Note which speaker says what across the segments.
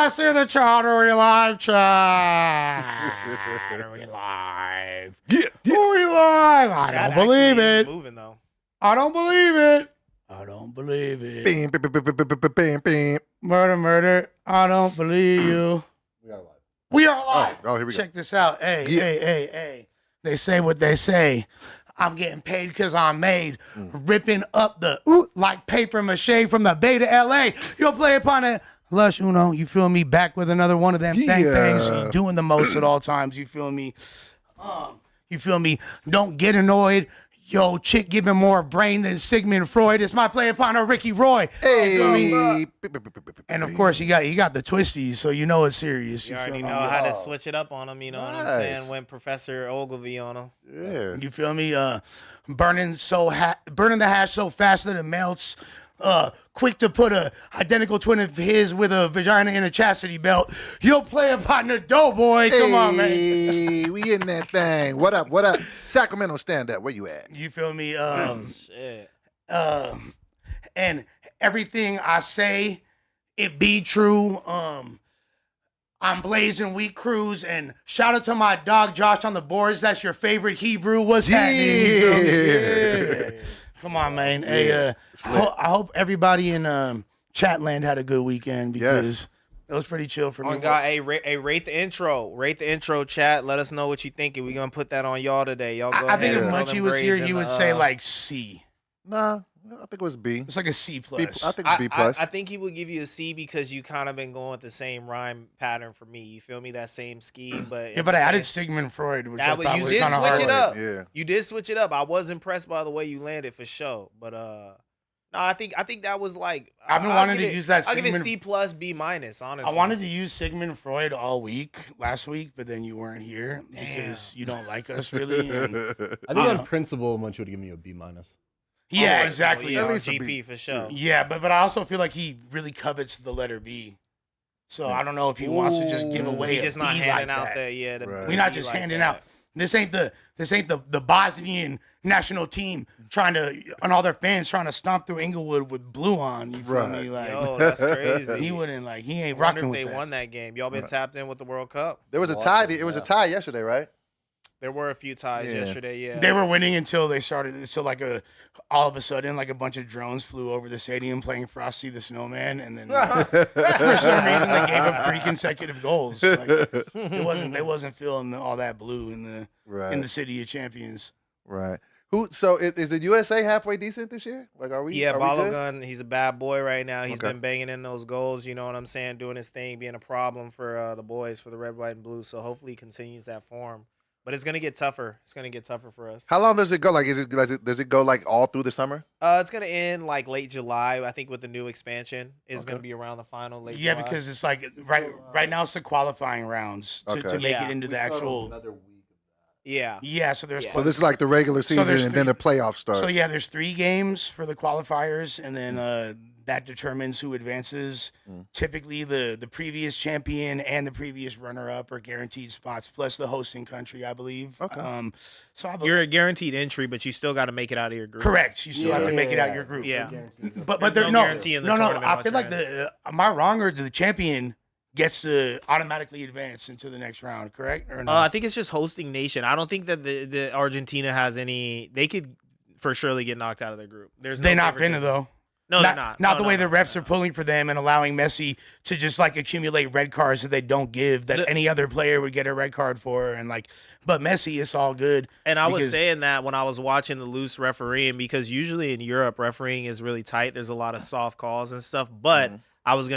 Speaker 1: Sh53ter, are we live, chat? Are we live?
Speaker 2: Yeah.
Speaker 1: Are we live? I
Speaker 3: Chat
Speaker 1: don't believe
Speaker 3: actually is
Speaker 1: it.
Speaker 3: moving though.
Speaker 1: I don't believe it. I don't believe it.
Speaker 2: Bam, bam, bam, bam, bam, bam, bam, bam.
Speaker 1: Murder, murder. I don't believe you.
Speaker 2: We are live.
Speaker 1: We are live.
Speaker 2: Oh, here we go.
Speaker 1: Check this out. Hey,
Speaker 2: Yeah.
Speaker 1: hey. They say what they say. I'm getting paid because I'm made. Ripping up the like paper mache from the Bay to LA. You'll play upon it. Lush Uno, you feel me? Back with another one of them things. You doing the most at all times. You feel me? You feel me? Don't get annoyed. Yo, chick giving more brain than Sigmund Freud. It's my play upon a Ricky Roy.
Speaker 2: Hey.
Speaker 1: And of course, you got the twisties, so you know it's serious.
Speaker 3: You
Speaker 1: You
Speaker 3: already
Speaker 1: feel
Speaker 3: know
Speaker 1: me?
Speaker 3: how to switch it up on them. You know what I'm
Speaker 2: Nice.
Speaker 3: saying? When Professor Ogilvy on them.
Speaker 2: Yeah.
Speaker 1: You feel me? Burning the hash so fast that it melts. Quick to put a identical twin of his with a vagina in a chastity belt. You'll play upon the doughboy. Come on, man.
Speaker 2: Hey, we in that thing. What up? What up? Sacramento, stand up. Where you at?
Speaker 1: You feel me?
Speaker 3: Shit.
Speaker 1: And everything I say, it be true. I'm blazing weak crews, and shout out to my dog Josh on the boards. That's your favorite Hebrew. What's happening? You feel me? Yeah. Come on, man. Hey, I hope everybody in Chatland had a good weekend because it was pretty chill for me.
Speaker 3: On God, hey, rate the intro. Rate the intro, chat. Let us know what you thinking. We gonna put that on y'all today. Y'all go
Speaker 1: I think
Speaker 3: ahead
Speaker 1: if
Speaker 3: and
Speaker 1: Munchie was here, he would say like C.
Speaker 2: Nah, I think it was B.
Speaker 1: It's like a C plus.
Speaker 2: I think it's B plus.
Speaker 3: I think he would give you a C because you kind of been going with the same rhyme pattern for me. You feel me? That same scheme, but
Speaker 1: Yeah, but I added Sigmund Freud, which I thought
Speaker 3: you
Speaker 1: was
Speaker 3: did
Speaker 1: kind of
Speaker 3: switch
Speaker 1: hard.
Speaker 3: it up.
Speaker 2: Yeah.
Speaker 3: You did switch it up. I was impressed by the way you landed for sure. But no, I think that was like
Speaker 1: I've been wanting to use that
Speaker 3: I'll give it
Speaker 1: Sigmund.
Speaker 3: C plus B minus. Honestly,
Speaker 1: I wanted to use Sigmund Freud all week last week, but then you weren't here because you don't like us really. And,
Speaker 4: I think on principle, Munch would give me a B minus.
Speaker 1: yeah,
Speaker 3: Oh,
Speaker 1: exactly.
Speaker 3: Yeah,
Speaker 2: At
Speaker 3: on
Speaker 2: least a
Speaker 3: GP
Speaker 2: B.
Speaker 3: for sure.
Speaker 1: Yeah, but I also feel like he really covets the letter B. So I don't know if he wants to just give away
Speaker 3: He
Speaker 1: a
Speaker 3: just
Speaker 1: B
Speaker 3: not handing
Speaker 1: like
Speaker 3: out
Speaker 1: that.
Speaker 3: the the
Speaker 2: Right.
Speaker 1: We're not
Speaker 3: B
Speaker 1: just
Speaker 3: like
Speaker 1: handing
Speaker 3: that.
Speaker 1: out. This ain't the Bosnian national team trying to and all their fans trying to stomp through Inglewood with blue on. You feel me?
Speaker 2: Right.
Speaker 1: Like
Speaker 3: Yo, that's crazy.
Speaker 1: he wouldn't he ain't
Speaker 3: I wonder
Speaker 1: rocking
Speaker 3: if
Speaker 1: with
Speaker 3: they
Speaker 1: that.
Speaker 3: won that game. Y'all been tapped in with the World Cup?
Speaker 2: There was a tie. It was a tie yesterday, right?
Speaker 3: There were a few ties
Speaker 2: Yeah.
Speaker 3: yesterday. Yeah,
Speaker 1: They were winning until they started. So all of a sudden, like a bunch of drones flew over the stadium playing Frosty the Snowman, and then for some reason they gave up 3 consecutive goals. Like, they wasn't feeling all that blue in the
Speaker 2: Right.
Speaker 1: city of champions.
Speaker 2: Right. So is the USA halfway decent this year? Like, are we?
Speaker 3: Yeah,
Speaker 2: are we good?
Speaker 3: Balogun, he's a bad boy right now. He's
Speaker 2: Okay.
Speaker 3: been banging in those goals, you know what I'm saying, doing his thing, being a problem for the boys, for the red, white, and blue. So hopefully he continues that form. But it's going to get tougher. It's going to get tougher for us.
Speaker 2: How long does it go? Like, does it go like all through the summer?
Speaker 3: It's going to end like late July. I think with the new expansion is going to be around the final late
Speaker 1: Yeah,
Speaker 3: July.
Speaker 1: because it's like right now it's the qualifying rounds to
Speaker 2: Okay.
Speaker 1: make
Speaker 3: Yeah.
Speaker 1: it into the actual.
Speaker 3: Yeah.
Speaker 1: Yeah, so there's
Speaker 2: So this is like the regular
Speaker 1: So
Speaker 2: season,
Speaker 1: there's
Speaker 2: and then the playoffs start.
Speaker 1: So yeah, there's 3 games for the qualifiers, and then that determines who advances. Typically, the previous champion and the previous runner-up are guaranteed spots, plus the hosting country, I believe.
Speaker 2: Okay.
Speaker 1: So
Speaker 3: You're a guaranteed entry, but you still got to make it out of your group.
Speaker 1: correct. You still have to make it out your group.
Speaker 3: Yeah.
Speaker 1: but
Speaker 3: There's
Speaker 1: there's
Speaker 3: no
Speaker 1: no
Speaker 3: guarantee in the
Speaker 1: no.
Speaker 3: tournament
Speaker 1: I
Speaker 3: once
Speaker 1: feel
Speaker 3: you're
Speaker 1: like am I wrong, or the champion gets to automatically advance into the next round? Correct or no?
Speaker 3: I think it's just hosting nation. I don't think that the Argentina has any. They could for surely get knocked out of their group. There's
Speaker 1: They're
Speaker 3: no
Speaker 1: not finna
Speaker 3: favoritism.
Speaker 1: though.
Speaker 3: No, they're not.
Speaker 1: Not
Speaker 3: No,
Speaker 1: the
Speaker 3: no,
Speaker 1: way
Speaker 3: no,
Speaker 1: the refs are pulling for them and allowing Messi to just like accumulate red cards that they don't give that any other player would get a red card for, and but Messi, it's all good.
Speaker 3: And I was
Speaker 1: because-
Speaker 3: saying that when I was watching the loose refereeing, because usually in Europe refereeing is really tight. There's a lot of soft calls and stuff. But I was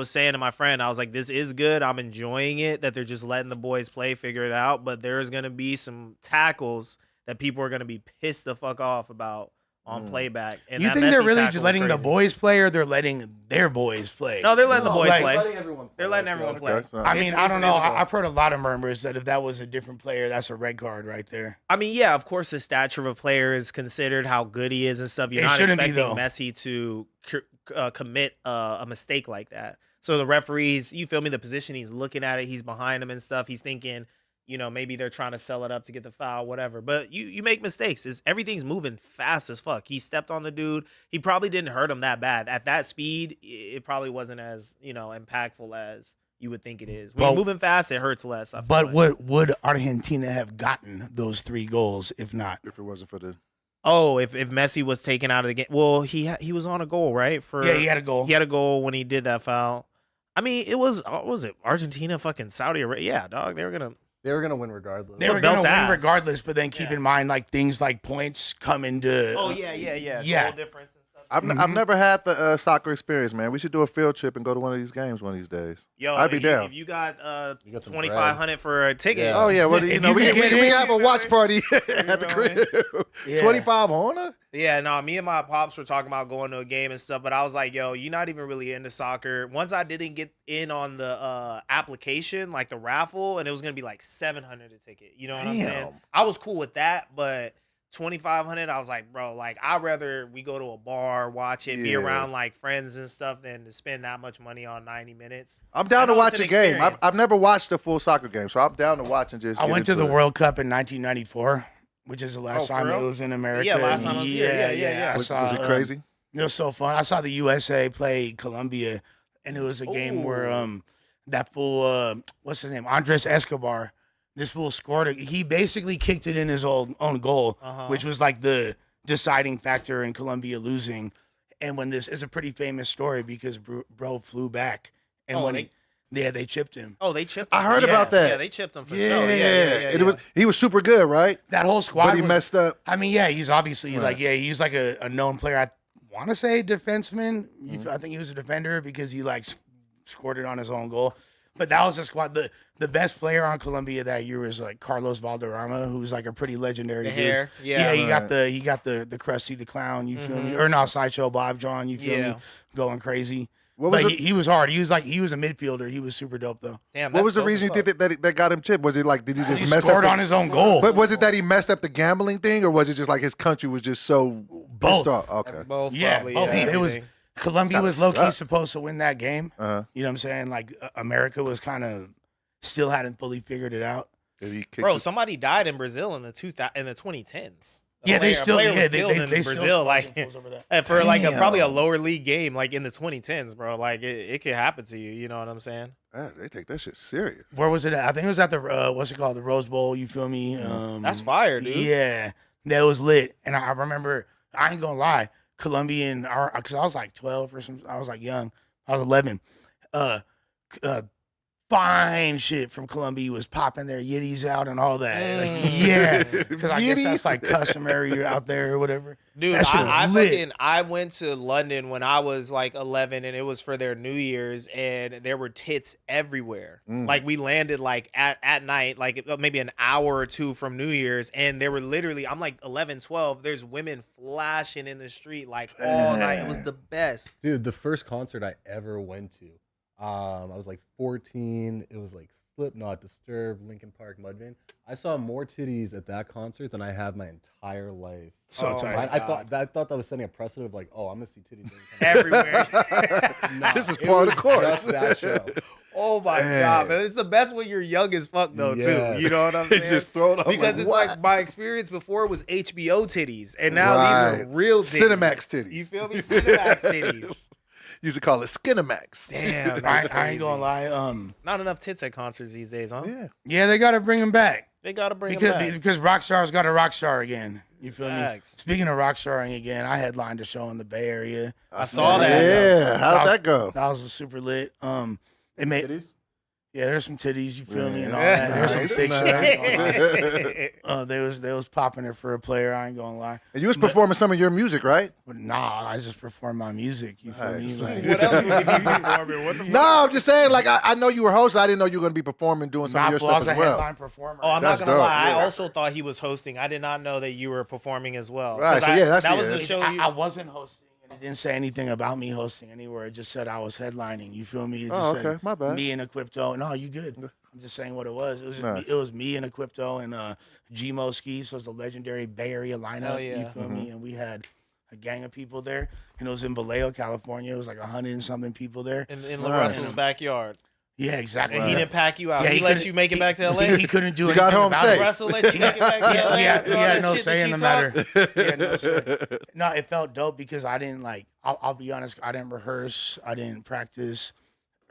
Speaker 3: saying to my friend, I was like, this is good. I'm enjoying it that they're just letting the boys play, figure it out. But there's gonna be some tackles that people are gonna be pissed the fuck off about on playback. And
Speaker 1: You
Speaker 3: that
Speaker 1: think they're
Speaker 3: Messi
Speaker 1: really
Speaker 3: tackle
Speaker 1: just
Speaker 3: was
Speaker 1: letting the
Speaker 3: crazy.
Speaker 1: boys play, or they're letting their boys play?
Speaker 3: No, they're letting the boys
Speaker 1: like-
Speaker 3: play.
Speaker 4: Letting everyone play.
Speaker 3: They're letting everyone play.
Speaker 2: Okay, so-
Speaker 1: I mean,
Speaker 3: It's-
Speaker 1: I
Speaker 3: it's
Speaker 1: don't know.
Speaker 3: physical.
Speaker 1: I've heard a lot of murmurs that if that was a different player, that's a red card right there.
Speaker 3: I mean, yeah, of course, the stature of a player is considered, how good he is and stuff. You're
Speaker 1: It
Speaker 3: not
Speaker 1: shouldn't be,
Speaker 3: expecting
Speaker 1: though.
Speaker 3: Messi to commit a mistake like that. So the referees, you feel me, the position he's looking at it, he's behind him and stuff. He's thinking, maybe they're trying to sell it up to get the foul, whatever. But you make mistakes. Everything's moving fast as fuck. He stepped on the dude. He probably didn't hurt him that bad. At that speed, it probably wasn't as, impactful as you would think it is. When
Speaker 1: But-
Speaker 3: you're moving fast, it hurts less. I feel
Speaker 1: But
Speaker 3: like.
Speaker 1: would Argentina have gotten those 3 goals if not?
Speaker 2: If it wasn't for the
Speaker 3: Oh, if Messi was taken out of the game, well, he was on a goal, right?
Speaker 1: Yeah, he had a goal.
Speaker 3: He had a goal when he did that foul. I mean, it was what was it Argentina, fucking Saudi Arabia? Yeah, dog, they were gonna.
Speaker 4: They were gonna win regardless.
Speaker 1: They were
Speaker 3: belt
Speaker 1: going to win
Speaker 3: ass.
Speaker 1: regardless, but then keep
Speaker 3: Yeah.
Speaker 1: in mind like things like points come into.
Speaker 3: Oh yeah.
Speaker 1: Yeah.
Speaker 3: Goal difference and stuff.
Speaker 2: I've never had the soccer experience, man. We should do a field trip and go to one of these games one of these days.
Speaker 3: Yo,
Speaker 2: I'd be
Speaker 3: if
Speaker 2: down.
Speaker 3: If you got
Speaker 4: You got some
Speaker 3: 2,500 for a ticket,
Speaker 4: Yeah.
Speaker 2: Oh yeah, well
Speaker 1: If
Speaker 2: you know
Speaker 1: you
Speaker 2: we
Speaker 1: can get
Speaker 2: can
Speaker 1: in,
Speaker 2: have a watch party at the
Speaker 3: know what I
Speaker 2: crib.
Speaker 1: Yeah.
Speaker 2: 2,500.
Speaker 3: Yeah, no, me and my pops were talking about going to a game and stuff, but I was like, yo, you're not even really into soccer. Once I didn't get in on the application, like the raffle, and it was going to be like 700 a ticket. You know what I'm saying?
Speaker 2: Damn.
Speaker 3: I was cool with that, but 2,500, I was like, bro, like, I'd rather we go to a bar, watch it, be
Speaker 2: Yeah.
Speaker 3: around like friends and stuff than to spend that much money on 90 minutes.
Speaker 2: I'm down
Speaker 3: I
Speaker 2: to
Speaker 3: know
Speaker 2: watch
Speaker 3: it's
Speaker 2: a
Speaker 3: an
Speaker 2: game.
Speaker 3: experience.
Speaker 2: I've never watched a full soccer game, so I'm down to watch and just.
Speaker 1: I
Speaker 2: get
Speaker 1: went to
Speaker 2: into
Speaker 1: the
Speaker 2: it.
Speaker 1: World Cup in 1994, which is the last
Speaker 3: Oh, for
Speaker 1: time it
Speaker 3: real?
Speaker 1: was in America.
Speaker 3: Yeah, last time I was here. Yeah.
Speaker 1: I
Speaker 2: Was
Speaker 1: saw,
Speaker 2: it crazy?
Speaker 1: It was so fun. I saw the USA play Colombia, and it was a game where
Speaker 3: Ooh.
Speaker 1: that fool what's his name, Andres Escobar, this fool scored it. He basically kicked it in his own goal,
Speaker 3: Uh-huh.
Speaker 1: which was like the deciding factor in Colombia losing. And when this is a pretty famous story because bro flew back, and
Speaker 3: Oh,
Speaker 1: when
Speaker 3: they-
Speaker 1: they chipped him.
Speaker 3: Oh, they chipped
Speaker 2: I
Speaker 3: him.
Speaker 2: heard
Speaker 1: Yeah.
Speaker 2: about that.
Speaker 3: Yeah, they chipped him for
Speaker 2: Yeah,
Speaker 3: sure. Yeah.
Speaker 2: It was he was super good, right?
Speaker 1: That whole squad,
Speaker 2: But he
Speaker 1: was-
Speaker 2: messed up.
Speaker 1: I mean, yeah, he's obviously
Speaker 2: Right.
Speaker 1: he's like a known player. I want to say defenseman.
Speaker 2: Mm-hmm.
Speaker 1: I think he was a defender because he like scored it on his own goal. But that was the squad. The best player on Colombia that year was like Carlos Valderrama, who's like a pretty legendary
Speaker 3: The
Speaker 1: dude.
Speaker 3: hair.
Speaker 1: Yeah,
Speaker 3: Yeah.
Speaker 1: he got the Krusty the Clown. You feel me? Or not Sideshow Bob John. You feel
Speaker 3: Yeah.
Speaker 1: me? Going crazy.
Speaker 2: What was
Speaker 1: But
Speaker 2: it?
Speaker 1: he was hard. He was a midfielder. He was super dope though.
Speaker 3: Damn,
Speaker 2: What
Speaker 3: that's
Speaker 2: was the
Speaker 3: dope
Speaker 2: reason
Speaker 3: as
Speaker 2: you think that got him tipped? Was it like did he just
Speaker 1: He
Speaker 2: mess
Speaker 1: scored
Speaker 2: up?
Speaker 1: on his own goal.
Speaker 2: But was it that he messed up the gambling thing, or was it just like his country was just so
Speaker 1: Both.
Speaker 2: pissed off?
Speaker 3: fuck.
Speaker 2: Okay.
Speaker 3: Both
Speaker 1: Yeah,
Speaker 3: probably.
Speaker 1: both.
Speaker 3: Yeah,
Speaker 1: It was
Speaker 3: everything.
Speaker 1: Colombia
Speaker 2: Gotta
Speaker 1: was low key
Speaker 2: suck.
Speaker 1: supposed to win that game.
Speaker 2: Uh-huh.
Speaker 1: You know what I'm saying? Like America was kind of still hadn't fully figured it out.
Speaker 2: Did he kick
Speaker 3: Bro,
Speaker 2: you-
Speaker 3: somebody died in Brazil in the 2010s.
Speaker 1: Yeah, they still
Speaker 3: a player was
Speaker 1: they
Speaker 3: killed in
Speaker 1: still
Speaker 3: Brazil
Speaker 1: score
Speaker 3: like
Speaker 1: some goals over that.
Speaker 3: and for like probably a
Speaker 2: Damn.
Speaker 3: lower league game like in the 2010s, bro. Like it could happen to you. You know what I'm saying?
Speaker 2: Ah, they take that shit serious.
Speaker 1: Where was it at? I think it was at the what's it called, the Rose Bowl. You feel me?
Speaker 3: That's fire, dude.
Speaker 1: Yeah, that was lit. And I remember, I ain't gonna lie, Colombian, because I was like 12 or something. I was like young. I was 11. Fine shit from Colombia was popping their yitties out and all that. Like, yeah, because I guess that's
Speaker 2: Yitties?
Speaker 1: like customary out there or whatever.
Speaker 3: Dude,
Speaker 1: That shit was lit.
Speaker 3: I went to London when I was like 11 and it was for their New Year's and there were tits everywhere. Like we landed like at night, like maybe an hour or two from New Year's and there were literally, I'm like 11, 12, there's women flashing in the street like all night. It was the best.
Speaker 4: Dude, the first concert I ever went to, I was like 14. It was like Slipknot, Disturbed, Linkin Park, Mudvayne. I saw more titties at that concert than I have my entire life.
Speaker 1: So
Speaker 3: Oh
Speaker 1: tight.
Speaker 3: my
Speaker 4: I thought that was setting a precedent of like, oh, I'm gonna see titties
Speaker 3: Everywhere.
Speaker 4: Nah,
Speaker 2: This is
Speaker 4: it
Speaker 2: part of
Speaker 4: was
Speaker 2: the course.
Speaker 4: just that show.
Speaker 3: Oh my
Speaker 2: Man.
Speaker 3: god, man. It's the best when you're young as fuck though,
Speaker 4: Yeah.
Speaker 3: too. You know what I'm saying?
Speaker 2: Just throw it up.
Speaker 3: Because it's
Speaker 2: what?
Speaker 3: like my experience before was HBO titties, and now these are
Speaker 2: Right.
Speaker 3: real titties.
Speaker 2: Cinemax titties.
Speaker 3: You feel me? Cinemax titties.
Speaker 2: Used to call it Skinamax.
Speaker 3: Damn,
Speaker 1: I,
Speaker 3: that's
Speaker 1: I ain't gonna
Speaker 3: crazy.
Speaker 1: lie.
Speaker 3: Not enough tits at concerts these days, huh?
Speaker 2: Yeah.
Speaker 1: Yeah, they gotta bring him back.
Speaker 3: They gotta bring
Speaker 1: because
Speaker 3: them back.
Speaker 1: because rock stars got a rock star again. You feel
Speaker 3: Facts.
Speaker 1: me? Speaking of rock starring again, I headlined a show in the Bay Area.
Speaker 3: I saw that.
Speaker 2: Yeah. How'd that go?
Speaker 1: That was super lit. It made
Speaker 4: Titties?
Speaker 1: yeah. There's some titties. You feel me and all
Speaker 2: Yeah.
Speaker 1: that. There's some
Speaker 2: Nice,
Speaker 1: thick
Speaker 2: nice.
Speaker 1: shit. I ain't gonna lie. They was popping it for a player. I ain't gonna lie.
Speaker 2: And you was performing some of your music, right?
Speaker 1: But nah, I just perform my music. You feel me?
Speaker 2: Nice.
Speaker 1: Like,
Speaker 3: What else would you be performing? What the
Speaker 2: No, I'm just saying, like, I know you were hosting. I didn't know you were going to be performing, doing some
Speaker 1: nah,
Speaker 2: of your
Speaker 1: fool, I was
Speaker 2: stuff
Speaker 1: a
Speaker 2: as well.
Speaker 1: headline performer.
Speaker 3: Oh, I'm
Speaker 2: That's
Speaker 3: not gonna
Speaker 2: dope.
Speaker 3: lie.
Speaker 2: Yeah.
Speaker 3: I also thought he was hosting. I did not know that you were performing as well.
Speaker 2: Right,
Speaker 3: 'Cause
Speaker 2: so yeah, that's-
Speaker 3: that was
Speaker 2: yeah,
Speaker 3: the
Speaker 2: that's-
Speaker 3: show.
Speaker 1: I
Speaker 3: You,
Speaker 1: wasn't hosting, and it didn't say anything about me hosting anywhere. It just said I was headlining. You feel me? It just
Speaker 2: Oh,
Speaker 1: said
Speaker 2: okay. My bad.
Speaker 1: me and Equipto. No, you good. I'm just saying what it was. It was just
Speaker 2: Nice.
Speaker 1: me, it was me and Equipto and G-Mo Ski. So it's a legendary Bay Area lineup.
Speaker 3: Hell yeah.
Speaker 1: You feel
Speaker 2: Mm-hmm.
Speaker 1: me? And we had a gang of people there. And it was in Vallejo, California. It was like 100 and something people there.
Speaker 3: in
Speaker 2: Nice.
Speaker 3: LaRussell's backyard.
Speaker 1: Yeah, exactly.
Speaker 3: And he didn't pack you out.
Speaker 1: Yeah,
Speaker 3: he let
Speaker 1: couldn't-
Speaker 3: you make it back to LA.
Speaker 1: He couldn't do
Speaker 2: You
Speaker 1: anything
Speaker 2: got home
Speaker 1: about
Speaker 2: safe.
Speaker 1: it.
Speaker 3: Russell let you make it back to LA.
Speaker 1: He had
Speaker 3: after all that
Speaker 1: no
Speaker 3: shit
Speaker 1: say
Speaker 3: that
Speaker 1: in
Speaker 3: you
Speaker 1: the matter.
Speaker 3: talk?
Speaker 1: He had no say. No, it felt dope because I didn't like. I'll be honest. I didn't rehearse. I didn't practice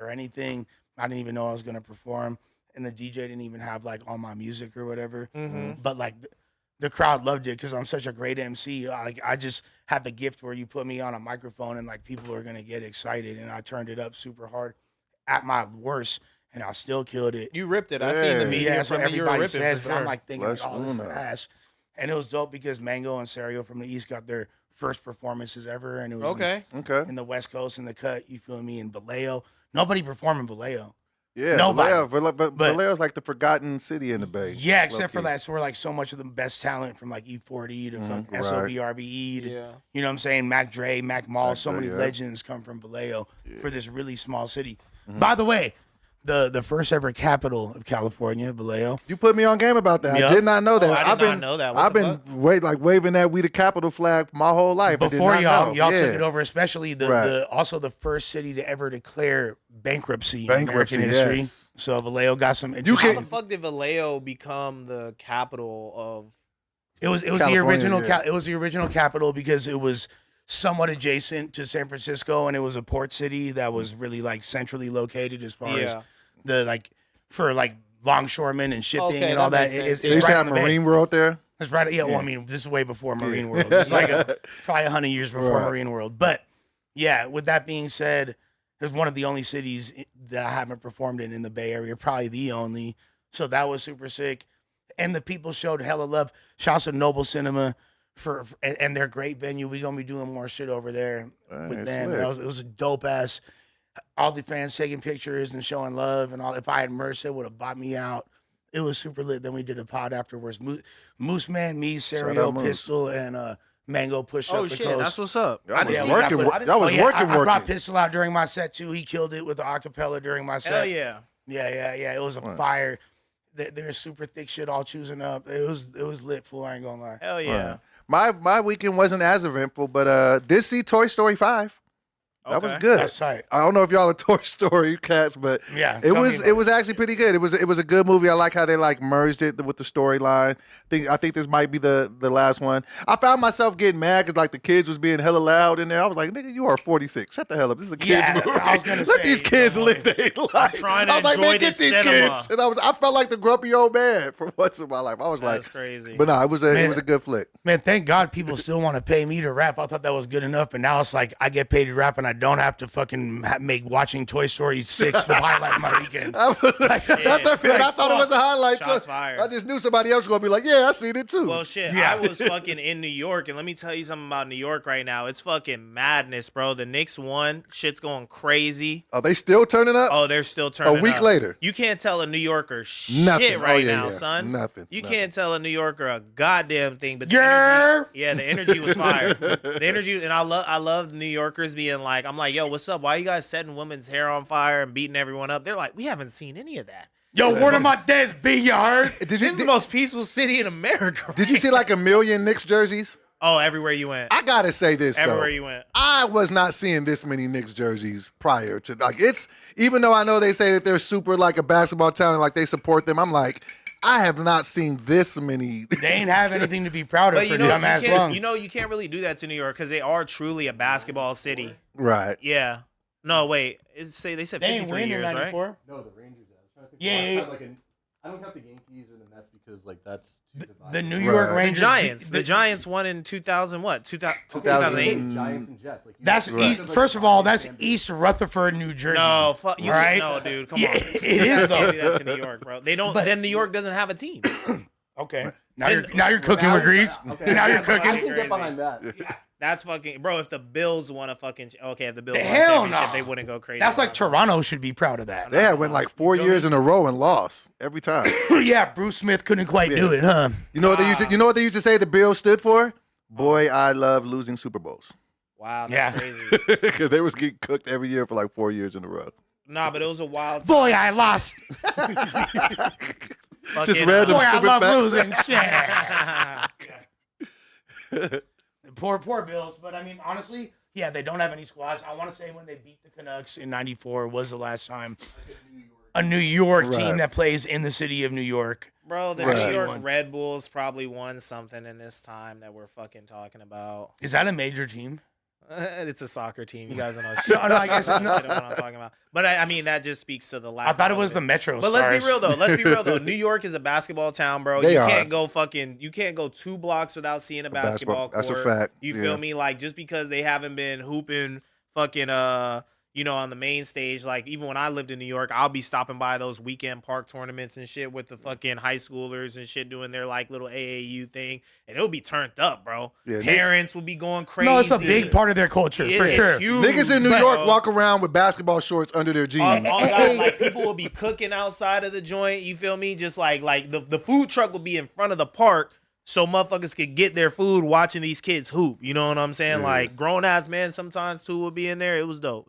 Speaker 1: or anything. I didn't even know I was gonna perform, and the DJ didn't even have like all my music or whatever. But like the crowd loved it because I'm such a great MC. Like I just had the gift where you put me on a microphone and like people are gonna get excited, and I turned it up super hard at my worst, and I still killed it.
Speaker 3: You ripped it. I seen the
Speaker 2: Yeah.
Speaker 3: video
Speaker 1: Yeah, that's
Speaker 3: from
Speaker 1: what
Speaker 3: you. You were
Speaker 1: everybody
Speaker 3: ripping
Speaker 1: says,
Speaker 3: for
Speaker 1: but I'm
Speaker 3: sure.
Speaker 1: like thinking, like,
Speaker 2: Bless
Speaker 1: oh, this is
Speaker 2: Uno.
Speaker 1: ass. And it was dope because Mango and Serio from the East got their first performances ever, and it was
Speaker 3: Okay.
Speaker 2: Okay.
Speaker 1: in the West Coast in the cut. You feel me? In Vallejo, nobody performed in Vallejo.
Speaker 2: Yeah.
Speaker 1: Nobody.
Speaker 2: But
Speaker 1: But-
Speaker 2: Vallejo's like the forgotten city in the Bay.
Speaker 1: Yeah, except for
Speaker 2: low-key.
Speaker 1: that, so we're like so much of the best talent from like E40 to fuck
Speaker 2: right.
Speaker 1: SOBRBE to,
Speaker 3: Yeah.
Speaker 1: you know what I'm saying, Mac Dre, Mac Mall. So
Speaker 2: Dre,
Speaker 1: many
Speaker 2: yeah.
Speaker 1: legends come from Vallejo for this really small city. By the way, the first ever capital of California, Vallejo.
Speaker 2: You put me on game about that.
Speaker 1: Yup.
Speaker 2: I did not know that.
Speaker 3: I did
Speaker 2: I've
Speaker 3: not
Speaker 2: been
Speaker 3: know that. What
Speaker 2: I've
Speaker 3: the
Speaker 2: been waving that we the capital flag my whole life. I did
Speaker 1: Before
Speaker 2: not
Speaker 1: y'all
Speaker 2: know.
Speaker 1: took
Speaker 2: Yeah.
Speaker 1: it over, especially
Speaker 2: Right.
Speaker 1: also the first city to ever declare bankruptcy in
Speaker 2: Bankruptcy,
Speaker 1: American history.
Speaker 2: yes.
Speaker 1: So Vallejo got some.
Speaker 2: You
Speaker 3: How
Speaker 1: interesting-
Speaker 2: can-
Speaker 3: the fuck did Vallejo become the capital of?
Speaker 1: It was the
Speaker 2: California,
Speaker 1: original.
Speaker 2: yeah.
Speaker 1: It was the original capital because it was somewhat adjacent to San Francisco, and it was a port city that was really like centrally located as far as
Speaker 3: Yeah.
Speaker 1: the like for like longshoremen and shipping
Speaker 3: Okay,
Speaker 1: and all
Speaker 3: that
Speaker 1: that.
Speaker 3: makes sense.
Speaker 1: It's
Speaker 2: They used to
Speaker 1: right
Speaker 2: have
Speaker 1: on the bay.
Speaker 2: Marine World there.
Speaker 1: It's right. Yeah, well, I mean, this is way before Marine World. It's like probably 100 years before
Speaker 2: Right.
Speaker 1: Marine World. But yeah, with that being said, it's one of the only cities that I haven't performed in the Bay Area, probably the only. So that was super sick, and the people showed hella love. Shouts to Noble Cinema and their great venue. We're gonna be doing more shit over there with
Speaker 2: Hey,
Speaker 1: them.
Speaker 2: slick.
Speaker 1: It was a dope ass. All the fans taking pictures and showing love and all. If I had merch, it would have bought me out. It was super lit. Then we did a pod afterwards. Moose Man, me, Serio,
Speaker 2: out Moose.
Speaker 1: Pistol, and Mango pushed
Speaker 3: Oh
Speaker 1: up the
Speaker 3: shit,
Speaker 1: coast.
Speaker 3: that's what's up.
Speaker 2: Y'all was
Speaker 1: Yeah, we
Speaker 2: working.
Speaker 1: got-
Speaker 2: Y'all was working.
Speaker 1: I brought
Speaker 2: Working.
Speaker 1: Pistol out during my set too. He killed it with the acapella during my set.
Speaker 3: Hell yeah.
Speaker 1: Yeah. It was a fire. They're super thick shit all choosing up. It was lit, fool. I ain't gonna lie.
Speaker 3: Hell yeah.
Speaker 2: My weekend wasn't as eventful, but did see Toy Story 5. That was
Speaker 3: Okay.
Speaker 2: good.
Speaker 1: That's tight.
Speaker 2: I don't know if y'all are Toy Story cats, but
Speaker 1: Yeah,
Speaker 2: it
Speaker 1: tell me
Speaker 2: was
Speaker 1: about
Speaker 2: it was actually pretty good. It was a good movie. I like how they like merged it with the storyline. I think this might be the last one. I found myself getting mad because like the kids was being hella loud in there. I was like, nigga, you are 46. Shut the hell up. This is a kids
Speaker 1: Yeah,
Speaker 2: movie.
Speaker 1: I was gonna
Speaker 2: Let
Speaker 1: say,
Speaker 2: these kids
Speaker 1: come
Speaker 2: live
Speaker 1: on.
Speaker 2: their life.
Speaker 3: trying to
Speaker 2: I was like,
Speaker 3: enjoy
Speaker 2: man, get
Speaker 3: this
Speaker 2: these
Speaker 3: cinema.
Speaker 2: kids. And I felt like the grumpy old man for once in my life. I was like,
Speaker 3: That's crazy.
Speaker 2: but no, it was
Speaker 1: Man.
Speaker 2: a good flick.
Speaker 1: Man, thank God people still want to pay me to rap. I thought that was good enough, but now it's like I get paid to rap and I don't have to fucking make watching Toy Story 6 the highlight of my weekend.
Speaker 2: I thought it was a highlight.
Speaker 3: Shots
Speaker 2: too.
Speaker 3: fired.
Speaker 2: I just knew somebody else was gonna be like, yeah, I seen it too.
Speaker 3: Well, shit,
Speaker 1: Yeah.
Speaker 3: I was fucking in New York, and let me tell you something about New York right now. It's fucking madness, bro. The Knicks won. Shit's going
Speaker 2: Are they still turning up?
Speaker 3: Oh, they're still turning
Speaker 2: week
Speaker 3: up.
Speaker 2: later.
Speaker 3: You can't tell a New Yorker shit
Speaker 2: Nothing. Oh,
Speaker 3: right
Speaker 2: yeah,
Speaker 3: now,
Speaker 2: yeah.
Speaker 3: son.
Speaker 2: Nothing.
Speaker 3: You
Speaker 2: Nothing.
Speaker 3: can't tell a New Yorker a goddamn thing. But
Speaker 1: Yeah.
Speaker 3: the energy was fire. The energy, and I love New Yorkers being like, I'm like, yo, what's up? Why you guys setting women's hair on fire and beating everyone up? They're like, we haven't seen any of that.
Speaker 1: Yo, one of my dads beat you heard?
Speaker 2: Did
Speaker 3: This is the most peaceful city in America.
Speaker 2: Did you see like a million Knicks jerseys?
Speaker 3: Oh, everywhere you went.
Speaker 2: I gotta say this
Speaker 3: Everywhere
Speaker 2: though.
Speaker 3: you went.
Speaker 2: I was not seeing this many Knicks jerseys prior to like it's even though I know they say that they're super like a basketball town and like they support them. I'm like, I have not seen this many.
Speaker 1: They ain't have anything to be proud of
Speaker 3: But
Speaker 1: for
Speaker 3: you know,
Speaker 1: dumbass long.
Speaker 3: you can't really do that to New York because they are truly a basketball city.
Speaker 2: Right.
Speaker 3: Yeah. No, wait. They said
Speaker 1: They ain't
Speaker 3: 53
Speaker 1: win in
Speaker 3: years, right?
Speaker 1: 94.
Speaker 4: No, the Rangers. I was trying to think.
Speaker 1: Yeah,
Speaker 4: last
Speaker 1: yeah,
Speaker 4: time, like, I don't count the Yankees or the Mets because like that's too divided.
Speaker 1: The New
Speaker 2: Right.
Speaker 1: York
Speaker 2: The
Speaker 3: The
Speaker 1: Rangers.
Speaker 3: Giants. The Giants won in 2000 what? 2008?
Speaker 4: Giants and Jets. Like, you
Speaker 1: That's
Speaker 4: know,
Speaker 1: East,
Speaker 4: like,
Speaker 1: first of all, that's
Speaker 4: Giants and
Speaker 1: East Rutherford, New Jersey.
Speaker 3: No, fuck you.
Speaker 1: Right?
Speaker 3: No, dude. Come
Speaker 1: Yeah,
Speaker 3: on.
Speaker 1: it
Speaker 3: You
Speaker 1: is
Speaker 3: can't
Speaker 1: though.
Speaker 3: do that to New York, bro. They don't.
Speaker 1: But-
Speaker 3: then New York doesn't have a team.
Speaker 1: Okay. Now you're cooking
Speaker 4: Now
Speaker 1: with
Speaker 4: you're-
Speaker 1: grease.
Speaker 4: okay.
Speaker 1: Now you're
Speaker 3: That's
Speaker 1: cooking.
Speaker 4: I
Speaker 3: fucking
Speaker 4: can
Speaker 3: crazy.
Speaker 4: get behind that.
Speaker 3: That's fucking bro. If the Bills won a fucking if the Bills won a
Speaker 1: Hell
Speaker 3: championship,
Speaker 1: no.
Speaker 3: they wouldn't go crazy.
Speaker 1: That's like
Speaker 3: about it.
Speaker 1: Toronto should be proud of that.
Speaker 2: They had went like 4 years in a row and lost every time.
Speaker 1: Yeah, Bruce Smith couldn't quite do it, huh?
Speaker 2: You know what they used to, you know what they used to say the Bills stood for? Boy, I love losing Super Bowls.
Speaker 3: Wow,
Speaker 1: Yeah.
Speaker 3: that's crazy.
Speaker 2: Because they was getting cooked every year for like 4 years in a row.
Speaker 3: Nah, but it was a wild.
Speaker 1: Boy, I lost.
Speaker 2: Just
Speaker 3: Fucking,
Speaker 2: random
Speaker 1: Boy, I
Speaker 2: stupid
Speaker 1: love
Speaker 2: facts.
Speaker 1: losing. Shit. Poor Bills, but I mean, honestly, yeah, they don't have any squads. I want to say when they beat the Canucks in '94 was the last time a New York team
Speaker 2: Right.
Speaker 1: that plays in the city of New York.
Speaker 3: Bro, the
Speaker 2: Right.
Speaker 3: New York
Speaker 1: Won.
Speaker 3: Red Bulls probably won something in this time that we're fucking talking about.
Speaker 1: Is that a major team?
Speaker 3: It's a soccer team. You guys don't know shit.
Speaker 1: No, I guess
Speaker 3: Shit
Speaker 1: no.
Speaker 3: of what I'm talking about. But I mean, that just speaks to the lack.
Speaker 1: I thought it
Speaker 3: of
Speaker 1: was the
Speaker 3: relevance.
Speaker 1: Metro
Speaker 3: But
Speaker 1: Stars.
Speaker 3: let's be real though. New York is a basketball town, bro.
Speaker 2: They
Speaker 3: you
Speaker 2: are.
Speaker 3: You can't go 2 blocks without seeing a basketball court.
Speaker 2: That's a fact.
Speaker 3: You
Speaker 2: Yeah.
Speaker 3: feel me? Like just because they haven't been hooping fucking on the main stage, like even when I lived in New York, I'll be stopping by those weekend park tournaments and shit with the fucking high schoolers and shit doing their like little AAU thing, and it'll be turned up, bro.
Speaker 2: Yeah,
Speaker 3: Parents will be going crazy.
Speaker 1: No, it's a big part of their culture
Speaker 3: Yeah,
Speaker 1: for
Speaker 3: it's
Speaker 1: sure.
Speaker 3: huge,
Speaker 2: Niggas in New
Speaker 3: bro.
Speaker 2: York walk around with basketball shorts under their jeans.
Speaker 3: Like people will be cooking outside of the joint. You feel me? Just like the food truck will be in front of the park, so motherfuckers could get their food watching these kids hoop. You know what I'm saying?
Speaker 2: Yeah.
Speaker 3: Like grown ass men sometimes too will be in there. It was dope.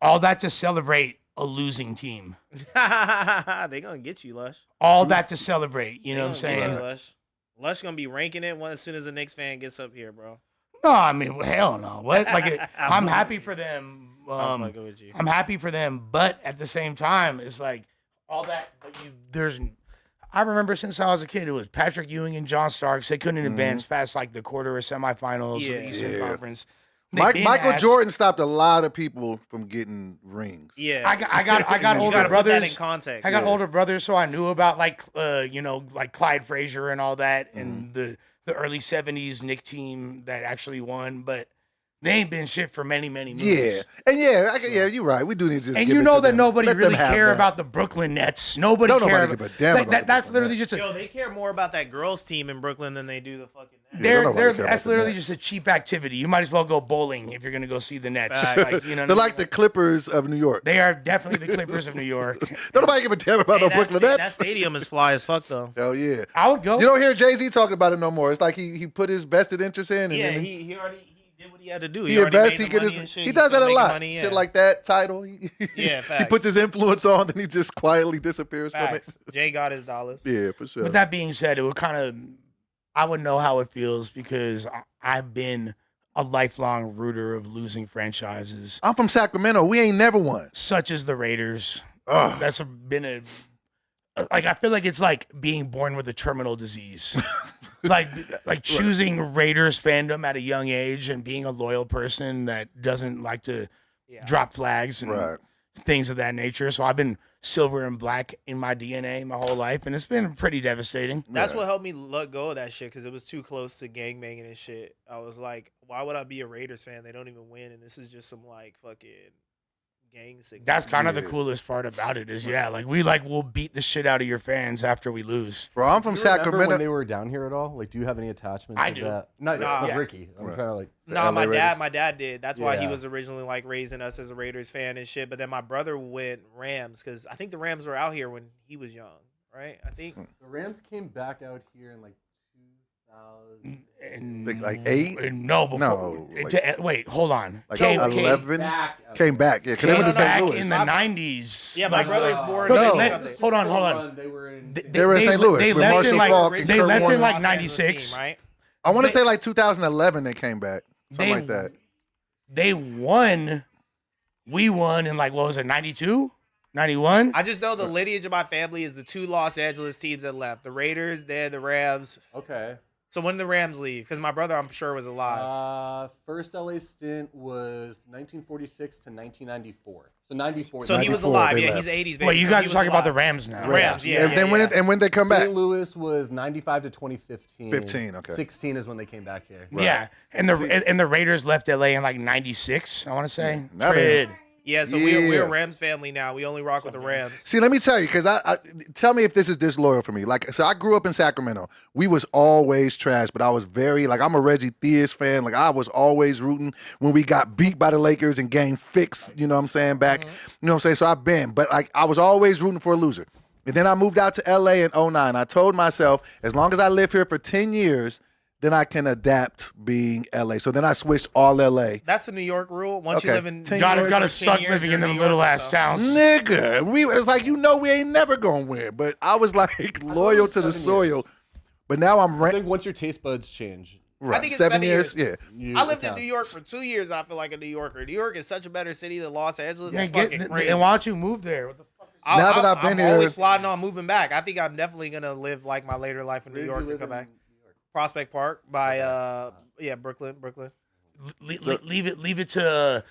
Speaker 1: All that to celebrate a losing team.
Speaker 3: They gonna get you, Lush.
Speaker 1: All that to celebrate. You know what I'm
Speaker 3: They gonna get
Speaker 1: saying?
Speaker 3: you, Lush. Lush gonna be ranking it as soon as the Knicks fan gets up here, bro.
Speaker 1: No, I mean, well, hell no. What? Like, I'm happy for them.
Speaker 3: I'm fucking with you.
Speaker 1: I'm happy for them, but at the same time, it's like all that. I remember since I was a kid, it was Patrick Ewing and John Starks. They couldn't advance past like the quarter or semifinals of the Eastern Conference.
Speaker 2: Michael Jordan stopped a lot of people from getting rings.
Speaker 3: Yeah,
Speaker 1: I got
Speaker 3: You
Speaker 1: older
Speaker 3: gotta put that in
Speaker 1: brothers.
Speaker 3: context.
Speaker 1: I got older brothers, so I knew about like like Clyde Frazier and all that, and the early '70s Knick team that actually won, but they ain't been shit for many moons.
Speaker 2: Yeah, and you're right. We do need to just
Speaker 1: And
Speaker 2: give
Speaker 1: you
Speaker 2: it
Speaker 1: know
Speaker 2: to
Speaker 1: that
Speaker 2: them.
Speaker 1: nobody
Speaker 2: Let them
Speaker 1: really
Speaker 2: have
Speaker 1: care
Speaker 2: that.
Speaker 1: about the Brooklyn Nets. Nobody
Speaker 2: Don't
Speaker 1: care.
Speaker 2: nobody give a damn about the
Speaker 1: That's
Speaker 2: Brooklyn
Speaker 1: literally
Speaker 2: Nets.
Speaker 1: just a.
Speaker 3: Yo, they care more about that girls team in Brooklyn than they do the fucking Nets.
Speaker 2: Yeah, don't nobody care
Speaker 1: That's
Speaker 2: about the
Speaker 1: literally
Speaker 2: Nets.
Speaker 1: just a cheap activity. You might as well go bowling if you're gonna go see the Nets.
Speaker 3: Facts.
Speaker 1: Like, you know what
Speaker 2: They're
Speaker 1: I
Speaker 2: like
Speaker 1: mean?
Speaker 2: the Clippers of New York.
Speaker 1: They are definitely the Clippers of New York.
Speaker 2: Don't nobody give a damn about no
Speaker 3: Hey,
Speaker 2: Brooklyn
Speaker 3: that
Speaker 2: Nets.
Speaker 3: stadium is fly as fuck though.
Speaker 2: Hell yeah.
Speaker 1: I would go.
Speaker 2: You don't hear Jay-Z talking about it no more. It's like he put his vested interest in, and
Speaker 3: Yeah,
Speaker 2: then
Speaker 3: he already did what he had to do.
Speaker 2: he
Speaker 3: already
Speaker 2: invests.
Speaker 3: made
Speaker 2: He
Speaker 3: the
Speaker 2: get
Speaker 3: money
Speaker 2: his.
Speaker 3: and shit.
Speaker 2: He does
Speaker 3: still
Speaker 2: that a
Speaker 3: making
Speaker 2: lot.
Speaker 3: money,
Speaker 2: Shit
Speaker 3: yeah.
Speaker 2: like that title. He
Speaker 3: facts.
Speaker 2: puts his influence on, then he just quietly disappears
Speaker 3: Facts.
Speaker 2: from
Speaker 3: Jay got his dollars.
Speaker 2: it. Yeah, for sure.
Speaker 1: With that being said, it would kind of, I would know how it feels because I've been a lifelong rooter of losing franchises,
Speaker 2: I'm from Sacramento. We ain't never won.
Speaker 1: such as the Raiders.
Speaker 2: Ugh.
Speaker 1: That's been a, like, I feel like it's like being born with a terminal disease. like choosing Raiders fandom at a young age and being a loyal person that doesn't like to
Speaker 3: Yeah.
Speaker 1: drop flags and
Speaker 2: Right.
Speaker 1: things of that nature. So I've been silver and black in my DNA my whole life, and it's been pretty devastating.
Speaker 3: That's
Speaker 2: Yeah.
Speaker 3: what helped me let go of that shit because it was too close to gangbanging and shit. I was like, why would I be a Raiders fan? They don't even win, and this is just some like fucking gang signal.
Speaker 1: That's kind of the
Speaker 2: Yeah.
Speaker 1: coolest part about it is, yeah, like we'll beat the shit out of your fans after we lose.
Speaker 2: Bro, I'm from
Speaker 4: Do you remember
Speaker 2: Sacramento.
Speaker 4: when they were down here at all? Like, do you have any attachments?
Speaker 1: I
Speaker 4: like
Speaker 1: do.
Speaker 4: That? Not
Speaker 3: Nah.
Speaker 4: with
Speaker 1: Yeah.
Speaker 4: Ricky. I'm
Speaker 2: Right.
Speaker 4: trying to like.
Speaker 3: Nah,
Speaker 2: LA Raiders.
Speaker 3: my dad did. That's why he
Speaker 4: Yeah.
Speaker 3: was originally like raising us as a Raiders fan and shit. But then my brother went Rams because I think the Rams were out here when he was young, right? I think.
Speaker 4: The Rams came back out here in like 2000.
Speaker 1: And,
Speaker 2: Like 8?
Speaker 1: No, before.
Speaker 2: No,
Speaker 1: Wait, hold on.
Speaker 2: Like
Speaker 1: Came
Speaker 2: 11?
Speaker 4: Back out
Speaker 2: Came back. Yeah, because they
Speaker 1: came
Speaker 2: went to
Speaker 1: back
Speaker 2: St. Louis.
Speaker 1: in the 90s.
Speaker 3: Yeah, my
Speaker 1: Like,
Speaker 3: brother's born.
Speaker 1: No,
Speaker 3: in
Speaker 1: they
Speaker 3: something.
Speaker 1: let- hold on.
Speaker 4: They were in.
Speaker 2: They were in St. Louis
Speaker 1: They
Speaker 2: with
Speaker 1: left
Speaker 2: Marshall
Speaker 1: in like
Speaker 2: Faulk and
Speaker 1: they
Speaker 2: Kurt
Speaker 1: left in
Speaker 2: Warner.
Speaker 1: like
Speaker 3: Los Angeles
Speaker 1: 96.
Speaker 3: team, right?
Speaker 2: I want to
Speaker 1: they-
Speaker 2: say like 2011 they came back. Something like that.
Speaker 1: They won. We won in like what was it, 92? 91?
Speaker 3: I just know the lineage of my family is the two Los Angeles teams that left: the Raiders, then the Rams.
Speaker 4: Okay.
Speaker 3: So when did the Rams leave? Because my brother, I'm sure, was alive.
Speaker 4: First LA stint was 1946 to 1994. So 94.
Speaker 3: So he was
Speaker 2: 94,
Speaker 3: alive.
Speaker 2: they
Speaker 3: Yeah,
Speaker 2: left.
Speaker 3: he's 80s. Baby.
Speaker 1: Wait, you
Speaker 3: So
Speaker 1: guys
Speaker 3: he
Speaker 1: are
Speaker 3: was
Speaker 1: talking about the
Speaker 3: alive.
Speaker 1: Rams now.
Speaker 3: Rams, yeah.
Speaker 2: And then when they come back?
Speaker 4: St. Louis was 95 to 2015.
Speaker 2: 15, okay.
Speaker 4: 16 is when they came back here.
Speaker 1: Yeah, and the Raiders left LA in like 96, I want to say.
Speaker 2: Now they-
Speaker 1: Trade.
Speaker 3: Yeah, so
Speaker 2: Yeah.
Speaker 3: we're a Rams family now. We only rock with the Rams.
Speaker 2: See, let me tell you, because I tell me if this is disloyal for me. Like, so I grew up in Sacramento. We was always trash, but I was very like I'm a Reggie Theus fan. Like I was always rooting when we got beat by the Lakers and game fixed. You know what I'm saying? Back, you know what I'm saying. So I've been, but like I was always rooting for a loser. And then I moved out to LA in 09. I told myself as long as I live here for 10 years, then I can adapt being LA. So then I switched all LA.
Speaker 3: That's the New York rule. Once you
Speaker 2: Okay.
Speaker 3: live in
Speaker 2: Ten
Speaker 1: God has
Speaker 2: years
Speaker 1: got to
Speaker 3: for 10
Speaker 1: suck
Speaker 3: years,
Speaker 1: living
Speaker 3: you're
Speaker 1: in them
Speaker 3: New
Speaker 1: little
Speaker 3: Yorker,
Speaker 1: ass
Speaker 3: so.
Speaker 1: towns.
Speaker 2: Nigga, it's like we ain't never gonna win. But I was like loyal
Speaker 4: was
Speaker 2: to the
Speaker 4: 7
Speaker 2: soil.
Speaker 4: years.
Speaker 2: But now I'm
Speaker 4: I think once your taste buds change,
Speaker 2: right.
Speaker 3: I think it's
Speaker 2: 7
Speaker 3: 7
Speaker 2: years.
Speaker 3: years.
Speaker 2: Yeah.
Speaker 3: I lived in
Speaker 4: count.
Speaker 3: New York for 2 years, and I feel like a New Yorker. New York is such a better city than Los Angeles.
Speaker 1: Yeah,
Speaker 3: It's fucking crazy.
Speaker 1: and why don't you move there? What the fuck?
Speaker 2: Now that I've been
Speaker 3: I'm
Speaker 2: here-
Speaker 3: always plotting on moving back. I think I'm definitely gonna live like my later life in New
Speaker 4: Where did
Speaker 3: York
Speaker 4: you
Speaker 3: and
Speaker 4: live
Speaker 3: come
Speaker 4: in
Speaker 3: back.
Speaker 4: New York?
Speaker 3: Prospect Park by Brooklyn.
Speaker 1: leave it to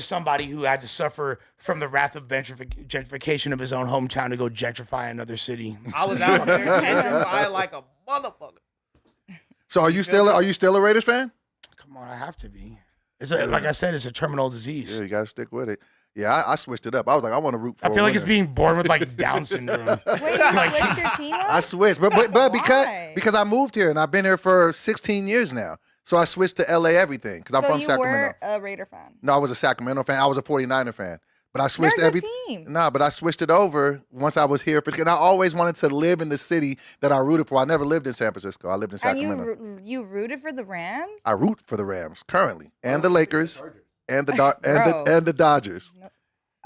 Speaker 1: somebody who had to suffer from the wrath of gentrification of his own hometown to go gentrify another city.
Speaker 3: I was out there gentrifying like a motherfucker.
Speaker 2: So are you still a Raiders fan?
Speaker 1: Come on, I have to be. Like I said, it's a terminal disease.
Speaker 2: Yeah, you gotta stick with it. Yeah, I switched it up. I was like, I want to root for.
Speaker 1: I feel like it's being born with like Down syndrome.
Speaker 5: Wait, you switched your team up?
Speaker 2: I switched, but
Speaker 5: Why?
Speaker 2: because I moved here and I've been here for 16 years now. So I switched to LA everything because I'm
Speaker 5: So
Speaker 2: from
Speaker 5: you
Speaker 2: Sacramento.
Speaker 5: were a Raider fan.
Speaker 2: No, I was a Sacramento fan. I was a 49er fan. But I switched
Speaker 5: They're a good
Speaker 2: everything.
Speaker 5: team.
Speaker 2: No, but I switched it over once I was here because I always wanted to live in the city that I rooted for. I never lived in San Francisco. I lived in Sacramento.
Speaker 5: And you rooted for the Rams?
Speaker 2: I root for the Rams currently and the Lakers and the
Speaker 5: Bro.
Speaker 2: and the Dodgers.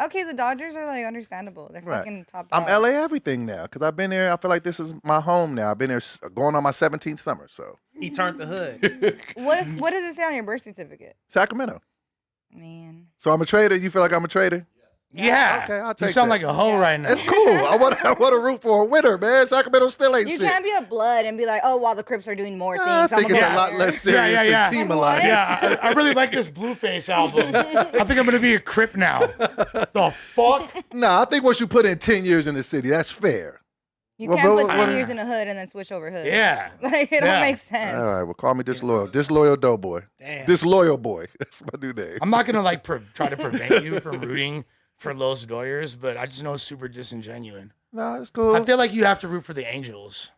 Speaker 5: Okay, the Dodgers are like understandable. They're
Speaker 2: Right.
Speaker 5: fucking top
Speaker 2: I'm
Speaker 5: dog.
Speaker 2: LA everything now because I've been here. I feel like this is my home now. I've been here going on my 17th summer. So
Speaker 3: He turned the hood.
Speaker 5: What does it say on your birth certificate?
Speaker 2: Sacramento.
Speaker 5: Man.
Speaker 2: So I'm a trader. You feel like I'm a trader?
Speaker 1: Yeah.
Speaker 2: Okay, I'll
Speaker 1: You
Speaker 2: take
Speaker 1: sound
Speaker 2: that.
Speaker 1: like a hoe right now.
Speaker 2: It's cool. I want to root for a winner, man. Sacramento still ain't
Speaker 5: You
Speaker 2: shit.
Speaker 5: can't be a blood and be like, oh, while the Crips are doing more things.
Speaker 2: I think
Speaker 5: I'm
Speaker 2: it's
Speaker 5: gonna
Speaker 2: a
Speaker 5: go
Speaker 2: lot
Speaker 5: there.
Speaker 2: less serious
Speaker 1: yeah.
Speaker 2: than Team
Speaker 5: What?
Speaker 2: Alliance.
Speaker 1: Yeah, I really like this Blueface album. I think I'm gonna be a Crip now. The fuck?
Speaker 2: Nah, I think once you put in 10 years in the city, that's fair.
Speaker 5: You
Speaker 2: Well,
Speaker 5: can't
Speaker 2: but-
Speaker 5: put 10
Speaker 2: what-
Speaker 5: years in a hood and then switch over hood.
Speaker 1: Yeah.
Speaker 5: Like, it
Speaker 1: Yeah.
Speaker 5: don't make sense.
Speaker 2: All right, well, call me disloyal. Disloyal doughboy.
Speaker 3: Damn.
Speaker 2: Disloyal boy. That's my new name.
Speaker 1: I'm not gonna like try to prevent you from rooting for Los Doyers, but I just know it's super disingenuous.
Speaker 2: Nah, it's cool.
Speaker 1: I feel like you have to root for the Angels.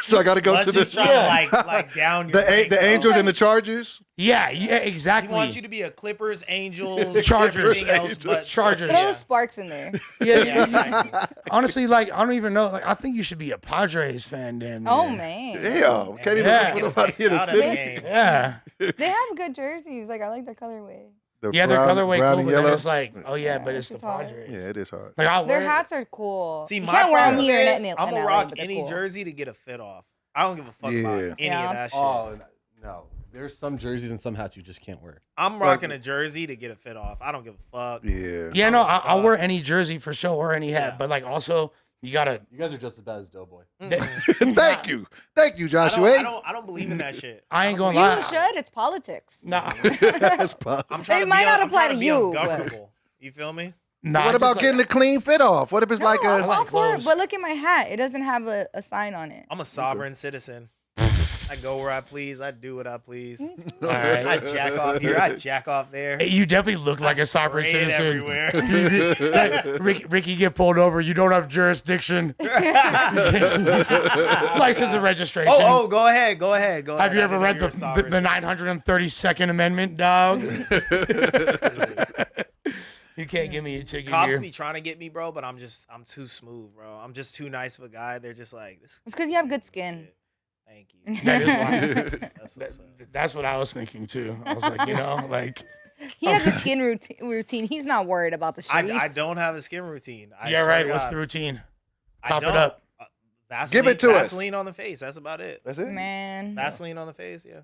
Speaker 2: So I got to go
Speaker 3: Let's
Speaker 2: to
Speaker 3: just
Speaker 2: the
Speaker 3: try to like down your rank,
Speaker 2: the
Speaker 3: bro.
Speaker 2: Angels and the Chargers.
Speaker 1: Yeah,
Speaker 3: He
Speaker 1: exactly.
Speaker 3: wants you to be a Clippers, Angels,
Speaker 1: Chargers,
Speaker 3: everything else but
Speaker 1: Chargers.
Speaker 5: Throw
Speaker 3: Yeah.
Speaker 5: the sparks in there.
Speaker 1: Yeah, honestly, like I don't even know. Like I think you should be a Padres fan, damn.
Speaker 5: Oh,
Speaker 1: near.
Speaker 5: man.
Speaker 2: Damn, can't even
Speaker 1: Yeah.
Speaker 2: put nobody in the
Speaker 3: Out of the
Speaker 2: city.
Speaker 3: game.
Speaker 1: Yeah,
Speaker 5: They have good jerseys. Like, I like their colorway.
Speaker 1: yeah, their colorway
Speaker 2: brown
Speaker 1: cool,
Speaker 2: and
Speaker 1: but then
Speaker 2: yellow.
Speaker 1: it's like, oh yeah, but it's the
Speaker 5: it's hard.
Speaker 1: Padres.
Speaker 2: Yeah, it is hard.
Speaker 1: Like I'll
Speaker 5: Their
Speaker 1: wear
Speaker 5: hats are cool.
Speaker 3: See,
Speaker 5: you
Speaker 3: my
Speaker 5: can't wear them
Speaker 3: problem
Speaker 5: here
Speaker 3: is
Speaker 5: in
Speaker 3: I'm
Speaker 5: LA,
Speaker 3: gonna rock
Speaker 5: but they're
Speaker 3: any
Speaker 5: cool.
Speaker 3: jersey to get a fit off. I don't give a fuck
Speaker 2: Yeah.
Speaker 3: about any
Speaker 5: Yeah.
Speaker 3: of that shit.
Speaker 4: Oh no, there's some jerseys and some hats you just can't wear.
Speaker 3: I'm rocking a jersey to get a fit off. I don't give a fuck.
Speaker 2: Yeah.
Speaker 1: Yeah, no, I'll wear any jersey for sure or any hat,
Speaker 3: Yeah.
Speaker 1: but like also you gotta.
Speaker 4: You guys are just as bad as Doughboy.
Speaker 2: Thank you, Joshua.
Speaker 3: I don't believe in that shit.
Speaker 1: I ain't gonna
Speaker 5: You
Speaker 1: lie.
Speaker 5: should. It's politics.
Speaker 1: Nah,
Speaker 2: That's pop.
Speaker 3: I'm trying
Speaker 5: It
Speaker 3: to
Speaker 5: might
Speaker 3: be
Speaker 5: not
Speaker 3: I'm
Speaker 5: apply
Speaker 3: trying
Speaker 5: to
Speaker 3: be
Speaker 5: you, but-
Speaker 3: ungovernable. You feel me?
Speaker 1: nah.
Speaker 2: What about getting a clean fit off? What if it's
Speaker 5: No,
Speaker 2: like
Speaker 5: I'm
Speaker 2: a?
Speaker 5: all
Speaker 1: like
Speaker 5: for it,
Speaker 1: clothes.
Speaker 5: but look at my hat. It doesn't have a sign on it.
Speaker 3: I'm a sovereign citizen. I go where I please. I do what I please.
Speaker 1: All right.
Speaker 3: I jack off here. I jack off there.
Speaker 1: Hey, you definitely look like
Speaker 3: I
Speaker 1: a sovereign
Speaker 3: spray it
Speaker 1: citizen.
Speaker 3: everywhere.
Speaker 1: Ricky get pulled over. You don't have jurisdiction. License and registration.
Speaker 3: Oh, go ahead. Go ahead.
Speaker 1: Have you
Speaker 3: I
Speaker 1: ever
Speaker 3: didn't
Speaker 1: read
Speaker 3: know you were a
Speaker 1: the
Speaker 3: sovereign
Speaker 1: 932nd Amendment, dog? You can't give me a ticket
Speaker 3: Cops
Speaker 1: here.
Speaker 3: be trying to get me, bro, but I'm too smooth, bro. I'm just too nice of a guy. They're just like, this.
Speaker 5: It's because you have good skin.
Speaker 3: Thank you.
Speaker 1: That is why.
Speaker 3: That's what's up.
Speaker 1: That's what I was thinking too. I was like, like,
Speaker 5: He has a skin routine. He's not worried about the streets.
Speaker 3: I don't have a skin routine. I
Speaker 1: yeah,
Speaker 3: swear
Speaker 1: right.
Speaker 3: to
Speaker 1: What's
Speaker 3: God.
Speaker 1: the routine?
Speaker 3: I
Speaker 1: Cop it
Speaker 3: don't.
Speaker 1: up.
Speaker 3: Vaseline,
Speaker 2: Give it to us.
Speaker 3: Vaseline on the face. That's about it.
Speaker 2: That's it.
Speaker 5: Man.
Speaker 3: Vaseline on the face. Yeah.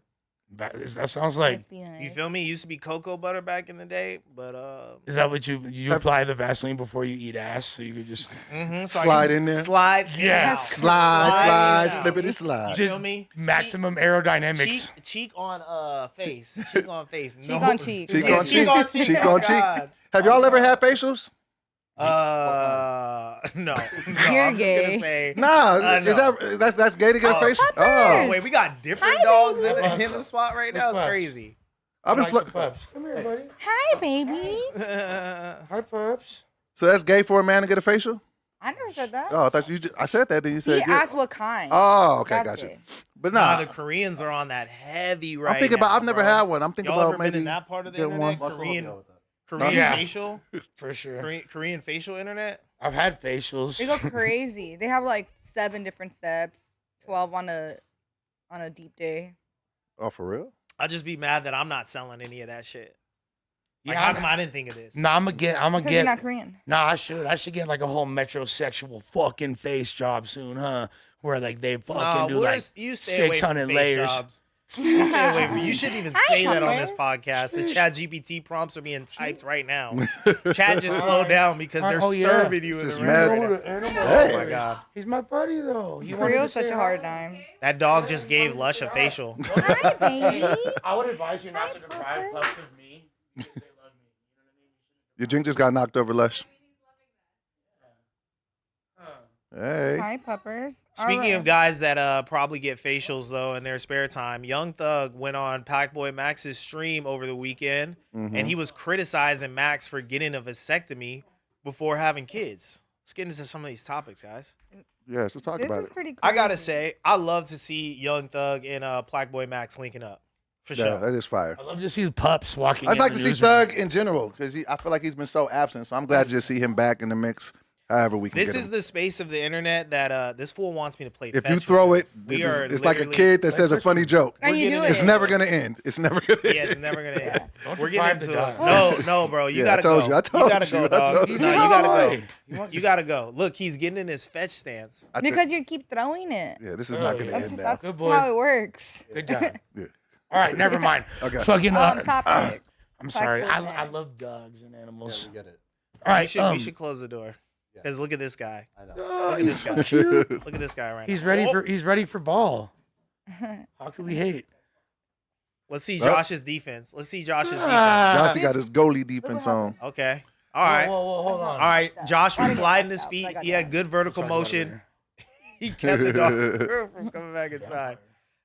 Speaker 1: That sounds like.
Speaker 5: Must be
Speaker 3: You
Speaker 5: nice.
Speaker 3: feel me? It used to be cocoa butter back in the day, but
Speaker 1: Is that what you apply the Vaseline before you eat ass, so you could just
Speaker 3: so I
Speaker 2: Slide
Speaker 3: can
Speaker 2: in there.
Speaker 3: Slide.
Speaker 1: Yeah.
Speaker 3: out.
Speaker 2: Slide,
Speaker 3: out.
Speaker 2: slip it and slide.
Speaker 3: You
Speaker 1: Just
Speaker 3: feel me?
Speaker 1: maximum aerodynamics.
Speaker 3: Cheek on face. Cheek on face.
Speaker 5: Cheek on cheek.
Speaker 2: Cheek
Speaker 3: Yeah,
Speaker 2: on cheek. Cheek
Speaker 3: Oh,
Speaker 2: on cheek.
Speaker 3: God.
Speaker 2: Have y'all ever had facials?
Speaker 3: No.
Speaker 5: You're
Speaker 3: I'm
Speaker 5: gay.
Speaker 3: just gonna say.
Speaker 2: Nah,
Speaker 3: no.
Speaker 2: is that's gay to get a
Speaker 3: Oh.
Speaker 2: face?
Speaker 5: Peppers.
Speaker 2: Oh,
Speaker 3: Wait, we got different
Speaker 5: Hi,
Speaker 3: dogs in
Speaker 5: baby.
Speaker 3: the spot right now. It's
Speaker 1: Pups?
Speaker 3: crazy.
Speaker 2: I've been
Speaker 1: Like
Speaker 2: fl-
Speaker 1: the pups. Come here, buddy.
Speaker 5: Hi, baby.
Speaker 1: Hi, pups.
Speaker 2: So that's gay for a man to get a facial?
Speaker 5: I never said that.
Speaker 2: Oh, I thought you. I said that. Then you
Speaker 5: he
Speaker 2: said. yeah.
Speaker 5: asked what kind.
Speaker 2: Oh, okay,
Speaker 5: That's
Speaker 2: gotcha.
Speaker 5: gay.
Speaker 2: But
Speaker 3: Nah,
Speaker 2: nah,
Speaker 3: the Koreans are on that heavy right
Speaker 2: I'm thinking
Speaker 3: now,
Speaker 2: about. I've never
Speaker 3: bro.
Speaker 2: had one. I'm thinking
Speaker 3: Y'all
Speaker 2: about
Speaker 3: ever been
Speaker 2: maybe
Speaker 3: in that part of the
Speaker 2: get
Speaker 3: internet?
Speaker 2: one.
Speaker 3: Korean
Speaker 1: Yeah.
Speaker 3: facial?
Speaker 1: For sure.
Speaker 3: Korean facial internet?
Speaker 1: I've had facials.
Speaker 5: They go crazy. They have like 7 different steps, 12 on a deep day.
Speaker 2: Oh, for real?
Speaker 3: I'd just be mad that I'm not selling any of that shit. Like,
Speaker 1: Yeah,
Speaker 3: how
Speaker 1: I'm-
Speaker 3: come I didn't think of this?
Speaker 1: Nah, I'm gonna
Speaker 5: Because you're not
Speaker 1: get.
Speaker 5: Korean.
Speaker 1: Nah, I should get like a whole metrosexual fucking face job soon, huh? Where like they fucking do like
Speaker 3: you stay away from
Speaker 1: 600
Speaker 3: face
Speaker 1: layers.
Speaker 3: jobs. You stay away from. You shouldn't even
Speaker 5: Hi,
Speaker 3: say that on this
Speaker 5: Puppers.
Speaker 3: podcast. The Chat GPT prompts are being typed right now. Chat just slowed down because they're
Speaker 1: Oh, yeah.
Speaker 3: serving you
Speaker 2: It's
Speaker 3: in
Speaker 2: just
Speaker 3: the
Speaker 2: mad.
Speaker 3: room.
Speaker 2: Hey.
Speaker 3: Oh my god,
Speaker 1: He's my buddy though. You wanted to
Speaker 5: Creole's such
Speaker 1: say
Speaker 5: a hard
Speaker 1: hi?
Speaker 5: time.
Speaker 3: that dog just gave Lush a facial.
Speaker 5: Hi, baby.
Speaker 1: I would advise you not
Speaker 5: Hi,
Speaker 1: to deprive
Speaker 5: Papa.
Speaker 1: pups of me. Because they love me. You know what I mean?
Speaker 2: Your drink just got knocked over, Lush. Hey.
Speaker 5: Hi, puppers.
Speaker 3: Speaking of guys that probably get facials though in their spare time, Young Thug went on Packboy Max's stream over the weekend, and he was criticizing Max for getting a vasectomy before having kids. Let's get into some of these topics, guys.
Speaker 2: Yeah, so talk
Speaker 5: This
Speaker 2: about
Speaker 5: is
Speaker 2: it.
Speaker 5: pretty crazy.
Speaker 3: I gotta say, I love to see Young Thug and Packboy Max linking up for
Speaker 2: Yeah,
Speaker 3: sure.
Speaker 2: that is fire.
Speaker 1: I love to see the pups walking.
Speaker 2: I just
Speaker 1: in
Speaker 2: like
Speaker 1: the
Speaker 2: to see
Speaker 1: newsroom.
Speaker 2: Thug in general because I feel like he's been so absent. So I'm glad to just see him back in the mix. However we can
Speaker 3: This
Speaker 2: get
Speaker 3: is
Speaker 2: him.
Speaker 3: the space of the internet that this fool wants me to play.
Speaker 2: If
Speaker 3: fetch
Speaker 2: you
Speaker 3: with
Speaker 2: throw
Speaker 3: him.
Speaker 2: it,
Speaker 3: We
Speaker 2: it's
Speaker 3: are
Speaker 2: like a
Speaker 3: literally-
Speaker 2: kid that says a funny joke.
Speaker 5: And
Speaker 3: We're
Speaker 5: you
Speaker 3: getting
Speaker 5: do
Speaker 3: into
Speaker 2: It's
Speaker 5: it.
Speaker 2: never gonna end. It's never gonna end.
Speaker 3: Yeah, it's never gonna end.
Speaker 1: Don't
Speaker 3: We're
Speaker 1: deprive
Speaker 3: getting
Speaker 1: the
Speaker 3: into it.
Speaker 1: dog.
Speaker 3: No, bro, you
Speaker 2: Yeah,
Speaker 3: gotta
Speaker 2: I told
Speaker 3: go.
Speaker 2: you. I told
Speaker 3: gotta
Speaker 2: you.
Speaker 3: go,
Speaker 2: I
Speaker 3: dog.
Speaker 2: told
Speaker 3: No,
Speaker 2: you.
Speaker 3: you gotta
Speaker 1: Boy.
Speaker 3: go. You gotta go. Look, he's getting in his fetch stance.
Speaker 2: I think-
Speaker 5: Because you keep throwing it.
Speaker 2: yeah, this is not gonna
Speaker 1: That's-
Speaker 5: That's,
Speaker 2: end now.
Speaker 5: that's
Speaker 1: Good boy.
Speaker 5: how it works.
Speaker 1: Good job.
Speaker 2: Yeah.
Speaker 1: All right, never mind.
Speaker 2: Okay.
Speaker 1: Fucking.
Speaker 5: Topics.
Speaker 1: I'm sorry. I
Speaker 5: Packboy
Speaker 1: love dogs and
Speaker 4: Yeah,
Speaker 1: animals.
Speaker 4: we get it.
Speaker 1: All right.
Speaker 3: We should close the door. Because look at this guy.
Speaker 4: I know.
Speaker 1: Oh,
Speaker 3: Look at
Speaker 1: he's
Speaker 3: this
Speaker 1: so
Speaker 3: guy.
Speaker 1: cute.
Speaker 3: Look at this guy right
Speaker 1: He's
Speaker 3: now.
Speaker 1: ready
Speaker 3: Oh,
Speaker 1: for. He's ready for ball. How could we hate?
Speaker 3: Let's see
Speaker 2: Oh.
Speaker 3: Josh's defense. Let's see Josh's defense.
Speaker 1: Ah.
Speaker 2: Jossie got his goalie defense on.
Speaker 3: Okay. All right.
Speaker 1: Whoa, hold on.
Speaker 3: All right. Josh was
Speaker 5: Gotta get
Speaker 3: sliding
Speaker 5: back
Speaker 3: his
Speaker 5: out.
Speaker 3: feet.
Speaker 5: I got
Speaker 3: He had
Speaker 5: that.
Speaker 3: good vertical
Speaker 1: Sorry,
Speaker 3: motion. He kept the dog from coming back inside.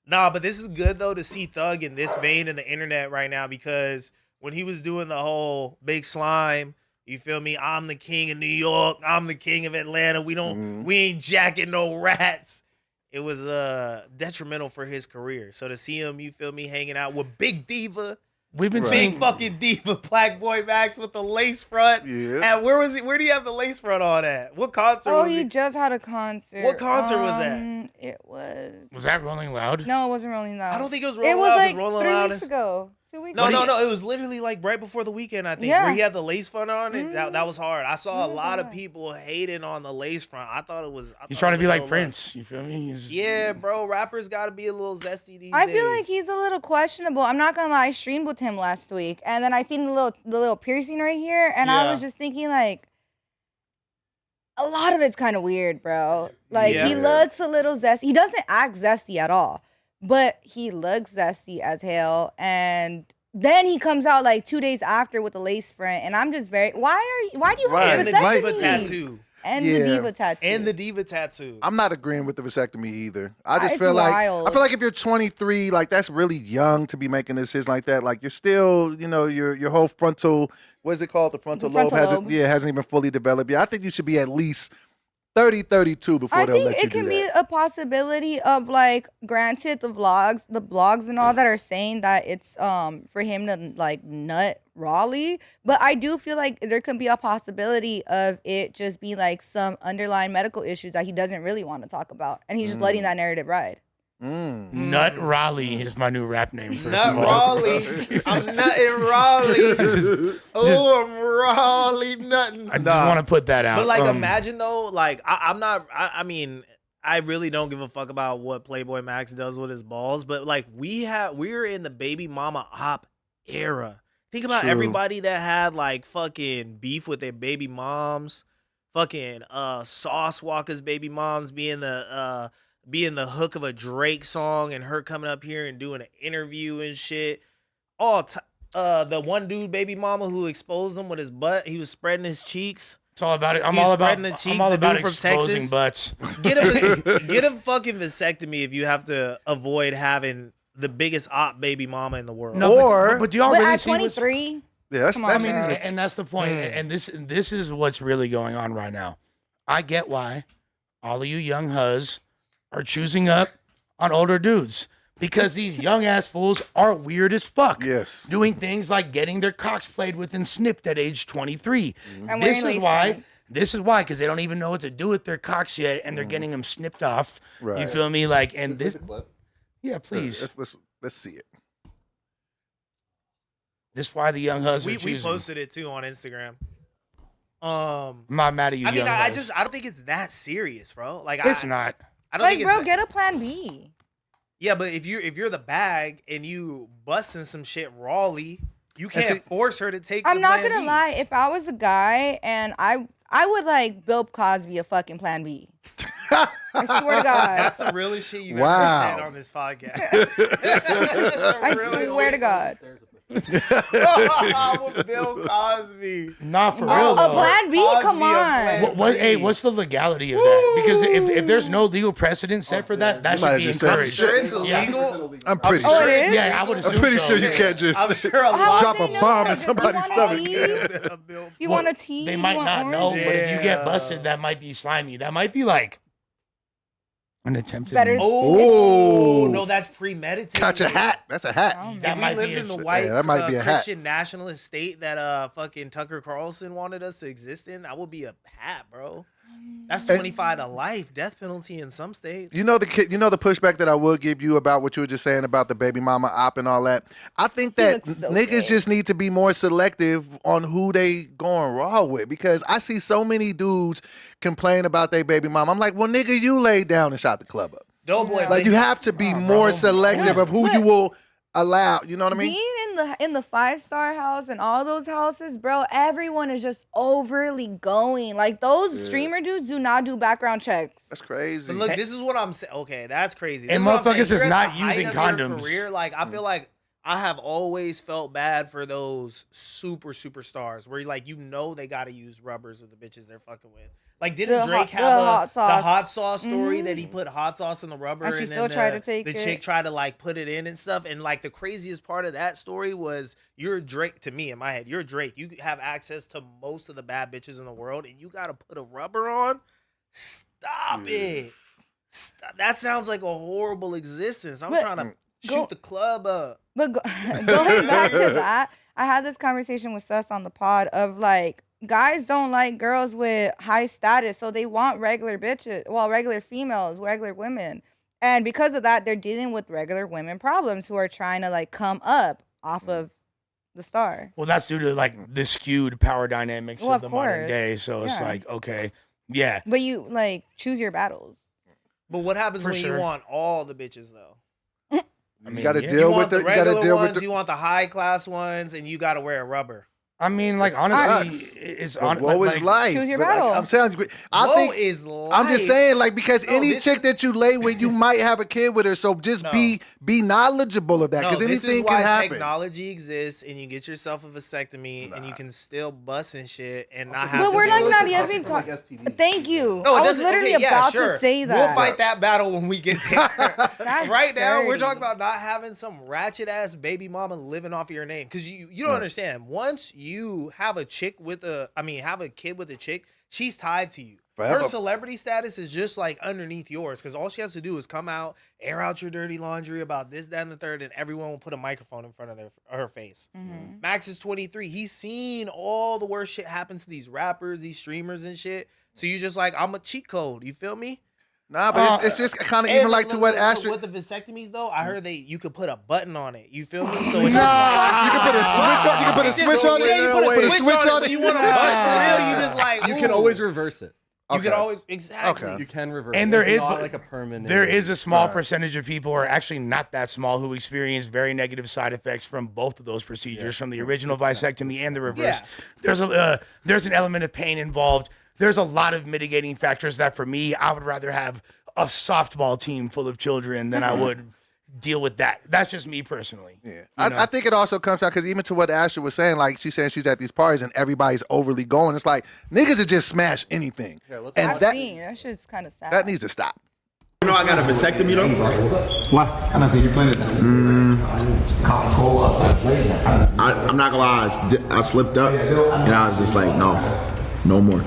Speaker 3: Nah, but this is good though to see Thug in this vein in the internet right now because when he was doing the whole big slime, you feel me? I'm the king of New York. I'm the king of Atlanta. We ain't jacking no rats. It was detrimental for his career. So to see him, you feel me, hanging out with Big Diva,
Speaker 1: We've been
Speaker 2: Right.
Speaker 1: seeing.
Speaker 3: Big fucking Diva, Black Boy Max with the lace front.
Speaker 2: Yeah.
Speaker 3: And where was he? Where do you have the lace front on at? What concert
Speaker 5: Oh,
Speaker 3: was
Speaker 5: he
Speaker 3: he?
Speaker 5: just had a concert.
Speaker 3: What concert was that?
Speaker 5: It was.
Speaker 1: Was that Rolling Loud?
Speaker 5: No, it wasn't Rolling Loud.
Speaker 3: I don't think it was
Speaker 5: It
Speaker 3: Rolling
Speaker 5: was
Speaker 3: Loud. 'cause
Speaker 5: like
Speaker 3: Rolling
Speaker 5: 3
Speaker 3: Loud
Speaker 5: weeks
Speaker 3: is-
Speaker 5: ago. 2 weeks
Speaker 3: No,
Speaker 5: ago.
Speaker 3: no. It was literally like right before the weekend, I think,
Speaker 5: Yeah.
Speaker 3: where he had the lace front on. And that was hard. I saw a
Speaker 5: Yeah,
Speaker 3: lot of
Speaker 5: yeah.
Speaker 3: people hating on the lace front. I thought it was.
Speaker 1: He's trying to be like Prince. You feel me?
Speaker 3: Yeah, bro. Rappers got to be a little zesty these
Speaker 5: I
Speaker 3: days.
Speaker 5: feel like he's a little questionable. I'm not gonna lie. I streamed with him last week, and then I seen the little piercing right here, and I
Speaker 3: Yeah.
Speaker 5: was just thinking like, a lot of it's kind of weird, bro. Like he
Speaker 3: Yeah.
Speaker 5: looks a little zesty. He doesn't act zesty at all, but he looks zesty as hell. And then he comes out like 2 days after with the lace front, and I'm just very. Why do you
Speaker 2: Right.
Speaker 5: have
Speaker 3: And
Speaker 5: a
Speaker 3: the
Speaker 2: Right.
Speaker 3: diva
Speaker 5: vasectomy?
Speaker 3: tattoo.
Speaker 5: And
Speaker 2: Yeah.
Speaker 5: the diva tattoo.
Speaker 3: And the diva tattoo.
Speaker 2: I'm not agreeing with the vasectomy either. I just
Speaker 5: It's
Speaker 2: feel like
Speaker 5: wild.
Speaker 2: I feel like if you're 23, like that's really young to be making a decision like that. Like you're still, you know, your whole frontal, what is it called? The frontal
Speaker 5: The frontal
Speaker 2: lobe
Speaker 5: lobe.
Speaker 2: hasn't even fully developed yet. I think you should be at least 30, 32 before
Speaker 5: I
Speaker 2: they'll
Speaker 5: think
Speaker 2: let you
Speaker 5: it can
Speaker 2: do
Speaker 5: be
Speaker 2: that.
Speaker 5: a possibility of like, granted, the blogs and all that are saying that it's for him to like nut Raleigh, but I do feel like there can be a possibility of it just being like some underlying medical issues that he doesn't really want to talk about, and he's just letting that narrative ride.
Speaker 1: Nut Raleigh is my new rap name. For
Speaker 3: Nut
Speaker 1: small.
Speaker 3: Raleigh. I'm nutting Raleigh. Oh, I'm Raleigh nutting.
Speaker 1: I just want to put that out.
Speaker 3: But like, imagine though, like I'm not. I mean, I really don't give a fuck about what Playboy Max does with his balls. But like, we're in the baby mama op era. Think about
Speaker 2: True.
Speaker 3: everybody that had like fucking beef with their baby moms, fucking Sauce Walker's baby moms being the hook of a Drake song, and her coming up here and doing an interview and shit. The one dude baby mama who exposed him with his butt, he was spreading his cheeks.
Speaker 1: It's all about it. I'm
Speaker 3: He's
Speaker 1: all about.
Speaker 3: spreading the cheeks,
Speaker 1: I'm all
Speaker 3: the
Speaker 1: about
Speaker 3: dude from
Speaker 1: exposing
Speaker 3: Texas.
Speaker 1: butts.
Speaker 3: Get a fucking vasectomy if you have to avoid having the biggest op baby mama in the world.
Speaker 1: No,
Speaker 2: Or-
Speaker 1: but do y'all
Speaker 5: But
Speaker 1: really
Speaker 5: at
Speaker 1: see what's-
Speaker 5: 23,
Speaker 2: Yeah, that's
Speaker 5: Come on,
Speaker 2: that's
Speaker 5: man.
Speaker 2: easy.
Speaker 1: And that's the point. And this is what's really going on right now. I get why all of you young huzz are choosing up on older dudes because these young ass fools are weird as fuck.
Speaker 2: Yes.
Speaker 1: Doing things like getting their cocks played with and snipped at age 23.
Speaker 5: And
Speaker 1: This
Speaker 5: wearing
Speaker 1: is
Speaker 5: lace
Speaker 1: why.
Speaker 5: fronts.
Speaker 1: This is why, because they don't even know what to do with their cocks yet, and they're getting them snipped off. You
Speaker 2: Right.
Speaker 1: feel me? Like, and this,
Speaker 4: Clip.
Speaker 1: yeah, please.
Speaker 2: Let's see it.
Speaker 1: This is why the young huzz are
Speaker 3: we
Speaker 1: choosing.
Speaker 3: posted it too on Instagram.
Speaker 1: I'm not mad at you,
Speaker 3: I mean,
Speaker 1: young
Speaker 3: I
Speaker 1: huzz.
Speaker 3: don't think it's that serious, bro. Like,
Speaker 1: It's not.
Speaker 3: I don't
Speaker 5: like,
Speaker 3: think
Speaker 5: bro,
Speaker 3: it's
Speaker 5: get a plan B.
Speaker 3: Yeah, but if you're the bag and you busting some shit rawly, you can't force her to take.
Speaker 5: I'm
Speaker 3: the
Speaker 5: not
Speaker 3: plan
Speaker 5: gonna
Speaker 3: B.
Speaker 5: lie. If I was a guy and I would like Bill Cosby a fucking plan B. I swear to God.
Speaker 3: That's the realest shit you've
Speaker 2: Wow.
Speaker 3: ever said on this podcast.
Speaker 5: I swear to God.
Speaker 3: With Bill Cosby.
Speaker 1: Not for
Speaker 5: Oh,
Speaker 1: real
Speaker 5: a
Speaker 1: though.
Speaker 5: plan B?
Speaker 3: Cosby
Speaker 5: Come
Speaker 3: a
Speaker 5: on.
Speaker 3: plan
Speaker 1: Hey, what's the legality of that? Because if there's no legal precedent set for that, that
Speaker 2: You might
Speaker 1: should be
Speaker 2: have just said some
Speaker 1: encouraged.
Speaker 3: Sure, it's
Speaker 1: Yeah.
Speaker 3: illegal.
Speaker 2: I'm pretty
Speaker 5: Oh,
Speaker 2: sure.
Speaker 5: it is?
Speaker 1: Yeah, I would assume
Speaker 2: I'm pretty
Speaker 1: so.
Speaker 2: sure you can't just
Speaker 3: I'm sure a
Speaker 5: How
Speaker 3: lot.
Speaker 5: would
Speaker 2: drop
Speaker 5: they
Speaker 2: a
Speaker 5: know
Speaker 2: bomb
Speaker 5: that?
Speaker 2: in
Speaker 5: Does he
Speaker 2: somebody's
Speaker 5: want a
Speaker 2: stomach.
Speaker 5: tea? You want a tea?
Speaker 1: They
Speaker 5: You
Speaker 1: might
Speaker 5: want
Speaker 1: not
Speaker 5: orange?
Speaker 1: know, but if you get
Speaker 3: Yeah.
Speaker 1: busted, that might be slimy. That might be like an attempted.
Speaker 5: Better-
Speaker 3: Oh
Speaker 2: Ooh.
Speaker 3: no, that's premeditated.
Speaker 2: Catch a hat. That's a hat.
Speaker 5: Oh,
Speaker 1: That
Speaker 3: If
Speaker 1: might
Speaker 3: we
Speaker 1: be
Speaker 3: lived in the
Speaker 1: a-
Speaker 3: white
Speaker 2: that might be a hat.
Speaker 3: Christian nationalist state that fucking Tucker Carlson wanted us to exist in, that would be a hat, bro. That's 25 to life, death penalty in some states.
Speaker 2: You know the pushback that I will give you about what you were just saying about the baby mama op and all that. I think
Speaker 5: He
Speaker 2: that
Speaker 5: looks so
Speaker 2: niggas
Speaker 5: good.
Speaker 2: just need to be more selective on who they going raw with, because I see so many dudes complain about their baby mama. I'm like, well, nigga, you laid down and shot the club up.
Speaker 3: Doughboy,
Speaker 2: Like, you have to be more selective of who you will allow. You know what I mean?
Speaker 5: Being in the 5-star house and all those houses, bro, everyone is just overly going. Like those streamer dudes do not do background checks.
Speaker 2: That's crazy.
Speaker 3: But look, this is what I'm saying. Okay, that's crazy.
Speaker 1: And
Speaker 3: This what I'm saying.
Speaker 1: motherfuckers is
Speaker 3: You're at
Speaker 1: not
Speaker 3: the height
Speaker 1: using
Speaker 3: of your
Speaker 1: condoms.
Speaker 3: Career, like I feel like I have always felt bad for those superstars where like they got to use rubbers with the bitches they're fucking with. Like, didn't Drake have the hot sauce story that he put hot sauce in the rubber
Speaker 5: And she
Speaker 3: then
Speaker 5: still tried to take
Speaker 3: the
Speaker 5: it.
Speaker 3: chick tried to like put it in and stuff. And like the craziest part of that story was you're Drake to me in my head. You're Drake. You have access to most of the bad bitches in the world, and you got to put a rubber on. Stop it. That sounds like a horrible existence. I'm
Speaker 5: But
Speaker 3: trying to
Speaker 5: go-
Speaker 3: shoot the club up.
Speaker 5: But going back to that, I had this conversation with Sus on the pod of like, guys don't like girls with high status, so they want regular bitches, regular females, regular women. And because of that, they're dealing with regular women problems who are trying to like come up off of the star.
Speaker 1: Well, that's due to like the skewed power dynamics
Speaker 5: Well,
Speaker 1: of the
Speaker 5: of
Speaker 1: modern
Speaker 5: course.
Speaker 1: day. So it's
Speaker 5: Yeah.
Speaker 1: like, okay, yeah.
Speaker 5: But you like choose your battles.
Speaker 3: But what happens
Speaker 1: For
Speaker 3: when
Speaker 1: sure.
Speaker 3: you want all the bitches though?
Speaker 2: You got to
Speaker 1: yeah.
Speaker 3: You
Speaker 2: deal with
Speaker 3: want
Speaker 2: the.
Speaker 3: the
Speaker 2: You got
Speaker 3: regular
Speaker 2: to deal
Speaker 3: ones,
Speaker 2: with the.
Speaker 3: you want the high class ones, and you got to wear a rubber.
Speaker 1: I mean, like,
Speaker 2: It
Speaker 1: honestly,
Speaker 2: sucks.
Speaker 1: it's
Speaker 2: But
Speaker 1: on.
Speaker 2: woe is life.
Speaker 5: Choose your
Speaker 2: But
Speaker 5: battle.
Speaker 2: I'm telling you, I
Speaker 3: Woe
Speaker 2: think
Speaker 3: is life.
Speaker 2: I'm just saying, like, because
Speaker 3: No,
Speaker 2: any
Speaker 3: this
Speaker 2: chick
Speaker 3: is-
Speaker 2: that you lay with, you might have a kid with her. So just
Speaker 3: No.
Speaker 2: be knowledgeable of that,
Speaker 3: No,
Speaker 2: because
Speaker 3: this
Speaker 2: anything
Speaker 3: is why
Speaker 2: can happen.
Speaker 3: technology exists, and you get yourself a vasectomy, and you can still bust and shit, and not have.
Speaker 5: But
Speaker 3: to
Speaker 5: we're
Speaker 3: deal
Speaker 5: like
Speaker 3: with
Speaker 5: not
Speaker 3: the
Speaker 5: even
Speaker 3: consequences.
Speaker 5: talking. Thank you.
Speaker 3: No, it
Speaker 5: I was
Speaker 3: doesn't-
Speaker 5: literally
Speaker 3: okay, yeah,
Speaker 5: about
Speaker 3: sure.
Speaker 5: to say that.
Speaker 3: We'll fight that battle when we get there.
Speaker 5: That's
Speaker 3: Right now, we're
Speaker 5: dirty.
Speaker 3: talking about not having some ratchet ass baby mama living off of your name, because you don't understand. Once you have a chick have a kid with a chick, she's tied to you.
Speaker 2: Forever.
Speaker 3: Her celebrity status is just like underneath yours, because all she has to do is come out, air out your dirty laundry about this, that, and the third, and everyone will put a microphone in front of her face.
Speaker 5: Mhm.
Speaker 3: Max is 23. He's seen all the worst shit happen to these rappers, these streamers and shit. So you just like, I'm a cheat code. You feel me?
Speaker 2: Nah, but it's just kind of
Speaker 3: And
Speaker 2: even like to what
Speaker 3: look,
Speaker 2: Astrid.
Speaker 3: with the vasectomies though, I heard you could put a button on it. You feel me? So it's
Speaker 1: Nah.
Speaker 2: You can put a switch on. You can put a
Speaker 3: It's just-
Speaker 2: switch on
Speaker 3: yeah,
Speaker 2: it.
Speaker 3: you put a switch on it.
Speaker 2: it.
Speaker 3: When you want to bust for real, you just like
Speaker 4: You can
Speaker 3: ooh.
Speaker 4: always reverse it.
Speaker 3: You can
Speaker 2: Okay.
Speaker 3: always exactly.
Speaker 2: Okay.
Speaker 4: You can reverse
Speaker 1: And
Speaker 4: it.
Speaker 1: there
Speaker 4: It's
Speaker 1: is-
Speaker 4: not
Speaker 1: but
Speaker 4: like a permanent.
Speaker 1: There is a small
Speaker 2: Right.
Speaker 1: percentage of people, or actually not that small, who experience very negative side effects from both of those procedures, from the original vasectomy and the reverse.
Speaker 3: Yeah.
Speaker 1: There's an element of pain involved. There's a lot of mitigating factors that, for me, I would rather have a softball team full of children than I would deal with that. That's just me personally.
Speaker 2: Yeah,
Speaker 1: You know?
Speaker 2: I think it also comes out because even to what Asher was saying, like she's saying she's at these parties and everybody's overly going. It's like niggas would just smash anything,
Speaker 4: let's
Speaker 2: and
Speaker 5: I've
Speaker 2: that
Speaker 5: seen that shit's kind of sad.
Speaker 2: that needs to stop.
Speaker 6: You know I got a vasectomy though?
Speaker 7: Why? And I said, you playing it?
Speaker 6: I'm not gonna lie, I slipped up and I was just like, no more.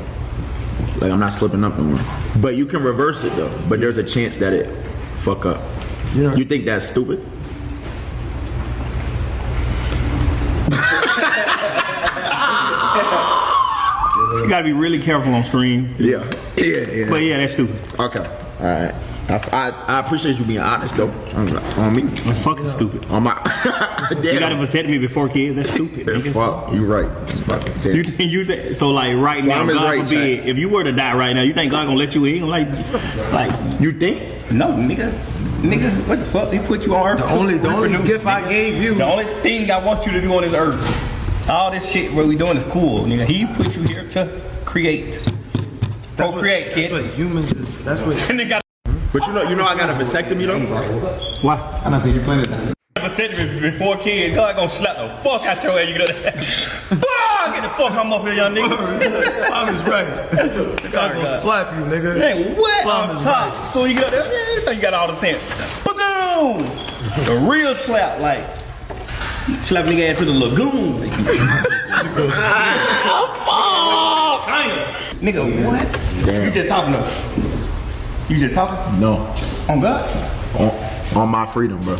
Speaker 6: Like I'm not slipping up no more. But you can reverse it though. But there's a chance that it fuck up.
Speaker 7: Yeah.
Speaker 6: You think that's stupid?
Speaker 7: You gotta be really careful on screen.
Speaker 6: Yeah.
Speaker 7: But yeah, that's stupid.
Speaker 6: Okay. All right. I appreciate you being honest though. On me.
Speaker 8: That's fucking stupid.
Speaker 6: On my.
Speaker 8: You gotta vasectomy before kids. That's stupid. Nigga.
Speaker 6: Fuck, you right.
Speaker 8: You think so? Like right
Speaker 6: Islam
Speaker 8: now,
Speaker 6: is
Speaker 8: God
Speaker 6: right,
Speaker 8: forbid,
Speaker 6: Chad.
Speaker 8: if you were to die right now, you think God gonna let you in? Like
Speaker 6: You think?
Speaker 8: no, nigga, what the fuck? He put you on earth.
Speaker 7: The only gift I gave you.
Speaker 8: The only thing I want you to do on this earth, all this shit what we doing is cool, nigga. He put you here to create. Procreate, kid.
Speaker 7: That's what humans is. That's what.
Speaker 8: And they got
Speaker 6: But you know I got a vasectomy though.
Speaker 8: why?
Speaker 7: And I said you planted that.
Speaker 8: Vasectomy before kids. God gonna slap the fuck out your ass. You get that? Fuck! Get the fuck I'm up here, young nigga.
Speaker 7: Islam is right. God gonna slap you, nigga.
Speaker 8: Hey, what
Speaker 7: Islam
Speaker 8: on
Speaker 7: is
Speaker 8: top?
Speaker 7: right.
Speaker 8: So you got that? Yeah, you think you got all the sense. Boom! A real slap, like slap nigga ass to the lagoon. Nigga, what?
Speaker 6: Damn.
Speaker 8: You just talking though? You just talking?
Speaker 6: No.
Speaker 8: On God?
Speaker 6: On my freedom, bro.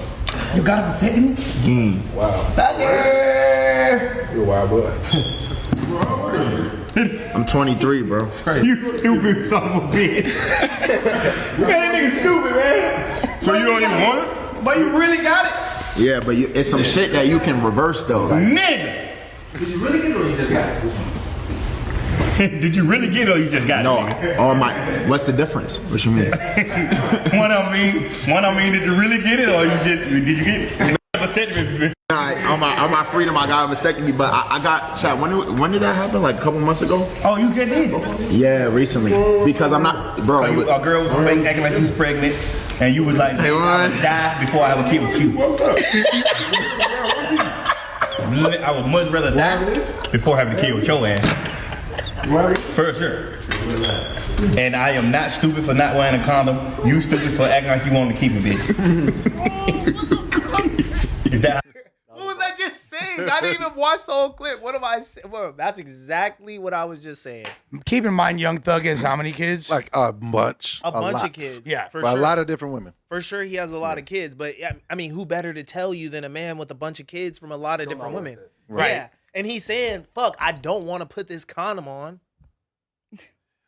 Speaker 8: You got a vasectomy?
Speaker 7: You're a wild boy.
Speaker 6: I'm 23, bro.
Speaker 8: You stupid son of a bitch. Man, that nigga stupid, man. So you don't even want it? But you really got it?
Speaker 6: Yeah, but it's some shit that you can reverse though. Like,
Speaker 8: Nigga!
Speaker 7: Did you really get it or you just got it?
Speaker 8: Did you really get it or you just got
Speaker 6: no,
Speaker 8: it, nigga?
Speaker 6: on my. What's the difference? What you mean?
Speaker 8: One I mean, did you really get it or did you get it?
Speaker 6: On my freedom, I got a vasectomy, but I got shot. When did that happen? Like a couple months ago?
Speaker 8: Oh, you just did?
Speaker 6: Yeah, recently. Because I'm not, bro.
Speaker 8: A girl was acting like she was pregnant, and you was like,
Speaker 6: Hey,
Speaker 8: I'm
Speaker 6: Ryan.
Speaker 8: gonna die before I have a kid with you. I would much rather die before having a kid with your ass. For sure. And I am not stupid for not wearing a condom. You stupid for acting like you want to keep a bitch. Is that?
Speaker 3: What was I just saying? I didn't even watch the whole clip. What am I saying? Well, that's exactly what I was just saying.
Speaker 1: Keep in mind, Young Thug has how many kids?
Speaker 2: Like a bunch.
Speaker 3: A bunch
Speaker 2: lot.
Speaker 3: of kids.
Speaker 1: Yeah,
Speaker 3: for
Speaker 2: By
Speaker 3: sure.
Speaker 2: a lot of different women.
Speaker 3: For sure, he has a lot of kids. But I mean, who better to tell you than a man with a bunch of kids from a lot of different women?
Speaker 1: Right.
Speaker 3: Yeah. And he's saying, "Fuck, I don't want to put this condom on."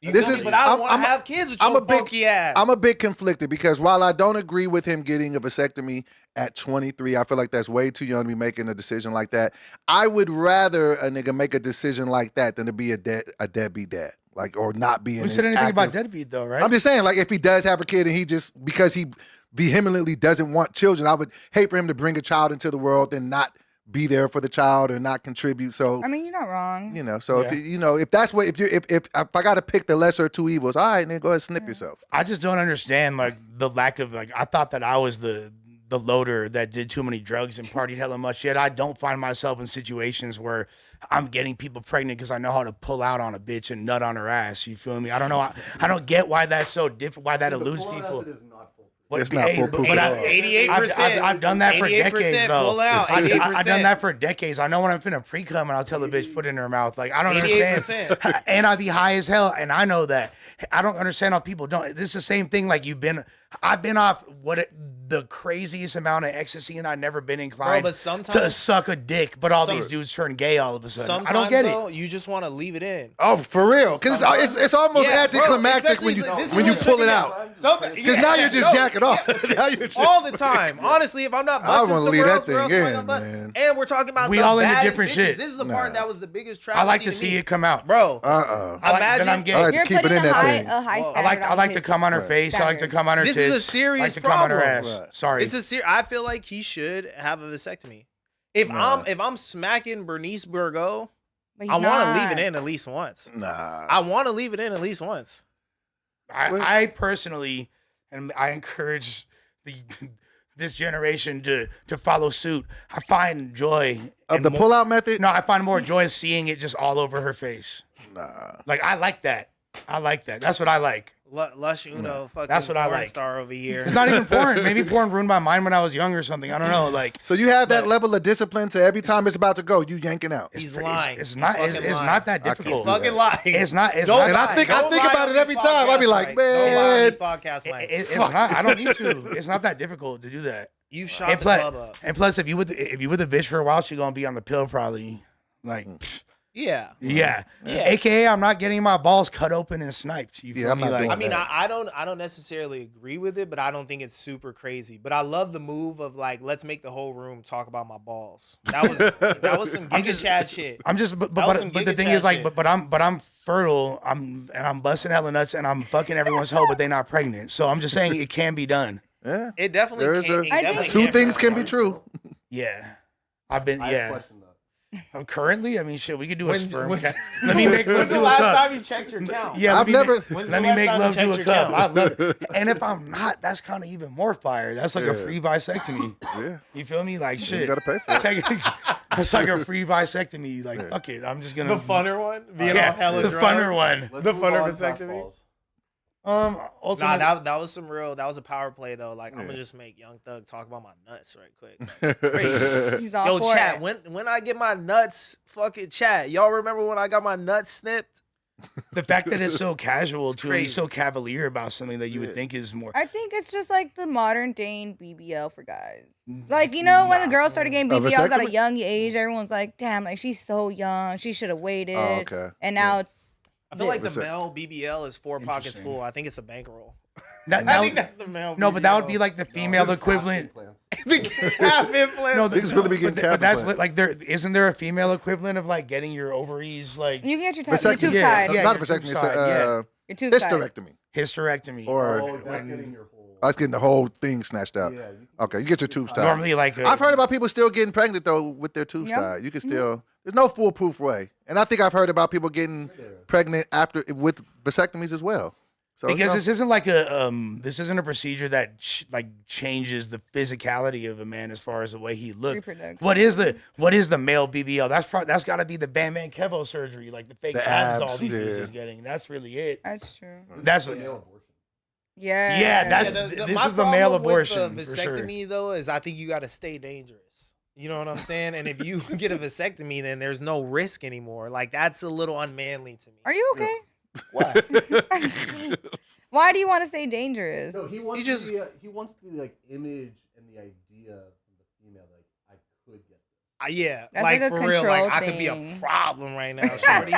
Speaker 3: You
Speaker 2: This
Speaker 3: feel me?
Speaker 2: is-
Speaker 3: but I
Speaker 2: I'm-
Speaker 3: want
Speaker 2: I'm
Speaker 3: to
Speaker 2: a-
Speaker 3: have kids with
Speaker 2: I'm
Speaker 3: your
Speaker 2: a big-
Speaker 3: funky ass.
Speaker 2: I'm a bit conflicted because while I don't agree with him getting a vasectomy at 23, I feel like that's way too young to be making a decision like that. I would rather a nigga make a decision like that than to be a deadbeat dad, like, or not being.
Speaker 1: We said anything about deadbeat though, right?
Speaker 2: I'm just saying, like, if he does have a kid and he just because he vehemently doesn't want children, I would hate for him to bring a child into the world and not be there for the child or not contribute. So
Speaker 5: I mean, you're not wrong.
Speaker 2: you know, so
Speaker 1: Yeah.
Speaker 2: if that's what if I got to pick the lesser of two evils, all right, then go ahead and snip yourself.
Speaker 1: I just don't understand like the lack of like. I thought that I was the loader that did too many drugs and partied hella much. Yet I don't find myself in situations where I'm getting people pregnant because I know how to pull out on a bitch and nut on her ass. You feel me? I don't know. I don't get why that's so different. Why that eludes people. But,
Speaker 2: It's not foolproof
Speaker 1: but
Speaker 2: at all.
Speaker 3: 88%.
Speaker 1: I've done that for
Speaker 3: 88%
Speaker 1: decades, though.
Speaker 3: pull out,
Speaker 1: I've
Speaker 3: 88%.
Speaker 1: done that for decades. I know when I'm finna pre-cum and I'll tell the bitch put it in her mouth. Like I don't understand.
Speaker 3: 88%.
Speaker 1: And I be high as hell, and I know that. I don't understand how people don't. This is the same thing. Like I've been off the craziest amount of ecstasy, and I've never been inclined
Speaker 3: but
Speaker 1: to
Speaker 3: sometimes-
Speaker 1: suck a dick. But all these dudes turn gay all of a sudden.
Speaker 3: Sometimes,
Speaker 1: I don't get
Speaker 3: though,
Speaker 1: it.
Speaker 3: you just want to leave it in.
Speaker 2: Oh, for real? Because it's almost
Speaker 3: Yeah, bro,
Speaker 2: anticlimactic
Speaker 3: especially
Speaker 2: when
Speaker 3: this
Speaker 2: you
Speaker 3: is
Speaker 2: pull it
Speaker 3: what-
Speaker 2: out.
Speaker 3: Sometimes,
Speaker 2: Because now you're just jacking off. Now you're just,
Speaker 3: all the time. Honestly, if I'm not
Speaker 2: I
Speaker 3: busting
Speaker 2: wanna
Speaker 3: somewhere
Speaker 2: leave that
Speaker 3: else, where else
Speaker 2: thing
Speaker 3: am I
Speaker 2: in,
Speaker 3: gonna bust?
Speaker 2: man.
Speaker 3: And we're talking about
Speaker 1: We
Speaker 3: the
Speaker 1: all into
Speaker 3: baddest
Speaker 1: different
Speaker 3: bitches.
Speaker 1: shit.
Speaker 3: This is the part that was the biggest travesty.
Speaker 1: I like to see
Speaker 3: me.
Speaker 1: it come out.
Speaker 3: Bro.
Speaker 1: I like,
Speaker 3: Imagine-
Speaker 1: then I'm gay.
Speaker 2: I like to
Speaker 5: You're
Speaker 2: keep it
Speaker 5: putting
Speaker 2: in that thing.
Speaker 5: a high standard.
Speaker 1: I like to
Speaker 5: on
Speaker 1: come on her
Speaker 5: his
Speaker 1: face. I like to
Speaker 5: standard.
Speaker 1: come on her
Speaker 3: This
Speaker 1: tits.
Speaker 3: is a serious
Speaker 1: I like to come on her
Speaker 3: problem.
Speaker 1: ass.
Speaker 2: Right.
Speaker 1: Sorry.
Speaker 3: It's a I feel like he should have a vasectomy. If I'm smacking Bernice Burgo,
Speaker 5: But he's
Speaker 3: I want to
Speaker 5: not.
Speaker 3: leave it in at least once.
Speaker 2: Nah.
Speaker 3: I want to leave it in at least once.
Speaker 1: I personally, and I encourage this generation to follow suit. I find joy
Speaker 2: Of
Speaker 1: in
Speaker 2: the
Speaker 1: more-
Speaker 2: pull-out method?
Speaker 1: No, I find more joy seeing it just all over her face.
Speaker 2: Nah.
Speaker 1: Like I like that. I like that. That's what I like.
Speaker 3: Lush Uno, fucking
Speaker 1: That's what I
Speaker 3: porn
Speaker 1: like.
Speaker 3: star over here.
Speaker 1: It's not even porn. Maybe porn ruined my mind when I was young or something. I don't know. Like
Speaker 2: So you have that level of discipline to every time it's about to go, you yanking out.
Speaker 3: He's lying.
Speaker 1: it's not.
Speaker 3: He's
Speaker 1: It's
Speaker 3: fucking lying.
Speaker 1: not that
Speaker 2: I can't
Speaker 1: difficult.
Speaker 2: do
Speaker 3: Fucking lying.
Speaker 1: It's not. It's
Speaker 3: Don't
Speaker 1: not.
Speaker 2: And I
Speaker 3: lie.
Speaker 2: think
Speaker 3: Don't lie
Speaker 2: about
Speaker 3: on
Speaker 2: it
Speaker 3: this
Speaker 2: every time. I be
Speaker 3: podcast,
Speaker 2: like,
Speaker 3: Mike. Don't lie on
Speaker 2: man.
Speaker 3: this podcast, Mike.
Speaker 1: It's not. I don't need to. It's not that difficult to do that.
Speaker 3: You shot
Speaker 1: And
Speaker 3: the
Speaker 1: plus,
Speaker 3: club up.
Speaker 1: and plus, if you with a bitch for a while, she gonna be on the pill probably. Like,
Speaker 3: Yeah.
Speaker 1: Yeah.
Speaker 3: Yeah.
Speaker 1: AKA, I'm not getting my balls cut open and sniped. You feel
Speaker 2: I'm
Speaker 1: me?
Speaker 2: not
Speaker 1: Like,
Speaker 2: doing
Speaker 3: I mean,
Speaker 2: that.
Speaker 3: I don't necessarily agree with it, but I don't think it's super crazy. But I love the move of like, let's make the whole room talk about my balls. That was some Giga Chad shit.
Speaker 1: I'm just, but
Speaker 3: That was some
Speaker 1: the
Speaker 3: Giga
Speaker 1: thing
Speaker 3: Chad
Speaker 1: is like,
Speaker 3: shit.
Speaker 1: but I'm fertile. I'm busting hella nuts and I'm fucking everyone's hoe, but they not pregnant. So I'm just saying it can be done.
Speaker 2: Yeah.
Speaker 3: It definitely
Speaker 2: There is
Speaker 3: can,
Speaker 2: a-
Speaker 3: it
Speaker 5: I
Speaker 3: definitely
Speaker 2: Two
Speaker 3: can
Speaker 2: things can
Speaker 3: be
Speaker 2: be true.
Speaker 1: Yeah, I've been.
Speaker 4: I have a
Speaker 1: Yeah,
Speaker 4: question though.
Speaker 1: currently, I mean, shit, we could do a
Speaker 3: When's-
Speaker 1: sperm
Speaker 3: when-
Speaker 1: count. Let me make love
Speaker 3: When's
Speaker 1: to
Speaker 3: the
Speaker 1: a
Speaker 3: last
Speaker 1: cup.
Speaker 3: time you checked your count?
Speaker 1: Yeah,
Speaker 2: I've never-
Speaker 3: When's
Speaker 1: let
Speaker 3: the
Speaker 1: me
Speaker 3: last
Speaker 1: make
Speaker 3: time you
Speaker 1: love to
Speaker 3: checked
Speaker 1: a
Speaker 3: your
Speaker 1: cup.
Speaker 3: count?
Speaker 1: I love it. And if I'm not, that's kind of even more fire. That's like a
Speaker 2: Yeah.
Speaker 1: free bisectomy.
Speaker 2: Yeah.
Speaker 1: You feel me? Like shit.
Speaker 2: gotta pay for it.
Speaker 1: It's like a free bisectomy. Like fuck it, I'm just gonna
Speaker 3: The funner one? Being
Speaker 1: Yeah,
Speaker 3: off hella
Speaker 1: the
Speaker 3: drugs?
Speaker 1: funner one.
Speaker 4: Let's
Speaker 3: The
Speaker 4: move
Speaker 3: funner
Speaker 4: on to
Speaker 3: vasectomy?
Speaker 4: fastballs.
Speaker 3: Nah,
Speaker 1: Ultimately,
Speaker 3: that was some real. That was a power play though. Like I'm
Speaker 2: Yeah.
Speaker 3: gonna just make Young Thug talk about my nuts right quick. Crazy.
Speaker 5: He's all
Speaker 3: Yo,
Speaker 5: for
Speaker 3: chat.
Speaker 5: it.
Speaker 3: When I get my nuts, fucking chat. Y'all remember when I got my nuts snipped?
Speaker 1: the fact that it's so casual
Speaker 3: It's
Speaker 1: too, and he's
Speaker 3: crazy.
Speaker 1: so cavalier about something that you would
Speaker 2: Yeah.
Speaker 1: think is more.
Speaker 5: I think it's just like the modern day BBL for guys. Like, you know, when the girls started getting
Speaker 2: A
Speaker 5: BBLs at a
Speaker 2: vasectomy?
Speaker 5: young age, everyone's like, damn, like she's so young. She should have waited.
Speaker 2: Oh, okay.
Speaker 5: And now it's.
Speaker 3: I feel like the
Speaker 2: Vasect-
Speaker 3: male BBL is 4 pockets
Speaker 1: Interesting.
Speaker 3: full. I think it's a bankroll.
Speaker 1: That,
Speaker 3: I
Speaker 1: that
Speaker 3: think
Speaker 1: would-
Speaker 3: that's the male.
Speaker 1: no, but that would
Speaker 3: BBL.
Speaker 1: be like the female equivalent.
Speaker 3: the calf implant.
Speaker 1: No,
Speaker 2: Niggas really be getting
Speaker 1: but that's
Speaker 2: implants.
Speaker 1: like there isn't there a female equivalent of like getting your ovaries like
Speaker 5: You can get your, your
Speaker 2: Vasectomy.
Speaker 5: tube
Speaker 1: Yeah,
Speaker 5: tied.
Speaker 1: yeah.
Speaker 2: Not a
Speaker 1: your
Speaker 2: vasectomy.
Speaker 1: tube
Speaker 2: It's
Speaker 1: side,
Speaker 2: a
Speaker 5: Your tube tied.
Speaker 2: hysterectomy.
Speaker 1: hysterectomy
Speaker 2: Or
Speaker 4: Oh, that's getting your whole.
Speaker 2: I was getting the whole thing snatched out.
Speaker 4: Yeah, you can
Speaker 2: Okay, you get your tubes tied.
Speaker 1: normally like
Speaker 2: I've heard about people still getting pregnant though with their tubes
Speaker 5: Yeah.
Speaker 2: tied. You can still. There's no foolproof way, and I think I've heard about people getting pregnant after with vasectomies as well. So
Speaker 1: because
Speaker 2: you know,
Speaker 1: this isn't like a this isn't a procedure that like changes the physicality of a man as far as the way he looks.
Speaker 5: Reproduction.
Speaker 1: What is the male BBL? That's got to be the Bam Bam Kevo surgery, like the fake
Speaker 2: The
Speaker 1: abs all
Speaker 2: abs,
Speaker 1: these
Speaker 2: yeah.
Speaker 1: bitches is getting. That's really it.
Speaker 5: That's true.
Speaker 1: That's
Speaker 4: male abortion.
Speaker 5: Yeah.
Speaker 1: Yeah, that's- this
Speaker 3: my
Speaker 1: is the male
Speaker 3: problem with
Speaker 1: abortion,
Speaker 3: The
Speaker 1: for sure.
Speaker 3: vasectomy though is I think you got to stay dangerous. You know what I'm saying? And if you get a vasectomy, then there's no risk anymore. Like that's a little unmanly to me.
Speaker 5: Are you okay?
Speaker 3: What?
Speaker 5: Why do you want to say dangerous?
Speaker 4: No, he wants
Speaker 3: just-
Speaker 4: he wants the like image and the idea from the female like I could get this.
Speaker 3: Yeah,
Speaker 5: That's
Speaker 3: like
Speaker 5: like a
Speaker 3: for real, like
Speaker 5: control
Speaker 3: I could be a
Speaker 5: thing.
Speaker 3: problem right now, shorty.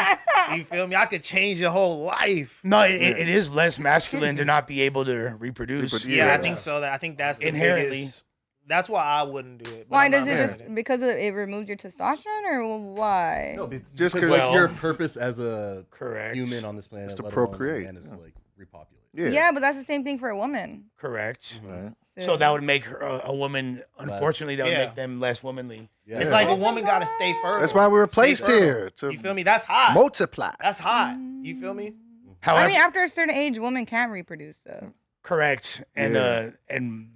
Speaker 3: You feel me? I could change your whole life.
Speaker 1: No, it is less masculine to not be able to reproduce.
Speaker 2: Reproduce.
Speaker 3: Yeah,
Speaker 2: Yeah.
Speaker 3: I think so. That I think that's the
Speaker 1: Inherently.
Speaker 3: biggest- That's why I wouldn't do it. but
Speaker 5: Why
Speaker 3: I'm
Speaker 5: does
Speaker 3: not
Speaker 5: it
Speaker 3: mad
Speaker 5: just
Speaker 3: at it.
Speaker 5: because it removes your testosterone or why?
Speaker 4: No,
Speaker 2: Just
Speaker 4: because
Speaker 2: 'cause-
Speaker 4: like
Speaker 1: Well-
Speaker 4: your purpose as a
Speaker 1: Correct.
Speaker 4: human on this planet
Speaker 2: Is to
Speaker 4: let alone a
Speaker 2: procreate,
Speaker 4: man, is
Speaker 2: yeah.
Speaker 4: to like repopulate.
Speaker 2: yeah.
Speaker 5: Yeah, but that's the same thing for a woman.
Speaker 1: Correct.
Speaker 2: Right.
Speaker 1: So that would make her a woman. Unfortunately, that would
Speaker 3: Yeah.
Speaker 1: make them less womanly.
Speaker 4: Yeah.
Speaker 3: It's like
Speaker 5: Oh
Speaker 3: a
Speaker 5: my
Speaker 3: woman got to
Speaker 5: God.
Speaker 3: stay fertile.
Speaker 2: That's why we were
Speaker 3: Stay
Speaker 2: placed
Speaker 3: fertile.
Speaker 2: here to
Speaker 3: You feel me? That's hot.
Speaker 2: multiply.
Speaker 3: That's hot. You feel me?
Speaker 1: However,
Speaker 5: I mean, after a certain age, women can't reproduce though.
Speaker 1: correct. And
Speaker 2: Yeah.
Speaker 1: and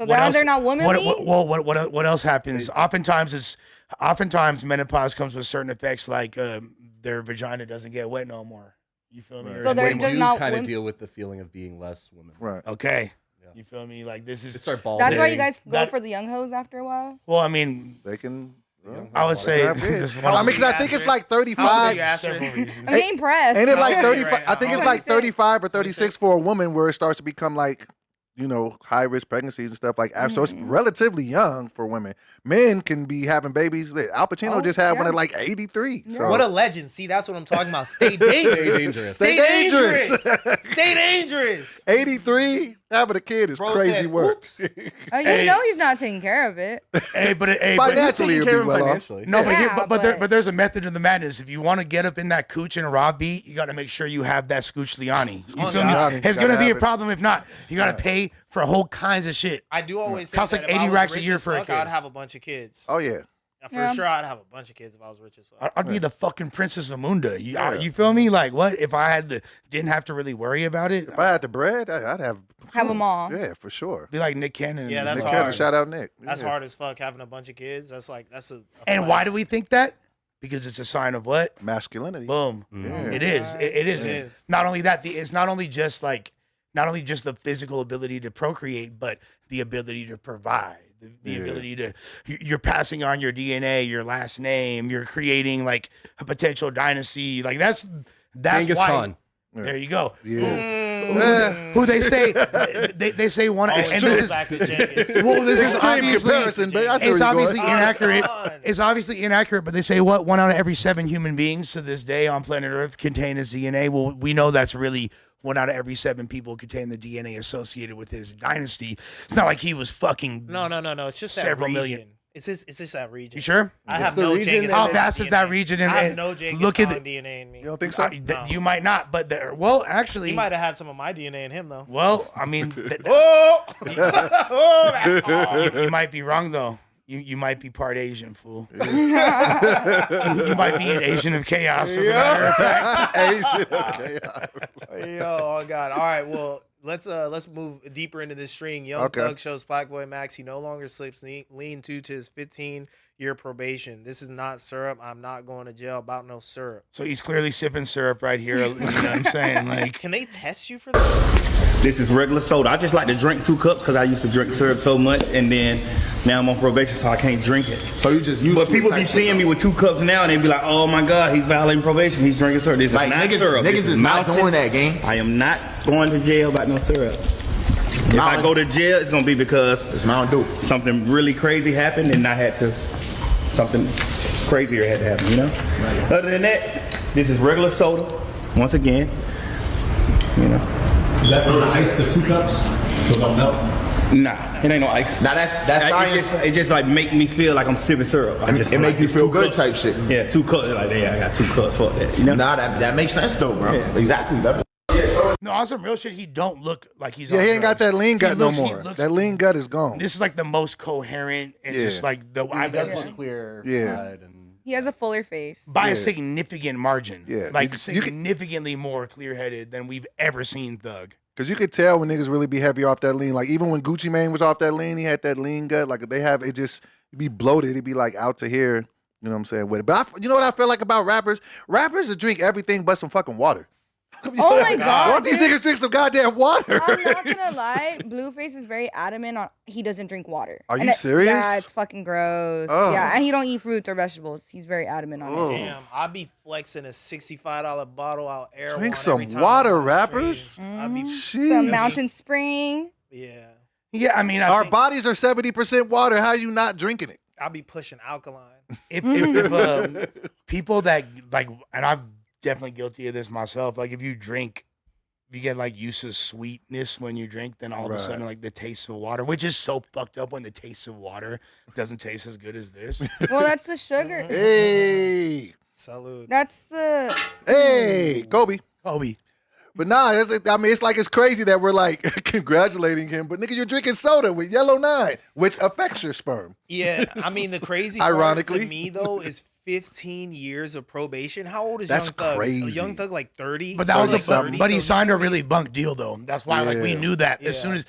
Speaker 5: So
Speaker 1: what
Speaker 5: now
Speaker 1: else-
Speaker 5: they're not womanly.
Speaker 1: what else happens? Oftentimes menopause comes with certain effects like their vagina doesn't get wet no more. You feel me?
Speaker 2: Right.
Speaker 1: Or
Speaker 5: So
Speaker 1: it's
Speaker 5: they're
Speaker 1: way more-
Speaker 5: just not
Speaker 4: kind of
Speaker 5: women-
Speaker 4: deal with the feeling of being less women.
Speaker 2: Right.
Speaker 1: okay.
Speaker 4: Yeah.
Speaker 1: You feel me? Like this
Speaker 4: They
Speaker 1: is
Speaker 4: start balding.
Speaker 5: That's why you guys go
Speaker 1: That-
Speaker 5: for the young hoes after a while.
Speaker 1: well. I mean,
Speaker 2: They can.
Speaker 1: I would say
Speaker 2: Have it.
Speaker 1: this
Speaker 2: I mean, 'cause I
Speaker 3: you
Speaker 2: think it's
Speaker 3: asterisk?
Speaker 2: like
Speaker 3: How old are
Speaker 2: 35.
Speaker 3: you, asterisk?
Speaker 1: several reasons.
Speaker 5: I'm getting pressed.
Speaker 2: Ain't it like
Speaker 3: How old are you
Speaker 2: 35?
Speaker 3: right
Speaker 2: I think
Speaker 3: now?
Speaker 2: it's like
Speaker 5: 26.
Speaker 2: 35 or 36 for a woman where it starts to become like, you know, high risk pregnancies and stuff like that. So it's relatively young for women. Men can be having babies. Al Pacino
Speaker 5: Oh,
Speaker 2: just had one
Speaker 5: yeah.
Speaker 2: at like 83. So
Speaker 3: What a legend. See, that's what I'm talking about. Stay dangerous.
Speaker 4: Very dangerous.
Speaker 2: Stay dangerous.
Speaker 3: Stay dangerous.
Speaker 2: 83 having a kid is
Speaker 3: Bro
Speaker 2: crazy
Speaker 3: said,
Speaker 2: work.
Speaker 3: "Oops."
Speaker 5: Oh, you
Speaker 1: Hey.
Speaker 5: know he's not taking care of it.
Speaker 1: hey, but
Speaker 2: Financially,
Speaker 4: Taking
Speaker 2: you'll
Speaker 4: care
Speaker 2: be
Speaker 4: of him
Speaker 2: well off.
Speaker 4: financially.
Speaker 1: no,
Speaker 5: Yeah,
Speaker 1: but there's a method to the madness. If you want to get up in that cooch and raw beat, you got to make sure you have that scooch Liani. You
Speaker 3: Oh,
Speaker 1: feel me?
Speaker 2: Liani,
Speaker 1: It's
Speaker 2: gotta
Speaker 1: gonna be a
Speaker 2: have it.
Speaker 1: problem if not. You got to pay for a whole kinds of shit.
Speaker 3: I do always say
Speaker 1: Costs
Speaker 3: that
Speaker 1: like
Speaker 3: if I
Speaker 1: 80
Speaker 3: was
Speaker 1: racks a
Speaker 3: rich
Speaker 1: year
Speaker 3: as
Speaker 1: for a
Speaker 3: fuck,
Speaker 1: kid.
Speaker 3: I'd have a bunch of kids.
Speaker 2: Oh, yeah.
Speaker 3: For
Speaker 5: Yeah.
Speaker 3: sure, I'd have a bunch of kids if I was rich as fuck.
Speaker 1: I'd be the fucking Princess Amunda.
Speaker 2: Yeah.
Speaker 1: You feel me? Like what? If I didn't have to really worry about it,
Speaker 2: If I had the bread, I'd have.
Speaker 5: Have 'em all.
Speaker 2: Yeah, for sure.
Speaker 1: be like Nick Cannon.
Speaker 3: Yeah,
Speaker 1: and
Speaker 3: that's
Speaker 2: Nick
Speaker 1: Nick
Speaker 3: hard.
Speaker 2: Cannon, shout out Nick.
Speaker 3: That's
Speaker 2: Yeah.
Speaker 3: hard as fuck having a bunch of kids. That's like a
Speaker 1: And why
Speaker 3: flex.
Speaker 1: do we think that? Because it's a sign of what?
Speaker 2: Masculinity.
Speaker 1: Boom.
Speaker 2: Yeah.
Speaker 1: It is. It is.
Speaker 3: It is.
Speaker 1: Not only that, it's not only just the physical ability to procreate, but the ability to provide. The
Speaker 2: Yeah.
Speaker 1: ability to you're passing on your DNA, your last name. You're creating like a potential dynasty. Like that's
Speaker 4: Genghis
Speaker 1: why.
Speaker 4: Khan.
Speaker 1: There you go.
Speaker 2: Yeah.
Speaker 1: who they say they say one. And this is
Speaker 3: back to Jenkins.
Speaker 1: well, this is
Speaker 2: Extreme
Speaker 1: obviously
Speaker 2: comparison, but I see
Speaker 1: it's
Speaker 2: where you're
Speaker 1: obviously
Speaker 2: going.
Speaker 1: inaccurate.
Speaker 3: Come on.
Speaker 1: It's obviously inaccurate, but they say what 1 out of every 7 human beings to this day on planet Earth contain his DNA. Well, we know that's really 1 out of every 7 people contain the DNA associated with his dynasty. It's not like he was fucking.
Speaker 3: No. It's just that
Speaker 1: Several
Speaker 3: region.
Speaker 1: million.
Speaker 3: It's just that region.
Speaker 1: You sure?
Speaker 3: I have
Speaker 4: the
Speaker 3: no
Speaker 4: region
Speaker 3: Genghis
Speaker 4: that-
Speaker 1: How
Speaker 3: Khan
Speaker 1: vast is that
Speaker 3: DNA.
Speaker 1: region?
Speaker 3: I
Speaker 1: And
Speaker 3: have no Genghis
Speaker 1: look at
Speaker 3: Khan
Speaker 1: the,
Speaker 3: DNA in me.
Speaker 2: You don't think so?
Speaker 1: You might not, but actually,
Speaker 3: He might have had some of my DNA in him though.
Speaker 1: well, I mean,
Speaker 3: Oh,
Speaker 1: you might be wrong though. You might be part Asian, fool. You might be an Asian of chaos, as a matter of fact.
Speaker 2: Asian. Okay.
Speaker 3: Yo, oh god. All right, well, let's move deeper into this string. Young
Speaker 2: Okay.
Speaker 3: Thug shows Blackboy Max he no longer slips lean to his 15-year probation. This is not syrup. I'm not going to jail about no syrup.
Speaker 1: So he's clearly sipping syrup right here. You know what I'm saying? Like,
Speaker 3: Can they test you for that?
Speaker 8: This is regular soda. I just like to drink 2 cups because I used to drink syrup so much, and then now I'm on probation, so I can't drink it.
Speaker 6: So you just use.
Speaker 8: But people be seeing me with 2 cups now, and they be like, "Oh my God, he's violating probation. He's drinking syrup. This
Speaker 6: Like
Speaker 8: is not
Speaker 6: niggas,
Speaker 8: syrup.
Speaker 6: niggas
Speaker 8: This
Speaker 6: is not
Speaker 8: mountain.
Speaker 6: doing that, gang.
Speaker 8: I am not going to jail about no syrup. If I
Speaker 6: Mountain.
Speaker 8: go to jail, it's gonna be because
Speaker 6: It's Mountain Dew.
Speaker 8: something really crazy happened, and I had to something crazier had to happen. You know. Other than that, this is regular soda. Once again, you know.
Speaker 9: Is that for the ice, the 2 cups, so it don't melt?
Speaker 8: Nah, it ain't no ice.
Speaker 6: Now that's science.
Speaker 8: It just like make me feel like I'm sipping syrup. I just
Speaker 6: It make
Speaker 8: like
Speaker 6: you
Speaker 8: it's
Speaker 6: feel
Speaker 8: 2
Speaker 6: good
Speaker 8: cups.
Speaker 6: type shit.
Speaker 8: Yeah, 2 cups. Like, yeah, I got 2 cups. Fuck that. You know.
Speaker 6: Nah, that makes sense though, bro.
Speaker 8: Yeah.
Speaker 6: Exactly.
Speaker 1: no, on some real shit, he don't look like he's.
Speaker 2: Yeah,
Speaker 1: on
Speaker 2: he ain't got
Speaker 1: drugs.
Speaker 2: that lean gut
Speaker 1: He looks-
Speaker 2: no
Speaker 1: he
Speaker 2: more.
Speaker 1: looks-
Speaker 2: That lean gut is gone.
Speaker 1: This is like the most coherent and
Speaker 2: Yeah.
Speaker 1: just like the
Speaker 4: He
Speaker 1: I've
Speaker 4: does
Speaker 1: ever
Speaker 4: look
Speaker 1: seen.
Speaker 4: clear.
Speaker 2: Yeah.
Speaker 4: eyed and
Speaker 5: He has a fuller face.
Speaker 1: By
Speaker 2: Yeah.
Speaker 1: a significant margin.
Speaker 2: Yeah.
Speaker 1: Like
Speaker 2: You can-
Speaker 1: significantly more clear-headed than we've ever seen Thug.
Speaker 2: Because you could tell when niggas really be heavy off that lean. Like even when Gucci Mane was off that lean, he had that lean gut. Like they have it just it'd be bloated. It'd be like out to here. You know what I'm saying with it. But you know what I feel like about rappers? Rappers that drink everything but some fucking water.
Speaker 5: Oh my God,
Speaker 2: Why don't these
Speaker 5: dude.
Speaker 2: niggas drink some goddamn water?
Speaker 5: I'm not gonna lie, Blueface is very adamant on he doesn't drink water.
Speaker 2: Are
Speaker 5: And
Speaker 2: you serious?
Speaker 5: Yeah, it's fucking gross.
Speaker 2: Ugh.
Speaker 5: Yeah, and he don't eat fruits or vegetables. He's very adamant on
Speaker 2: Ugh.
Speaker 5: it.
Speaker 3: Damn, I'd be flexing a $65 bottle out air.
Speaker 2: Drink
Speaker 3: one
Speaker 2: some
Speaker 3: every time
Speaker 2: water,
Speaker 3: I'm on the
Speaker 2: rappers.
Speaker 3: stream. I'd be
Speaker 2: Sheesh.
Speaker 5: Some Mountain Spring.
Speaker 3: yeah.
Speaker 1: Yeah, I mean, I
Speaker 2: Our
Speaker 1: think
Speaker 2: bodies are 70% water. How you not drinking it?
Speaker 3: I'd be pushing alkaline.
Speaker 1: if people that like, and I'm definitely guilty of this myself. Like, if you drink, if you get like used to sweetness when you drink, then all of a
Speaker 2: Right.
Speaker 1: sudden, like the taste of water, which is so fucked up when the taste of water doesn't taste as good as this.
Speaker 5: Well, that's the sugar.
Speaker 2: Hey,
Speaker 3: Salute.
Speaker 5: That's the
Speaker 2: hey, Kobe.
Speaker 1: Kobe.
Speaker 2: But nah, it's like it's crazy that we're like congratulating him. But nigga, you're drinking soda with Yellow 9, which affects your sperm.
Speaker 3: Yeah, I mean the crazy
Speaker 2: Ironically.
Speaker 3: part to me though is 15 years of probation. How old is
Speaker 2: That's
Speaker 3: Young Thug? Is
Speaker 2: crazy.
Speaker 3: Young Thug like 30?
Speaker 1: But that was a
Speaker 2: 30-something.
Speaker 1: but he signed a really bunk deal though. That's why like we
Speaker 2: Yeah.
Speaker 1: knew that as
Speaker 3: Yeah.
Speaker 1: soon as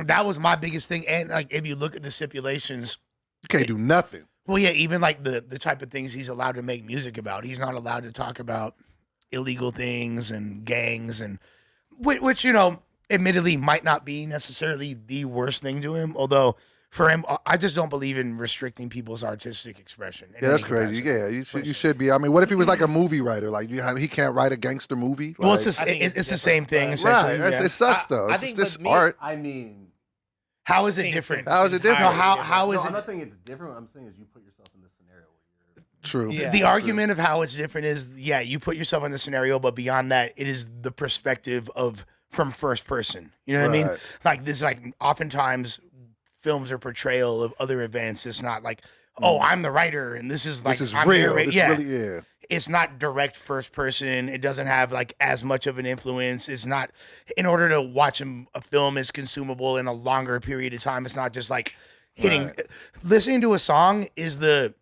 Speaker 1: that was my biggest thing. And like if you look at the stipulations,
Speaker 2: You can't do nothing.
Speaker 1: well, yeah, even like the type of things he's allowed to make music about. He's not allowed to talk about illegal things and gangs and which you know, admittedly might not be necessarily the worst thing to him. Although for him, I just don't believe in restricting people's artistic expression. in
Speaker 2: Yeah, that's
Speaker 1: any
Speaker 2: crazy.
Speaker 1: capacity.
Speaker 2: Yeah, you should be. I mean, what if he was like a movie writer? Like he can't write a gangster movie?
Speaker 1: Well,
Speaker 2: Like,
Speaker 1: it's
Speaker 3: I think
Speaker 1: it's
Speaker 3: it's
Speaker 1: the same thing
Speaker 3: different,
Speaker 2: right.
Speaker 1: essentially. yeah.
Speaker 2: It sucks
Speaker 3: I-
Speaker 2: though.
Speaker 3: I
Speaker 2: It's
Speaker 3: think
Speaker 2: just
Speaker 3: with me-
Speaker 2: art.
Speaker 4: I mean,
Speaker 1: How is it
Speaker 3: Things
Speaker 1: different?
Speaker 3: can
Speaker 2: How is it different?
Speaker 1: No,
Speaker 3: entirely
Speaker 1: how is
Speaker 4: no,
Speaker 1: it?
Speaker 4: I'm not saying it's different. What I'm saying is you put yourself in this scenario where you're.
Speaker 2: True.
Speaker 3: Yeah.
Speaker 1: The argument of how it's different is, yeah, you put yourself in the scenario, but beyond that, it is the perspective of from first person. You know what I mean?
Speaker 2: Right.
Speaker 1: Like this, like oftentimes films are portrayal of other events. It's not like, oh, I'm the writer and this is like
Speaker 2: This is
Speaker 1: I'm
Speaker 2: real.
Speaker 1: narrating.
Speaker 2: This
Speaker 1: Yeah,
Speaker 2: really, yeah.
Speaker 1: it's not direct first person. It doesn't have like as much of an influence. It's not, in order to watch a film is consumable in a longer period of time. It's not just like hitting.
Speaker 2: Right.
Speaker 1: Listening to a song is the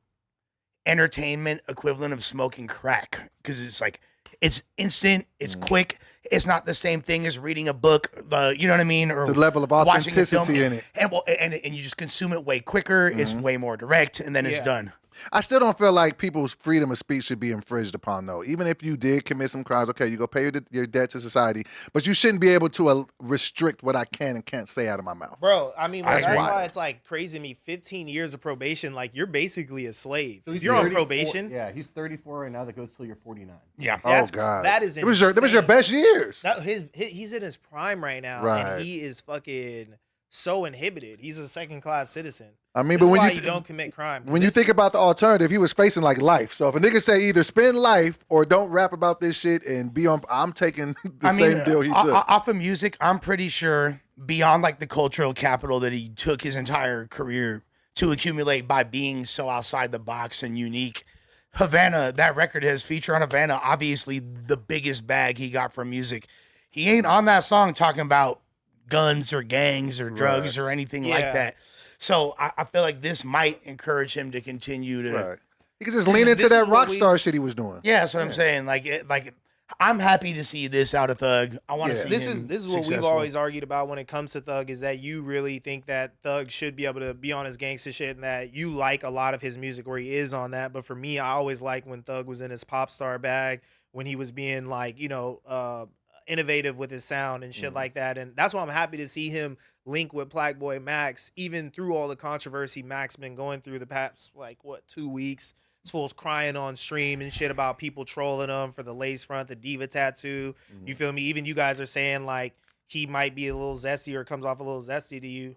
Speaker 1: entertainment equivalent of smoking crack because it's like it's instant, it's quick. It's not the same thing as reading a book. You know what I mean? Or
Speaker 2: The level of
Speaker 1: watching a film,
Speaker 2: authenticity in it.
Speaker 1: and you just consume it way quicker. It's way more direct, and then it's
Speaker 3: Yeah.
Speaker 1: done.
Speaker 2: I still don't feel like people's freedom of speech should be infringed upon, though. Even if you did commit some crimes, okay, you go pay your debt to society, but you shouldn't be able to restrict what I can and can't say out of my mouth.
Speaker 3: Bro, I mean, like,
Speaker 1: That's
Speaker 3: that's
Speaker 1: wild.
Speaker 3: why it's like crazy to me. 15 years of probation, like you're basically a slave.
Speaker 4: So
Speaker 3: If
Speaker 4: he's
Speaker 3: you're on
Speaker 4: 34
Speaker 3: probation,
Speaker 4: Yeah, he's 34 right now. That goes till you're 49.
Speaker 1: Yeah.
Speaker 3: that's,
Speaker 2: Oh God,
Speaker 3: that is
Speaker 2: it was your
Speaker 3: insane.
Speaker 2: best years.
Speaker 3: He's in his prime right now,
Speaker 2: Right.
Speaker 3: and he is fucking so inhibited. He's a second-class citizen.
Speaker 2: I mean,
Speaker 3: This
Speaker 2: but
Speaker 3: is
Speaker 2: when
Speaker 3: why
Speaker 2: you
Speaker 3: you don't commit crime.
Speaker 2: when you think about the alternative, he was facing like life. So if a nigga say either spend life or don't rap about this shit and be on, I'm taking the same deal he took.
Speaker 1: Off of music, I'm pretty sure beyond like the cultural capital that he took his entire career to accumulate by being so outside the box and unique. Havana, that record, his feature on Havana, obviously the biggest bag he got from music. He ain't on that song talking about guns or gangs or drugs or anything like
Speaker 3: Yeah.
Speaker 1: that. So I feel like this might encourage him to continue to.
Speaker 2: Right. He could just lean into
Speaker 3: This
Speaker 2: that
Speaker 3: is what
Speaker 2: rock
Speaker 3: we-
Speaker 2: star shit he was doing.
Speaker 1: Yeah, that's what I'm saying. Like I'm happy to see this out of Thug. I want to
Speaker 2: Yeah.
Speaker 1: see
Speaker 3: This
Speaker 1: him
Speaker 3: is what we've
Speaker 1: successful.
Speaker 3: always argued about when it comes to Thug, is that you really think that Thug should be able to be on his gangster shit, and that you like a lot of his music where he is on that. But for me, I always liked when Thug was in his pop star bag, when he was being like, innovative with his sound and shit like that. And that's why I'm happy to see him link with Black Boy Max, even through all the controversy Max been going through the past 2 weeks. This fool's crying on stream and shit about people trolling him for the lace front, the diva tattoo. You feel me? Even you guys are saying like he might be a little zesty or comes off a little zesty to you.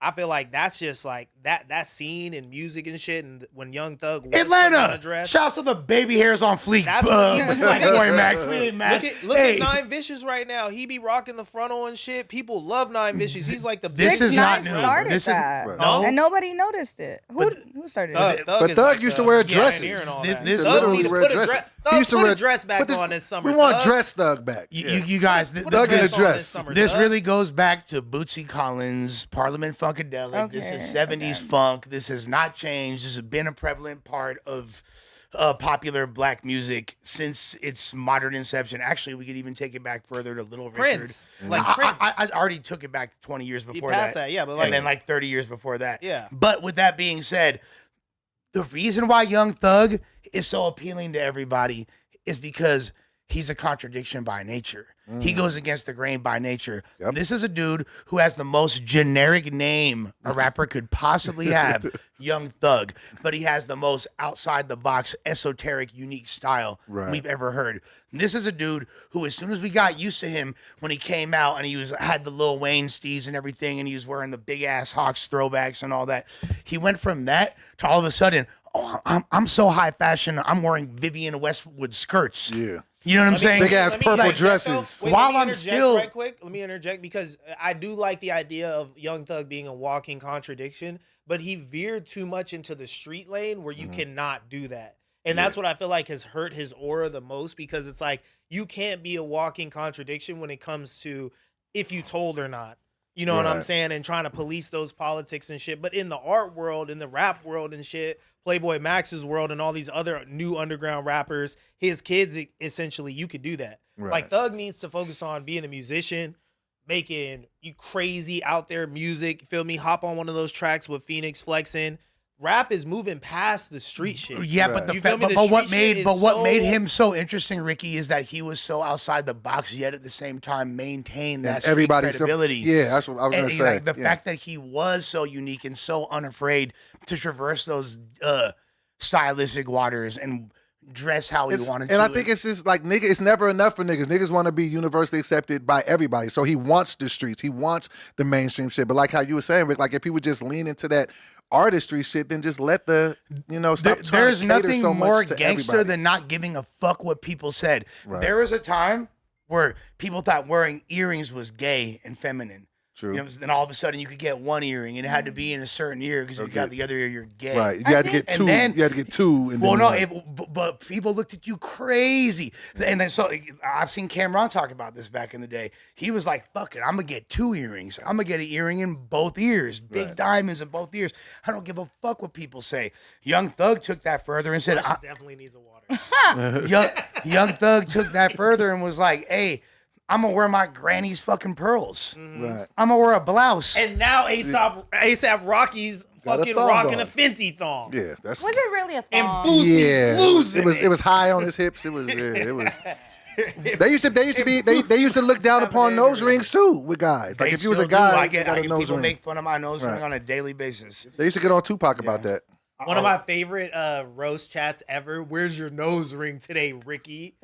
Speaker 3: I feel like that's just like that scene and music and shit. And when Young Thug was putting on a
Speaker 1: Atlanta.
Speaker 3: dress,
Speaker 1: Shouts to the baby hairs on fleek.
Speaker 3: That's what he was
Speaker 1: Black
Speaker 3: like.
Speaker 1: Boy Max. We ain't mad.
Speaker 3: look
Speaker 1: Hey,
Speaker 3: at Nine Vicious right now. He be rocking the frontal and shit. People love Nine Vicious. He's like the
Speaker 1: This
Speaker 3: biggest
Speaker 1: is not
Speaker 5: Nine
Speaker 1: new.
Speaker 5: started
Speaker 1: This is-
Speaker 5: that,
Speaker 2: Right.
Speaker 1: No.
Speaker 5: and nobody noticed it. Who started it?
Speaker 3: Thug
Speaker 2: But
Speaker 3: is
Speaker 2: Thug
Speaker 3: like
Speaker 2: used
Speaker 3: the
Speaker 2: to wear
Speaker 3: pioneer
Speaker 2: dresses.
Speaker 3: and all
Speaker 1: This-
Speaker 3: that.
Speaker 1: this
Speaker 3: Thug
Speaker 2: literally
Speaker 3: needs to
Speaker 2: wear
Speaker 3: put a
Speaker 2: dresses.
Speaker 3: dress.
Speaker 2: He
Speaker 3: Thug,
Speaker 2: used to
Speaker 3: put
Speaker 2: wear
Speaker 3: a dress back
Speaker 2: put this-
Speaker 3: on this summer.
Speaker 2: We want
Speaker 3: Thug.
Speaker 2: dress Thug back.
Speaker 1: You guys,
Speaker 3: Put a
Speaker 2: Thug in a
Speaker 3: dress on this
Speaker 2: dress.
Speaker 3: summer,
Speaker 1: this
Speaker 3: Thug.
Speaker 1: really goes back to Bootsy Collins, Parliament Funkadelic. This is 70s funk. This has not changed. This has been a prevalent part of popular black music since its modern inception. Actually, we could even take it back further to Little
Speaker 3: Prince.
Speaker 1: Richard.
Speaker 3: Like
Speaker 1: I,
Speaker 3: Prince.
Speaker 1: I already took it back 20 years before
Speaker 3: passed
Speaker 1: that.
Speaker 3: that, yeah, but like-
Speaker 1: and then like 30 years before that.
Speaker 3: Yeah.
Speaker 1: But with that being said, the reason why Young Thug is so appealing to everybody is because he's a contradiction by nature. He goes against the grain by nature.
Speaker 2: Yep.
Speaker 1: This is a dude who has the most generic name a rapper could possibly have, Young Thug, but he has the most outside the box, esoteric, unique style
Speaker 2: Right.
Speaker 1: we've ever heard. This is a dude who, as soon as we got used to him when he came out and he had the Lil Wayne steez and everything, and he was wearing the big ass Hawks throwbacks and all that, he went from that to all of a sudden, oh, I'm so high fashion, I'm wearing Vivienne Westwood skirts.
Speaker 2: Yeah.
Speaker 1: You know what I'm saying?
Speaker 2: Big ass
Speaker 3: Let me
Speaker 2: purple
Speaker 3: interject,
Speaker 2: dresses.
Speaker 3: though. Wait,
Speaker 1: While
Speaker 3: let me
Speaker 1: I'm
Speaker 3: interject
Speaker 1: still-
Speaker 3: right quick. Let me interject because I do like the idea of Young Thug being a walking contradiction, but he veered too much into the street lane where you cannot do that. And that's what I feel like has hurt his aura the most, because it's like you can't be a walking contradiction when it comes to if you told or not. You know what I'm
Speaker 2: Right.
Speaker 3: saying? And trying to police those politics and shit. But in the art world, in the rap world and shit, Playboy Max's world and all these other new underground rappers, his kids, essentially, you could do that.
Speaker 2: Right.
Speaker 3: Like Thug needs to focus on being a musician, making you crazy out there music. Feel me? Hop on one of those tracks with Phoenix flexing. Rap is moving past the street shit.
Speaker 1: Yeah,
Speaker 2: Right.
Speaker 1: but the
Speaker 3: You feel me? The
Speaker 1: but what
Speaker 3: street shit
Speaker 1: made
Speaker 3: is
Speaker 1: but what made
Speaker 3: so-
Speaker 1: him so interesting, Ricky, is that he was so outside the box, yet at the same time maintain that
Speaker 2: And
Speaker 1: street
Speaker 2: everybody,
Speaker 1: credibility.
Speaker 2: yeah, that's what I was
Speaker 1: And,
Speaker 2: gonna
Speaker 1: you
Speaker 2: say.
Speaker 1: know, like, the
Speaker 2: Yeah.
Speaker 1: fact that he was so unique and so unafraid to traverse those stylistic waters and dress how he
Speaker 2: It's-
Speaker 1: wanted
Speaker 2: and
Speaker 1: to.
Speaker 2: I think it's just like nigga, it's never enough for niggas. Niggas want to be universally accepted by everybody. So he wants the streets. He wants the mainstream shit. But like how you were saying, Rick, like if he would just lean into that artistry shit, then just let the, stop trying
Speaker 1: there's
Speaker 2: to cater
Speaker 1: nothing
Speaker 2: so
Speaker 1: more
Speaker 2: much to
Speaker 1: gangster
Speaker 2: everybody.
Speaker 1: than not giving a fuck what people said.
Speaker 2: Right.
Speaker 1: There was a time where people thought wearing earrings was gay and feminine.
Speaker 2: True.
Speaker 1: You know, then all of a sudden you could get one earring and it had to be in a certain ear because if you got the other ear, you're gay.
Speaker 2: Right. You
Speaker 5: I
Speaker 2: had to
Speaker 5: think-
Speaker 2: get two.
Speaker 1: And then-
Speaker 2: You had to get two. And
Speaker 1: Well,
Speaker 2: then
Speaker 1: no,
Speaker 2: one.
Speaker 1: but people looked at you crazy. And then so I've seen Cameron talk about this back in the day. He was like, fuck it, I'm going to get two earrings. I'm going to get an earring in both ears, big diamonds in both ears. I don't give a fuck what people say. Young Thug took that further and said,
Speaker 3: Rush definitely needs a water.
Speaker 1: Young Thug took that further and was like, hey, I'm gonna wear my granny's fucking pearls.
Speaker 2: Right.
Speaker 1: I'm gonna wear a blouse.
Speaker 3: And now ASAP Rocky's
Speaker 2: Got a
Speaker 3: fucking
Speaker 2: thong
Speaker 3: rocking
Speaker 2: on.
Speaker 3: a Fenty thong.
Speaker 2: Yeah, that's.
Speaker 5: Was it really a
Speaker 3: And
Speaker 5: thong?
Speaker 3: Boosie's
Speaker 2: Yeah,
Speaker 3: losing
Speaker 2: it was high on his hips. It was. It was. They used to look down upon nose rings too with guys. Like
Speaker 1: They
Speaker 2: if you was a
Speaker 1: still do.
Speaker 2: guy,
Speaker 1: I
Speaker 2: you
Speaker 1: get
Speaker 2: got a nose
Speaker 1: people
Speaker 2: ring.
Speaker 1: make fun of my nose ring
Speaker 2: Right.
Speaker 1: on a daily basis.
Speaker 2: They used to get on Tupac about that.
Speaker 3: One of my favorite roast chats ever. Where's your nose ring today, Ricky?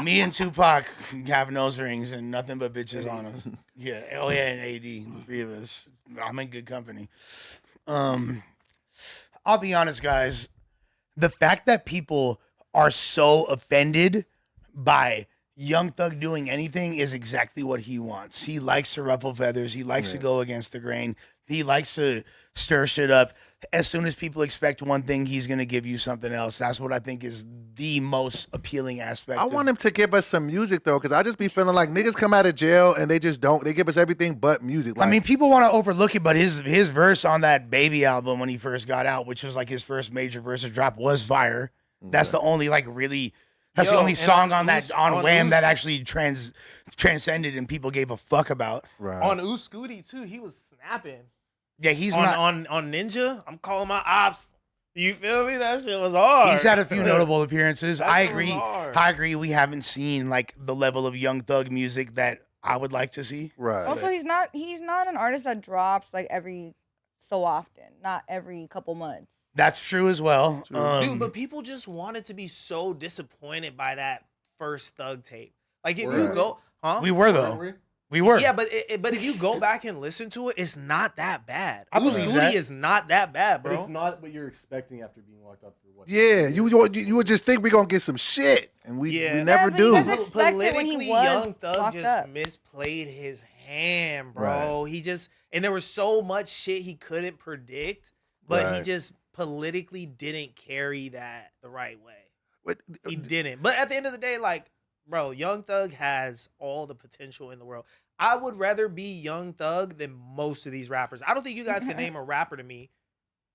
Speaker 1: Me and Tupac have nose rings and nothing but bitches on them. Yeah, oh yeah, and AD, the three of us. I'm in good company. I'll be honest, guys. The fact that people are so offended by Young Thug doing anything is exactly what he wants. He likes to ruffle feathers. He likes to go against the grain. He likes to stir shit up. As soon as people expect one thing, he's going to give you something else. That's what I think is the most appealing aspect.
Speaker 2: I want him to give us some music though, because I just be feeling like niggas come out of jail and they just don't. They give us everything but music. Like,
Speaker 1: I mean, people want to overlook it, but his verse on that Baby album when he first got out, which was like his first major verse drop, was fire. That's the only like really. That's the only
Speaker 3: and
Speaker 1: song
Speaker 3: on
Speaker 1: on that
Speaker 3: Oos-
Speaker 1: on
Speaker 3: on
Speaker 1: Wham that
Speaker 3: Oos-
Speaker 1: actually transcended and people gave a fuck about.
Speaker 2: right.
Speaker 3: On Scooty too, he was snapping.
Speaker 1: Yeah, he's
Speaker 3: on,
Speaker 1: not.
Speaker 3: on Ninja, I'm calling my ops. You feel me? That shit was hard.
Speaker 1: He's had a few notable appearances.
Speaker 3: That
Speaker 1: I
Speaker 3: shit was
Speaker 1: agree.
Speaker 3: hard.
Speaker 1: I agree. We haven't seen like the level of Young Thug music that I would like to see.
Speaker 2: Right.
Speaker 5: Also, he's not an artist that drops like every so often, not every couple months.
Speaker 1: That's true as well.
Speaker 3: Dude, but people just wanted to be so disappointed by that first Thug tape. Like if you
Speaker 2: Right.
Speaker 3: go, huh?
Speaker 1: we were though. We were.
Speaker 3: Yeah, but if you go back and listen to it, it's not that bad.
Speaker 1: I believe
Speaker 3: Scooty
Speaker 1: that.
Speaker 3: is not that bad,
Speaker 4: But
Speaker 3: bro.
Speaker 4: it's not what you're expecting after being locked up for what?
Speaker 2: Yeah, you would just think we gonna get some shit, and we
Speaker 3: Yeah.
Speaker 2: never
Speaker 5: but
Speaker 2: do.
Speaker 5: you guys expect it when he
Speaker 3: Politically,
Speaker 5: was
Speaker 3: Young Thug
Speaker 5: locked
Speaker 3: just
Speaker 5: up.
Speaker 3: misplayed his hand, bro. He just and there was so much shit he couldn't predict, but he
Speaker 2: Right.
Speaker 3: just politically didn't carry that the right way.
Speaker 2: What-
Speaker 3: He didn't. But at the end of the day, like, bro, Young Thug has all the potential in the world. I would rather be Young Thug than most of these rappers. I don't think you guys can name a rapper to me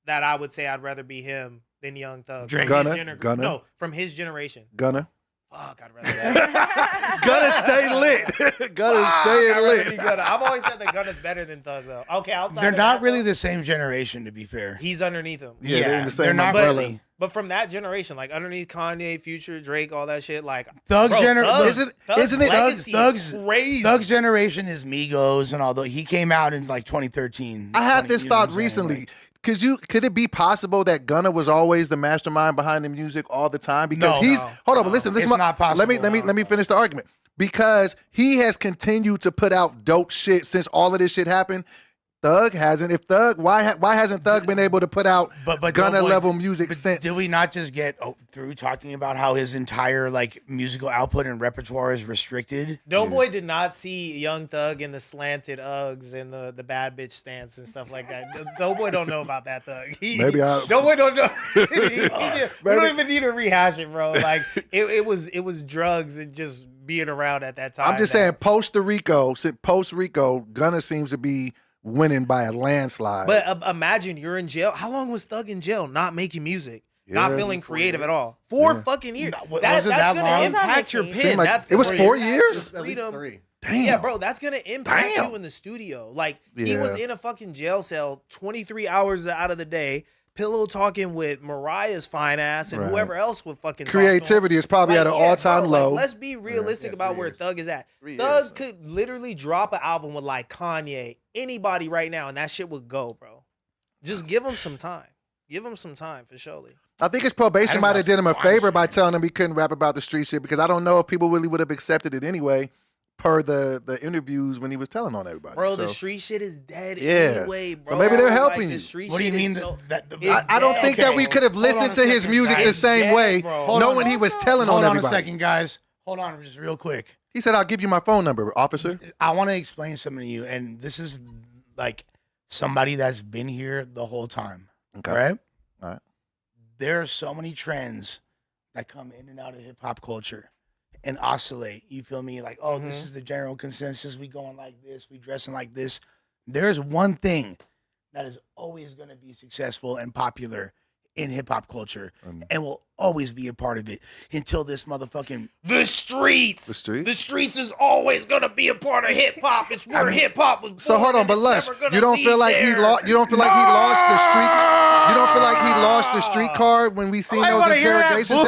Speaker 3: that I would say I'd rather be him than Young Thug.
Speaker 1: Drake.
Speaker 3: From his
Speaker 2: Gunna?
Speaker 3: No, from his generation.
Speaker 2: Gunna.
Speaker 3: Fuck, I'd rather that.
Speaker 2: Gunna stay lit. Gunna stay
Speaker 3: I'd rather be
Speaker 2: lit.
Speaker 3: Gunna. I've always said that Gunna's better than Thug, though. Okay, outside
Speaker 1: They're
Speaker 3: of
Speaker 1: not
Speaker 3: that,
Speaker 1: really
Speaker 3: though,
Speaker 1: the same generation, to be fair.
Speaker 3: He's underneath him.
Speaker 2: Yeah, they're in the same
Speaker 1: they're not
Speaker 2: umbrella.
Speaker 1: really.
Speaker 3: But from that generation, like underneath Kanye, Future, Drake, all that shit, like
Speaker 1: Thug's
Speaker 3: bro,
Speaker 1: gener-
Speaker 3: Thug's-
Speaker 2: Isn't-
Speaker 3: Thug's
Speaker 2: isn't it-
Speaker 3: legacy
Speaker 1: Thug's-
Speaker 3: is crazy.
Speaker 1: Thug's generation is Migos, and although he came out in like 2013.
Speaker 2: I had
Speaker 1: 20,
Speaker 2: this
Speaker 1: you know what
Speaker 2: thought
Speaker 1: I'm saying?
Speaker 2: recently.
Speaker 1: Like,
Speaker 2: Could it be possible that Gunna was always the mastermind behind the music all the time? Because
Speaker 1: No.
Speaker 2: he's
Speaker 3: No.
Speaker 2: hold on, but listen, this
Speaker 1: It's
Speaker 2: is
Speaker 1: not possible.
Speaker 2: let me finish the argument. Because he has continued to put out dope shit since all of this shit happened. Thug hasn't. If Thug, why hasn't Thug been able to put out
Speaker 1: but
Speaker 2: Gunna
Speaker 1: Doughboy-
Speaker 2: level music
Speaker 1: but
Speaker 2: since?
Speaker 1: Did we not just get through talking about how his entire like musical output and repertoire is restricted?
Speaker 3: Doughboy did not see Young Thug in the slanted Uggs and the bad bitch stance and stuff like that. Doughboy don't know about that Thug.
Speaker 2: Maybe I-
Speaker 3: Doughboy don't know. We don't
Speaker 2: Maybe-
Speaker 3: even need to rehash it, bro. Like it was drugs and just being around at that time.
Speaker 2: I'm just saying, post Rico, Gunna seems to be winning by a landslide.
Speaker 3: But imagine you're in jail. How long was Thug in jail? Not making music, not
Speaker 2: Yeah.
Speaker 3: feeling creative at all. 4 fucking years.
Speaker 1: Was it
Speaker 3: That's
Speaker 1: that
Speaker 3: gonna
Speaker 1: long?
Speaker 3: impact your
Speaker 5: Seemed
Speaker 3: pen.
Speaker 2: Seemed like
Speaker 3: That's
Speaker 2: it was
Speaker 3: gonna
Speaker 2: 4
Speaker 3: impact
Speaker 2: years?
Speaker 3: your
Speaker 4: At least
Speaker 3: freedom.
Speaker 4: 3.
Speaker 2: Damn.
Speaker 3: Yeah, bro, that's gonna impact
Speaker 2: Damn.
Speaker 3: you in the studio. Like he was
Speaker 2: Yeah.
Speaker 3: in a fucking jail cell 23 hours out of the day, pillow talking with Mariah's fine ass and
Speaker 2: Right.
Speaker 3: whoever else would fucking talk to him.
Speaker 2: Creativity is probably at an
Speaker 3: yeah,
Speaker 2: all-time
Speaker 3: bro,
Speaker 2: low.
Speaker 3: let's be realistic
Speaker 4: Yeah,
Speaker 3: about
Speaker 4: 3
Speaker 3: where
Speaker 4: years.
Speaker 3: Thug is at.
Speaker 2: 3
Speaker 3: Thug
Speaker 2: years.
Speaker 3: could literally drop an album with like Kanye, anybody right now, and that shit would go, bro. Just give him some time. Give him some time for surely.
Speaker 2: I think his probation
Speaker 1: Adam
Speaker 2: might have
Speaker 1: Russell
Speaker 2: did him a
Speaker 1: fine
Speaker 2: favor
Speaker 1: shit.
Speaker 2: by telling him he couldn't rap about the street shit, because I don't know if people really would have accepted it anyway, per the interviews when he was telling on everybody.
Speaker 3: Bro,
Speaker 2: So,
Speaker 3: the street shit is dead
Speaker 2: Yeah.
Speaker 3: anyway,
Speaker 2: So
Speaker 3: bro.
Speaker 2: maybe they're
Speaker 3: Like,
Speaker 2: helping
Speaker 3: the
Speaker 2: you.
Speaker 3: street
Speaker 1: What do you
Speaker 3: shit is
Speaker 1: mean
Speaker 3: so-
Speaker 1: that?
Speaker 3: it's
Speaker 2: I don't
Speaker 3: dead,
Speaker 2: think that we
Speaker 3: bro.
Speaker 2: could have
Speaker 1: Hold on
Speaker 2: listened
Speaker 1: a
Speaker 2: to his
Speaker 1: second,
Speaker 2: music
Speaker 1: guys.
Speaker 2: the same
Speaker 3: It's
Speaker 2: way,
Speaker 3: dead, bro.
Speaker 1: Hold
Speaker 2: knowing
Speaker 1: on.
Speaker 2: he was telling on
Speaker 1: Hold on a
Speaker 2: everybody.
Speaker 1: second, guys. Hold on, just real quick.
Speaker 2: He said, "I'll give you my phone number, officer."
Speaker 1: I want to explain something to you, and this is like somebody that's been here the whole time.
Speaker 2: Okay.
Speaker 1: Right?
Speaker 2: All right.
Speaker 1: There are so many trends that come in and out of hip hop culture and oscillate. You feel me? Like, oh, this is the general consensus. We going like this. We dressing like this. There's one thing that is always going to be successful and popular in hip hop culture and will always be a part of it until this motherfucking
Speaker 3: The streets.
Speaker 2: The streets?
Speaker 3: The streets is always gonna be a part of hip hop. It's where hip hop was born.
Speaker 2: So hold on,
Speaker 3: and
Speaker 2: but
Speaker 3: it's
Speaker 2: Lush,
Speaker 3: never gonna
Speaker 2: you don't
Speaker 3: be
Speaker 2: feel like he
Speaker 3: there.
Speaker 2: lost. You don't feel like he lost the street. You don't feel like he lost the street card when we seen
Speaker 3: I
Speaker 2: those
Speaker 3: wanna hear that
Speaker 2: interrogation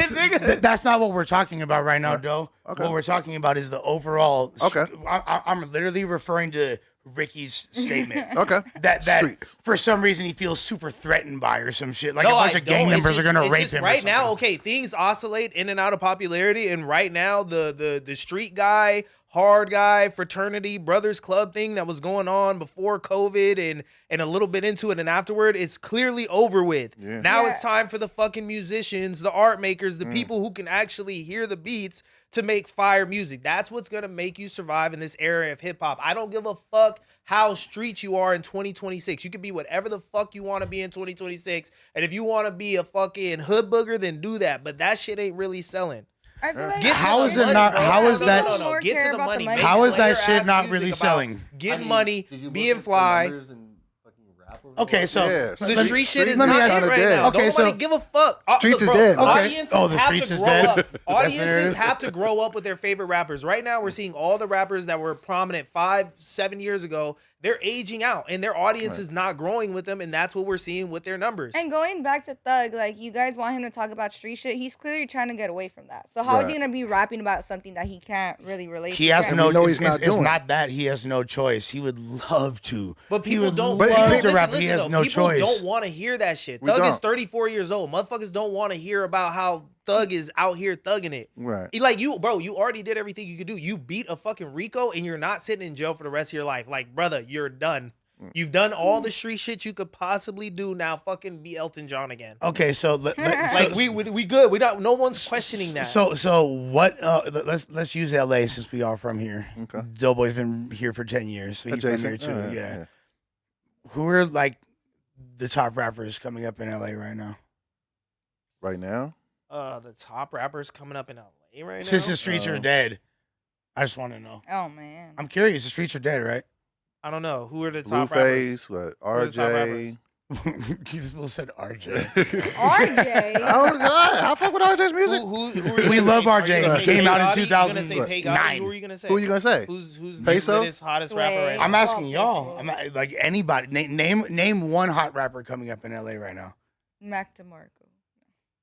Speaker 2: tapes.
Speaker 3: bullshit.
Speaker 1: that's not what we're talking about right now, Doe.
Speaker 2: Okay.
Speaker 1: What we're talking about is the overall.
Speaker 2: Okay.
Speaker 1: I'm literally referring to Ricky's statement.
Speaker 2: Okay.
Speaker 1: That
Speaker 2: Streets.
Speaker 1: for some reason he feels super threatened by or some shit. Like
Speaker 3: No,
Speaker 1: a bunch
Speaker 3: I
Speaker 1: of gang
Speaker 3: don't. It's
Speaker 1: members
Speaker 3: just-
Speaker 1: are gonna
Speaker 3: it's
Speaker 1: rape
Speaker 3: just
Speaker 1: him. or
Speaker 3: right now,
Speaker 1: something.
Speaker 3: okay, things oscillate in and out of popularity, and right now the street guy, hard guy, fraternity, brothers club thing that was going on before COVID and a little bit into it and afterward is clearly over with.
Speaker 2: Yeah.
Speaker 3: Now
Speaker 5: Yeah.
Speaker 3: it's time for the fucking musicians, the art makers, the people who can actually hear the beats to make fire music. That's what's gonna make you survive in this era of hip hop. I don't give a fuck how street you are in 2026. You can be whatever the fuck you want to be in 2026. And if you want to be a fucking hood booger, then do that. But that shit ain't really selling.
Speaker 5: I feel like
Speaker 3: Get to
Speaker 1: How
Speaker 3: the
Speaker 1: is it
Speaker 3: money,
Speaker 1: not-
Speaker 3: bro.
Speaker 1: how is that-
Speaker 3: No,
Speaker 5: More
Speaker 3: Get
Speaker 5: care
Speaker 3: to the
Speaker 5: about the
Speaker 3: money.
Speaker 5: money.
Speaker 3: Make
Speaker 1: How is that
Speaker 3: player-ass
Speaker 1: shit not
Speaker 3: music
Speaker 1: really
Speaker 3: about
Speaker 1: selling?
Speaker 3: Getting money,
Speaker 4: Did you look
Speaker 3: being
Speaker 4: at the
Speaker 3: fly.
Speaker 4: numbers and fucking rap over
Speaker 1: Okay,
Speaker 4: there?
Speaker 1: so
Speaker 2: Yeah.
Speaker 3: The
Speaker 1: let-
Speaker 3: street shit is
Speaker 1: let me
Speaker 3: not
Speaker 1: ask
Speaker 3: it
Speaker 1: you-
Speaker 3: right
Speaker 2: dead.
Speaker 3: now.
Speaker 1: Okay,
Speaker 3: Don't
Speaker 1: so-
Speaker 3: nobody give a fuck.
Speaker 2: Streets is
Speaker 3: Bro,
Speaker 2: dead, okay.
Speaker 3: Audiences
Speaker 1: Oh, the
Speaker 3: have
Speaker 1: streets
Speaker 3: to
Speaker 1: is
Speaker 3: grow
Speaker 1: dead.
Speaker 3: up.
Speaker 1: That's what it
Speaker 3: Audiences
Speaker 1: is.
Speaker 3: have to grow up with their favorite rappers. Right now, we're seeing all the rappers that were prominent 5-7 years ago. They're aging out, and their audience is not growing with them, and that's what we're seeing with their numbers.
Speaker 5: And going back to Thug, like you guys want him to talk about street shit, he's clearly trying to get away from that. So how is he
Speaker 2: Right.
Speaker 5: gonna be rapping about something that he can't really relate
Speaker 1: He
Speaker 5: to?
Speaker 1: has
Speaker 2: And
Speaker 1: no.
Speaker 2: we know
Speaker 1: It's,
Speaker 2: he's not
Speaker 1: it's
Speaker 2: doing
Speaker 1: not that he has no choice. He would love to.
Speaker 3: But
Speaker 1: He
Speaker 3: people
Speaker 1: would
Speaker 3: don't.
Speaker 2: But
Speaker 1: love
Speaker 2: people-
Speaker 1: to rap. He
Speaker 3: listen,
Speaker 1: has
Speaker 3: though,
Speaker 1: no
Speaker 3: people
Speaker 1: choice.
Speaker 3: don't want to hear that shit.
Speaker 2: We
Speaker 3: Thug is
Speaker 2: don't.
Speaker 3: 34 years old. Motherfuckers don't want to hear about how Thug is out here thugging it.
Speaker 2: Right.
Speaker 3: Like you, bro, you already did everything you could do. You beat a fucking Rico, and you're not sitting in jail for the rest of your life. Like, brother, you're done. You've done all the street shit you could possibly do. Now, fucking be Elton John again.
Speaker 1: Okay, so
Speaker 3: Like we good. We don't. No one's questioning that.
Speaker 1: So what? Let's use LA since we are from here.
Speaker 2: Okay.
Speaker 1: Doughboy's been here for 10 years, so he's from here
Speaker 2: Adjacent.
Speaker 1: too.
Speaker 2: All right,
Speaker 1: Yeah. Who are like the top rappers coming up in LA right now?
Speaker 2: Right now.
Speaker 3: The top rappers coming up in LA right
Speaker 1: Since
Speaker 3: now.
Speaker 1: the streets are dead, I just want to know.
Speaker 5: Oh man.
Speaker 1: I'm curious. The streets are dead, right?
Speaker 3: I don't know who are the top rappers.
Speaker 2: Blueface, what?
Speaker 3: Who are the top
Speaker 2: RJ.
Speaker 1: You just said RJ.
Speaker 5: RJ.
Speaker 2: Oh God, I fuck with RJ's music.
Speaker 3: Who are you
Speaker 1: We
Speaker 3: gonna
Speaker 1: love
Speaker 3: say? Are you
Speaker 1: RJ.
Speaker 3: gonna
Speaker 1: He
Speaker 3: say
Speaker 1: came out in
Speaker 3: Pay Gotti? You gonna say
Speaker 1: 2009.
Speaker 3: Pay Gotti? Who are you gonna say?
Speaker 2: Who you gonna say?
Speaker 3: Who's
Speaker 2: Peso?
Speaker 3: the latest, hottest rapper right now?
Speaker 1: I'm asking y'all. I'm like anybody. Name one hot rapper coming up in LA right now.
Speaker 5: Mac DeMarco.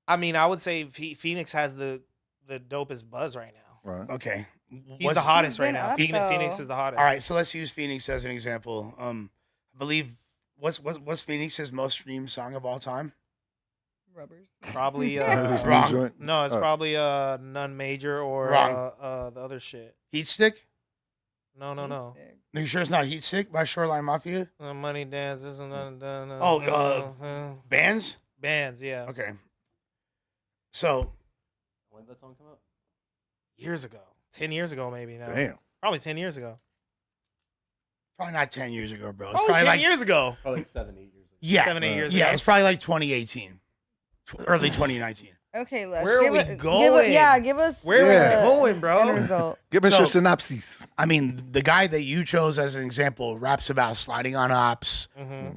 Speaker 3: I mean, I would say Phoenix has the dopest buzz right now.
Speaker 2: Right.
Speaker 1: Okay.
Speaker 3: He's the hottest
Speaker 5: He's
Speaker 3: right
Speaker 5: been
Speaker 3: now.
Speaker 5: up,
Speaker 3: Phoenix
Speaker 5: though.
Speaker 3: is the hottest.
Speaker 1: All right, so let's use Phoenix as an example. I believe what's Phoenix's most streamed song of all time?
Speaker 5: Rubbers.
Speaker 3: Probably
Speaker 2: This new
Speaker 1: Wrong.
Speaker 2: joint?
Speaker 3: no, it's
Speaker 2: Oh.
Speaker 3: probably None Major or
Speaker 1: Wrong.
Speaker 3: the other shit.
Speaker 1: Heat Stick?
Speaker 3: No.
Speaker 1: Are you sure it's not Heat Stick by Shoreline Mafia?
Speaker 3: Money Dance. This and
Speaker 1: Bands?
Speaker 3: bands. Yeah,
Speaker 1: Okay. So
Speaker 4: When did that song come out?
Speaker 3: years ago, 10 years ago, maybe now.
Speaker 2: Damn.
Speaker 3: Probably 10 years ago.
Speaker 1: probably not 10 years ago, bro. It's
Speaker 3: Probably
Speaker 1: probably
Speaker 3: 10
Speaker 1: like
Speaker 3: years ago.
Speaker 4: Probably like 7, 8 years ago.
Speaker 1: yeah,
Speaker 3: 7-8 years
Speaker 1: yeah.
Speaker 3: ago.
Speaker 1: It's probably like 2018, early 2019.
Speaker 5: Okay, let's
Speaker 3: Where are
Speaker 5: give
Speaker 3: we
Speaker 5: it- give
Speaker 3: going?
Speaker 5: it- yeah, give us
Speaker 3: Where
Speaker 2: Yeah.
Speaker 3: are we going, bro?
Speaker 5: end result.
Speaker 2: Give us
Speaker 1: So-
Speaker 2: your synopsis.
Speaker 1: I mean, the guy that you chose as an example raps about sliding on ops,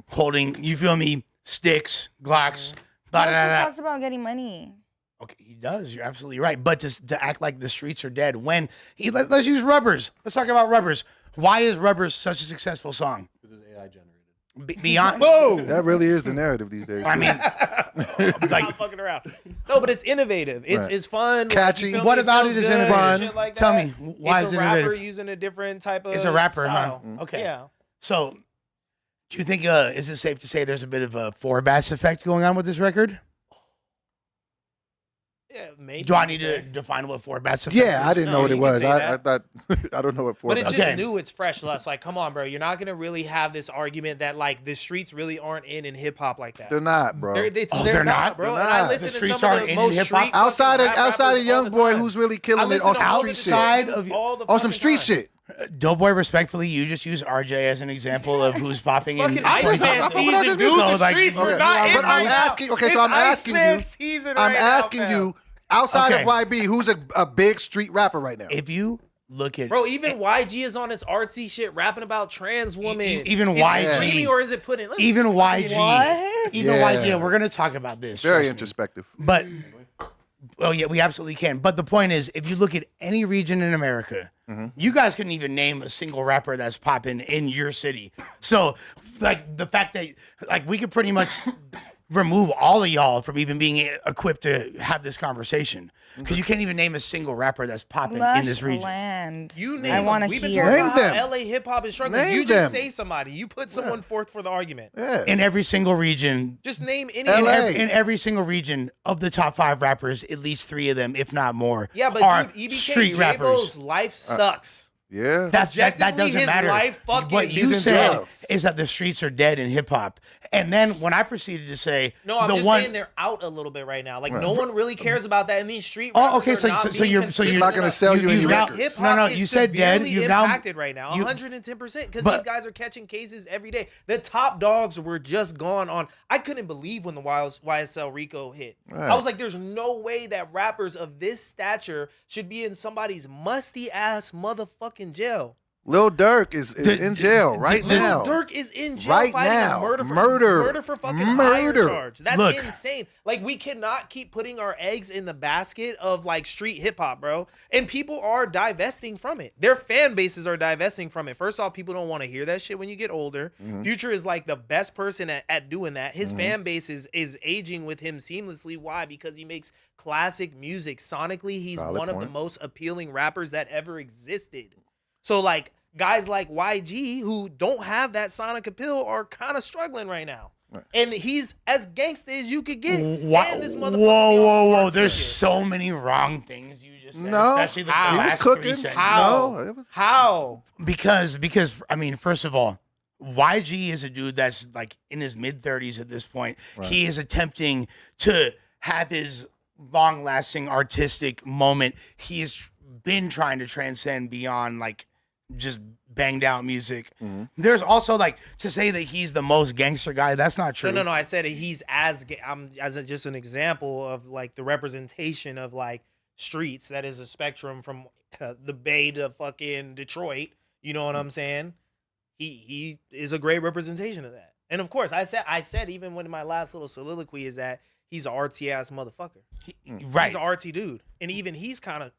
Speaker 1: holding, you feel me, sticks, Glocks, blah,
Speaker 5: He
Speaker 1: blah,
Speaker 5: also
Speaker 1: blah.
Speaker 5: talks about getting money.
Speaker 1: Okay, he does. You're absolutely right. But to act like the streets are dead when let's use Rubbers. Let's talk about Rubbers. Why is Rubbers such a successful song?
Speaker 4: Because it's AI generated.
Speaker 1: Beyond,
Speaker 2: That really is the narrative these days.
Speaker 1: I mean,
Speaker 3: Like
Speaker 1: like,
Speaker 3: not fucking around. No, but it's innovative. It's
Speaker 2: Right.
Speaker 3: it's fun.
Speaker 2: Catchy.
Speaker 3: you feel
Speaker 1: What
Speaker 3: me?
Speaker 1: about
Speaker 3: feels
Speaker 1: it is
Speaker 3: good,
Speaker 1: innovative?
Speaker 3: shit like
Speaker 1: Tell
Speaker 3: that.
Speaker 1: me, why
Speaker 3: it's
Speaker 1: is it
Speaker 3: a rapper
Speaker 1: innovative?
Speaker 3: using a different type of.
Speaker 1: It's a rapper,
Speaker 3: style.
Speaker 1: huh? Okay.
Speaker 3: Yeah.
Speaker 1: So, do you think is it safe to say there's a bit of a Forbats effect going on with this record?
Speaker 3: Yeah, maybe.
Speaker 1: Do I
Speaker 3: you
Speaker 1: need
Speaker 3: could
Speaker 1: to
Speaker 3: say.
Speaker 1: define what Forbats effect
Speaker 2: Yeah,
Speaker 1: is?
Speaker 2: I didn't know
Speaker 3: No,
Speaker 2: what it
Speaker 3: you can
Speaker 2: was.
Speaker 3: say
Speaker 2: I
Speaker 3: that.
Speaker 2: thought I don't know what for.
Speaker 3: But it's just
Speaker 1: Okay.
Speaker 3: new. It's fresh. Less like, come on, bro. You're not gonna really have this argument that like the streets really aren't in hip hop like that.
Speaker 2: They're not, bro.
Speaker 1: They're not?
Speaker 3: bro.
Speaker 2: They're
Speaker 3: And I
Speaker 2: not.
Speaker 3: listen
Speaker 1: The
Speaker 3: to
Speaker 1: streets
Speaker 3: some of
Speaker 1: aren't
Speaker 3: the
Speaker 1: in
Speaker 3: most
Speaker 1: hip-hop?
Speaker 3: street
Speaker 2: outside
Speaker 3: fucking
Speaker 2: of
Speaker 3: rap
Speaker 2: outside
Speaker 3: rappers
Speaker 2: of Young
Speaker 3: all the
Speaker 2: Boy,
Speaker 3: time.
Speaker 2: who's really
Speaker 3: I
Speaker 2: killing it
Speaker 3: listen
Speaker 2: on
Speaker 3: to
Speaker 2: some
Speaker 3: all
Speaker 2: street
Speaker 3: the
Speaker 2: shit.
Speaker 1: Outside
Speaker 3: dudes
Speaker 1: of-
Speaker 3: all the
Speaker 2: On some
Speaker 3: fucking
Speaker 2: street
Speaker 3: time.
Speaker 2: shit.
Speaker 1: Doughboy, respectfully, you just use RJ as an example of who's popping in.
Speaker 3: Fucking
Speaker 2: I
Speaker 3: Iceman
Speaker 2: fuck with
Speaker 3: season,
Speaker 2: Roger
Speaker 3: dude.
Speaker 2: Music.
Speaker 3: The
Speaker 1: So, like,
Speaker 3: streets
Speaker 2: okay.
Speaker 3: are not in
Speaker 2: But I'm
Speaker 3: right now.
Speaker 2: asking- okay, so
Speaker 3: It's
Speaker 2: I'm asking
Speaker 3: Iceman
Speaker 2: you-
Speaker 3: season
Speaker 2: I'm
Speaker 3: right now,
Speaker 2: asking
Speaker 3: fam.
Speaker 2: you, outside
Speaker 1: Okay.
Speaker 2: of YB, who's a big street rapper right now?
Speaker 1: If you look at
Speaker 3: Even YG is on his artsy shit, rapping about trans women.
Speaker 1: Even
Speaker 3: is
Speaker 1: YG,
Speaker 3: it dreamy or is it put in?
Speaker 1: even YG,
Speaker 5: What?
Speaker 1: even
Speaker 2: Yeah.
Speaker 1: YG. We're gonna talk about this.
Speaker 2: Very
Speaker 1: trust me.
Speaker 2: introspective.
Speaker 1: But oh yeah, we absolutely can. But the point is, if you look at any region in America, you guys couldn't even name a single rapper that's popping in your city. So, like the fact that like we could pretty much remove all of y'all from even being equipped to have this conversation because you can't even name a single rapper that's popping in this region.
Speaker 5: Land.
Speaker 3: You name
Speaker 5: I
Speaker 3: them.
Speaker 5: want to
Speaker 3: We've been
Speaker 5: hear.
Speaker 3: talking
Speaker 2: Name
Speaker 3: about
Speaker 2: them.
Speaker 3: how LA hip hop is struggling.
Speaker 2: Name
Speaker 3: You just
Speaker 2: them.
Speaker 3: say somebody. You put someone forth for the argument.
Speaker 2: Yeah.
Speaker 1: In every single region,
Speaker 3: Just name any.
Speaker 2: LA.
Speaker 1: in every single region of the top 5 rappers, at least 3 of them, if not more,
Speaker 3: Yeah, but
Speaker 1: are
Speaker 3: dude, EBK
Speaker 1: street rappers.
Speaker 3: J-Bo's life sucks.
Speaker 2: Yeah.
Speaker 1: That
Speaker 3: Objectively,
Speaker 1: doesn't
Speaker 3: his
Speaker 1: matter.
Speaker 3: life fucking
Speaker 1: what you
Speaker 3: is in
Speaker 1: said
Speaker 3: drugs.
Speaker 1: is that the streets are dead in hip hop, and then when I proceeded to say
Speaker 3: No, I'm
Speaker 1: the
Speaker 3: just
Speaker 1: one,
Speaker 3: saying they're out a little bit right now. Like no one really cares about that. And these street
Speaker 1: Oh,
Speaker 3: rappers
Speaker 1: okay,
Speaker 3: are
Speaker 1: so-
Speaker 3: not
Speaker 1: so
Speaker 3: being
Speaker 1: you're- so
Speaker 3: consistent
Speaker 1: you're
Speaker 2: not gonna
Speaker 3: enough.
Speaker 2: sell you any
Speaker 1: now-
Speaker 2: records.
Speaker 3: Hip-hop
Speaker 1: No,
Speaker 3: is
Speaker 1: you said dead.
Speaker 3: severely
Speaker 1: You've now
Speaker 3: impacted right now,
Speaker 1: you-
Speaker 3: 110%, because
Speaker 1: But-
Speaker 3: these guys are catching cases every day. The top dogs were just gone on. I couldn't believe when the YSL Rico hit.
Speaker 2: Right.
Speaker 3: I was like, there's no way that rappers of this stature should be in somebody's musty ass motherfucking jail.
Speaker 2: Lil Durk is in jail right now.
Speaker 3: Lil Durk is in jail
Speaker 2: Right
Speaker 3: fighting
Speaker 2: now.
Speaker 3: a
Speaker 2: Murder.
Speaker 3: murder for fucking hire
Speaker 2: Murder.
Speaker 3: charge. That's
Speaker 1: Look.
Speaker 3: insane. Like we cannot keep putting our eggs in the basket of like street hip hop, bro. And people are divesting from it. Their fan bases are divesting from it. First off, people don't want to hear that shit when you get older. Future is like the best person at doing that. His fan base is aging with him seamlessly. Why? Because he makes classic music. Sonically, he's
Speaker 2: Solid
Speaker 3: one of the
Speaker 2: point.
Speaker 3: most appealing rappers that ever existed. So like guys like YG who don't have that sonic appeal are kind of struggling right now.
Speaker 2: Right.
Speaker 3: And he's as gangsta as you could get.
Speaker 1: Whoa,
Speaker 3: And this
Speaker 1: whoa,
Speaker 3: motherfucker be on some
Speaker 1: whoa!
Speaker 3: arts
Speaker 1: There's
Speaker 3: shit.
Speaker 1: so many wrong things you just said,
Speaker 2: No,
Speaker 1: especially the
Speaker 2: he was
Speaker 1: last
Speaker 2: cooking.
Speaker 1: 3 sentences.
Speaker 3: How?
Speaker 2: No, it was-
Speaker 3: How?
Speaker 1: Because I mean, first of all, YG is a dude that's like in his mid-30s at this point. He is attempting to have his long-lasting artistic moment. He has been trying to transcend beyond like just banged out music. There's also like to say that he's the most gangster guy. That's not true.
Speaker 3: No. I said he's just an example of like the representation of like streets. That is a spectrum from the Bay to fucking Detroit. You know what I'm saying? He is a great representation of that. And of course, I said even when my last little soliloquy is that he's an artsy ass motherfucker.
Speaker 1: Right.
Speaker 3: He's an artsy dude, and even he's kind of.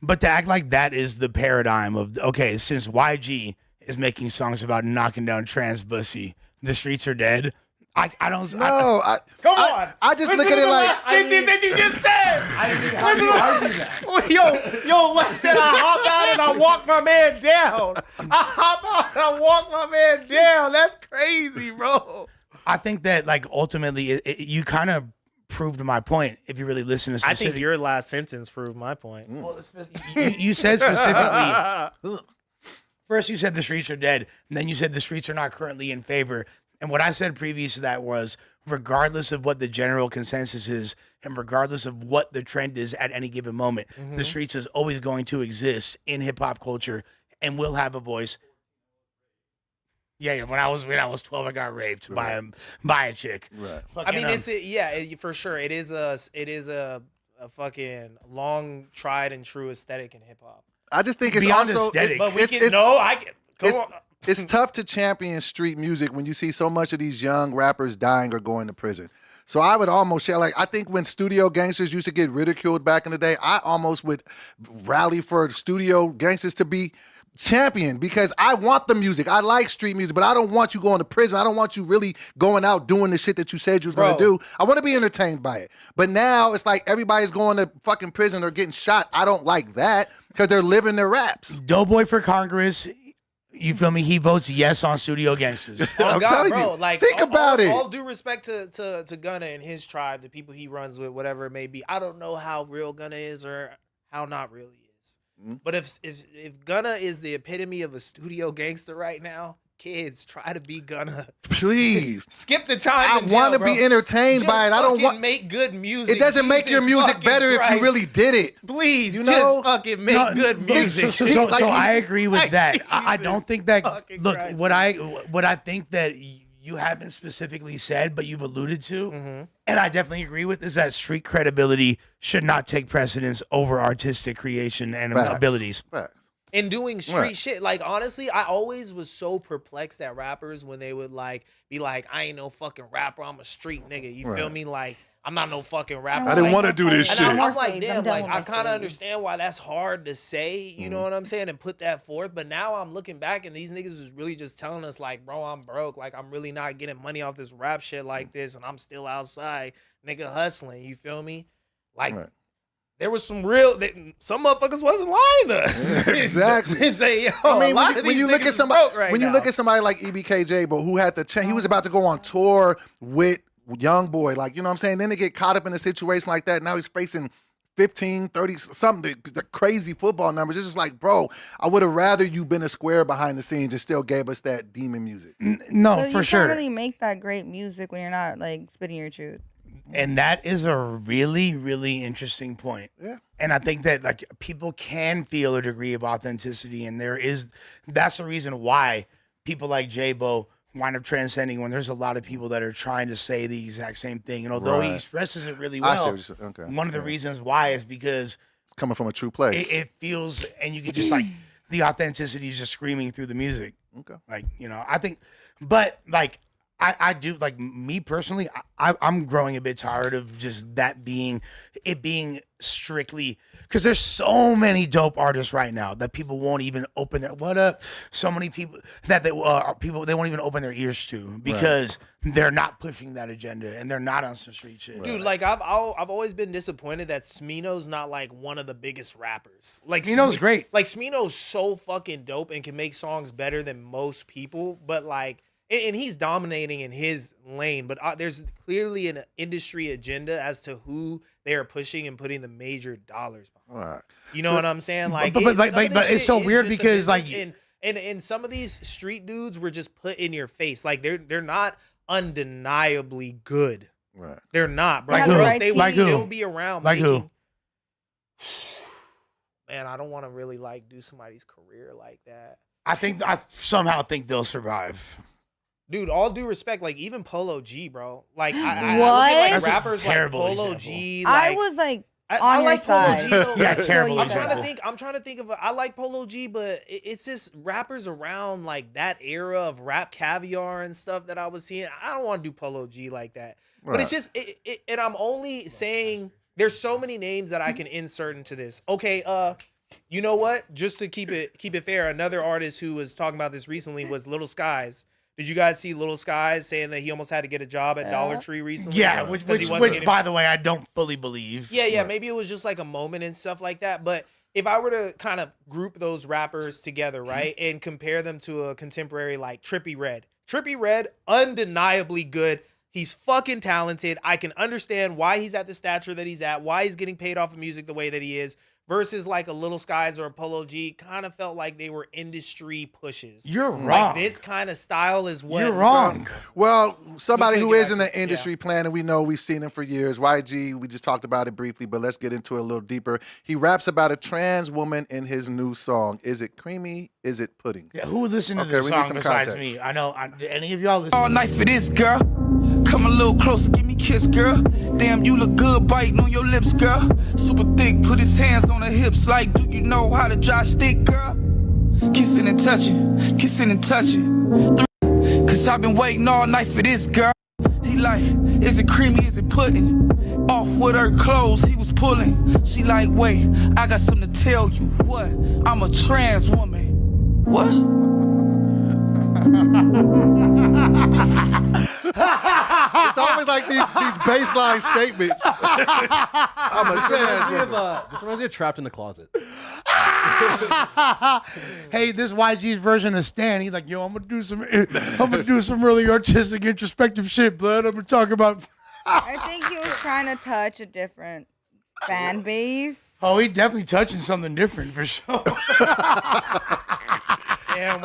Speaker 1: But to act like that is the paradigm of, okay, since YG is making songs about knocking down trans pussy, the streets are dead. I don't.
Speaker 2: No,
Speaker 3: Come on.
Speaker 2: I just look at it like
Speaker 3: sentence that you just said. Yo, listen, I hop out and I walk my man down. I hop out and I walk my man down. That's crazy, bro.
Speaker 1: I think that like ultimately you kind of proved my point if you really listen to
Speaker 3: I
Speaker 1: specific.
Speaker 3: think your last sentence proved my point.
Speaker 1: You said specifically. First, you said the streets are dead, and then you said the streets are not currently in favor. And what I said previous to that was, regardless of what the general consensus is, and regardless of what the trend is at any given moment, the streets is always going to exist in hip hop culture and will have a voice. Yeah, when I was 12, I got raped by a chick.
Speaker 2: Right.
Speaker 3: I mean, for sure. It is a fucking long tried and true aesthetic in hip hop.
Speaker 2: I just think it's
Speaker 1: Beyond
Speaker 2: also
Speaker 1: aesthetic.
Speaker 3: But we
Speaker 2: it's,
Speaker 3: come on.
Speaker 2: it's tough to champion street music when you see so much of these young rappers dying or going to prison. So I would almost share, like, I think when studio gangsters used to get ridiculed back in the day, I almost would rally for studio gangsters to be championed because I want the music. I like street music, but I don't want you going to prison. I don't want you really going out doing the shit that you said you was going to do. I want to be entertained by it. But now it's like everybody's going to fucking prison or getting shot. I don't like that because they're living their raps.
Speaker 1: Doughboy for Congress. You feel me? He votes yes on Studio Gangsters.
Speaker 2: I'm telling you.
Speaker 3: Like,
Speaker 2: Think about it.
Speaker 3: All due respect to Gunna and his tribe, the people he runs with, whatever it may be. I don't know how real Gunna is or how not real he is. But if Gunna is the epitome of a studio gangster right now, kids, try to be Gunna.
Speaker 2: Please.
Speaker 3: Skip the time.
Speaker 2: I want to be entertained by it. I don't want.
Speaker 3: Make good music.
Speaker 2: It doesn't make your
Speaker 3: Jesus
Speaker 2: music
Speaker 3: fucking
Speaker 2: better if
Speaker 3: Christ.
Speaker 2: you really did it.
Speaker 3: Please,
Speaker 2: You
Speaker 3: just
Speaker 2: know?
Speaker 3: fucking make good music.
Speaker 1: So I agree with that. I don't think that.
Speaker 3: fucking
Speaker 1: Look,
Speaker 3: Christ.
Speaker 1: what I think that you haven't specifically said, but you've alluded to,
Speaker 3: Mm-hmm.
Speaker 1: and I definitely agree with, is that street credibility should not take precedence over artistic creation and
Speaker 2: Facts.
Speaker 1: abilities.
Speaker 2: Facts.
Speaker 3: And doing street
Speaker 2: Right.
Speaker 3: shit. Like, honestly, I always was so perplexed at rappers when they would like be like, I ain't no fucking rapper, I'm a street nigga. You feel
Speaker 2: Right.
Speaker 3: me? Like, I'm not no fucking rapper.
Speaker 2: I didn't
Speaker 3: Like,
Speaker 2: want to do this
Speaker 3: and
Speaker 2: shit.
Speaker 3: I'm like,
Speaker 5: I'm
Speaker 3: damn,
Speaker 5: done
Speaker 3: like
Speaker 5: with
Speaker 3: I
Speaker 5: my
Speaker 3: kind of
Speaker 5: phase.
Speaker 3: understand why that's hard to say, you know what I'm saying, and put that forth. But now I'm looking back and these niggas is really just telling us like, bro, I'm broke. Like, I'm really not getting money off this rap shit like this, and I'm still outside, nigga, hustling. You feel me? Like,
Speaker 2: Right.
Speaker 3: there was some real, some motherfuckers wasn't lying to us.
Speaker 2: Exactly.
Speaker 3: They say, yo,
Speaker 2: I mean,
Speaker 3: a lot of
Speaker 2: when
Speaker 3: these
Speaker 2: you look
Speaker 3: niggas
Speaker 2: at somebody,
Speaker 3: broke right
Speaker 2: when you
Speaker 3: now.
Speaker 2: look at somebody like EBKJ, but who had the chance, he was about to go on tour with Young Boy, like, you know what I'm saying? Then they get caught up in a situation like that. Now he's facing 15, 30, something, the crazy football numbers. It's just like, bro, I would have rather you been a square behind the scenes and still gave us that demon music.
Speaker 1: No,
Speaker 5: But
Speaker 1: for
Speaker 5: you
Speaker 1: sure.
Speaker 5: can't really make that great music when you're not like spitting your truth.
Speaker 1: And that is a really, really interesting point.
Speaker 2: Yeah.
Speaker 1: And I think that like people can feel a degree of authenticity, and that's the reason why people like J-Bo wind up transcending when there's a lot of people that are trying to say the exact same thing. And although he
Speaker 2: Right.
Speaker 1: expresses it really
Speaker 2: I see
Speaker 1: well,
Speaker 2: what you're saying. Okay.
Speaker 1: one of the reasons why is because
Speaker 2: It's coming from a true place.
Speaker 1: it feels, and you can just like, the authenticity is just screaming through the music.
Speaker 2: Okay.
Speaker 1: Like, you know, I think, but like, I do, like, me personally, I'm growing a bit tired of just that being strictly, because there's so many dope artists right now that people won't even open their, so many people that they won't even open their ears to, because they're not pushing that agenda and they're not on some street shit.
Speaker 3: Dude, like I've always been disappointed that Smino's not like one of the biggest rappers. Like
Speaker 1: Smino's great.
Speaker 3: Like Smino's so fucking dope and can make songs better than most people, but like, and he's dominating in his lane. But there's clearly an industry agenda as to who they are pushing and putting the major dollars behind.
Speaker 2: All right.
Speaker 3: You know what I'm saying? Like,
Speaker 1: but it's so weird because like,
Speaker 3: and some of these street dudes were just put in your face. Like they're not undeniably good.
Speaker 2: Right.
Speaker 3: They're not, bro.
Speaker 1: Like
Speaker 3: Or
Speaker 1: who?
Speaker 3: else they would
Speaker 1: Like who?
Speaker 3: still be around.
Speaker 1: Like who?
Speaker 3: making- Man, I don't want to really like do somebody's career like that.
Speaker 1: I somehow think they'll survive.
Speaker 3: Dude, all due respect, like even Polo G, bro. Like I
Speaker 5: What?
Speaker 3: look at
Speaker 1: That's
Speaker 3: like
Speaker 1: a
Speaker 3: rappers like
Speaker 1: terrible
Speaker 3: Polo
Speaker 1: example.
Speaker 3: G.
Speaker 5: I
Speaker 3: Like,
Speaker 5: was like
Speaker 3: I
Speaker 5: on your
Speaker 3: like Polo
Speaker 5: side.
Speaker 3: G. Though.
Speaker 1: Yeah,
Speaker 3: Like,
Speaker 1: terrible
Speaker 3: I'm
Speaker 1: example.
Speaker 3: trying to think of. I like Polo G, but it's just rappers around like that era of rap caviar and stuff that I was seeing. I don't want to do Polo G like that. But it's just, and I'm only saying there's so many names that I can insert into this. Okay, you know what? Just to keep it fair, another artist who was talking about this recently was Little Skies. Did you guys see Little Skies saying that he almost had to get a job at Dollar Tree recently?
Speaker 1: Yeah,
Speaker 3: 'Cause he
Speaker 1: which
Speaker 3: wasn't getting-
Speaker 1: by the way, I don't fully believe.
Speaker 3: yeah, maybe it was just like a moment and stuff like that. But if I were to kind of group those rappers together, right, and compare them to a contemporary like Trippie Redd, undeniably good. He's fucking talented. I can understand why he's at the stature that he's at, why he's getting paid off of music the way that he is, versus like a Little Skies or a Polo G. Kind of felt like they were industry pushes.
Speaker 1: You're
Speaker 3: Like
Speaker 1: wrong.
Speaker 3: this kind of style is what
Speaker 1: You're wrong.
Speaker 2: Well, somebody
Speaker 3: We
Speaker 2: who
Speaker 3: think
Speaker 2: is in
Speaker 3: about
Speaker 2: the
Speaker 3: it,
Speaker 2: industry plan, and we know we've seen him for years. YG, we just talked about it briefly, but let's get into it a little deeper. He raps about a trans woman in his new song. Is it creamy? Is it pudding?
Speaker 1: Yeah, who listened to
Speaker 2: Okay,
Speaker 1: this
Speaker 2: we need
Speaker 1: song
Speaker 2: some
Speaker 1: besides
Speaker 2: context.
Speaker 1: me? I know. Any of y'all listen?
Speaker 10: All night for this, girl. Come a little closer, give me a kiss, girl. Damn, you look good, biting on your lips, girl. Super thick, put his hands on her hips like, do you know how to dry stick, girl? Kissing and touching, kissing and touching. Cause I've been waiting all night for this, girl. He like, is it creamy, is it pudding? Off with her clothes, he was pulling. She like, wait, I got something to tell you. What? I'm a trans woman. What?
Speaker 2: It's always like these baseline statements. I'm a trans woman.
Speaker 4: This reminds me of Trapped in the Closet.
Speaker 1: Hey, this YG's version of Stan. He's like, yo, I'm gonna do some really artistic, introspective shit, blood. I'm gonna talk about.
Speaker 5: I think he was trying to touch a different fan base.
Speaker 1: Oh, he definitely touching something different for sure.
Speaker 3: Damn,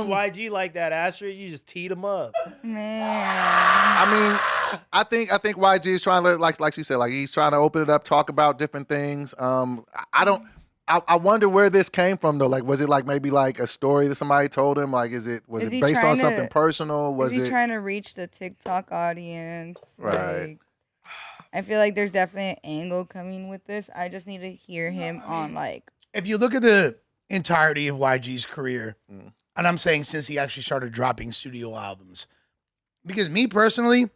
Speaker 3: why'd you do YG like that, Asher? You just teed him up.
Speaker 5: Man.
Speaker 2: I mean, I think YG is trying to like she said, like he's trying to open it up, talk about different things. I don't. I wonder where this came from though. Like, was it like maybe like a story that somebody told him? Like, was
Speaker 5: Is
Speaker 2: it
Speaker 5: he
Speaker 2: based on
Speaker 5: trying
Speaker 2: something
Speaker 5: to-
Speaker 2: personal? Was
Speaker 5: Is he
Speaker 2: it
Speaker 5: trying to reach the TikTok audience?
Speaker 2: Right.
Speaker 5: Like, I feel like there's definitely an angle coming with this. I just need to hear him on like.
Speaker 1: If you look at the entirety of YG's career,
Speaker 2: Mm.
Speaker 1: and I'm saying since he actually started dropping studio albums, because me personally,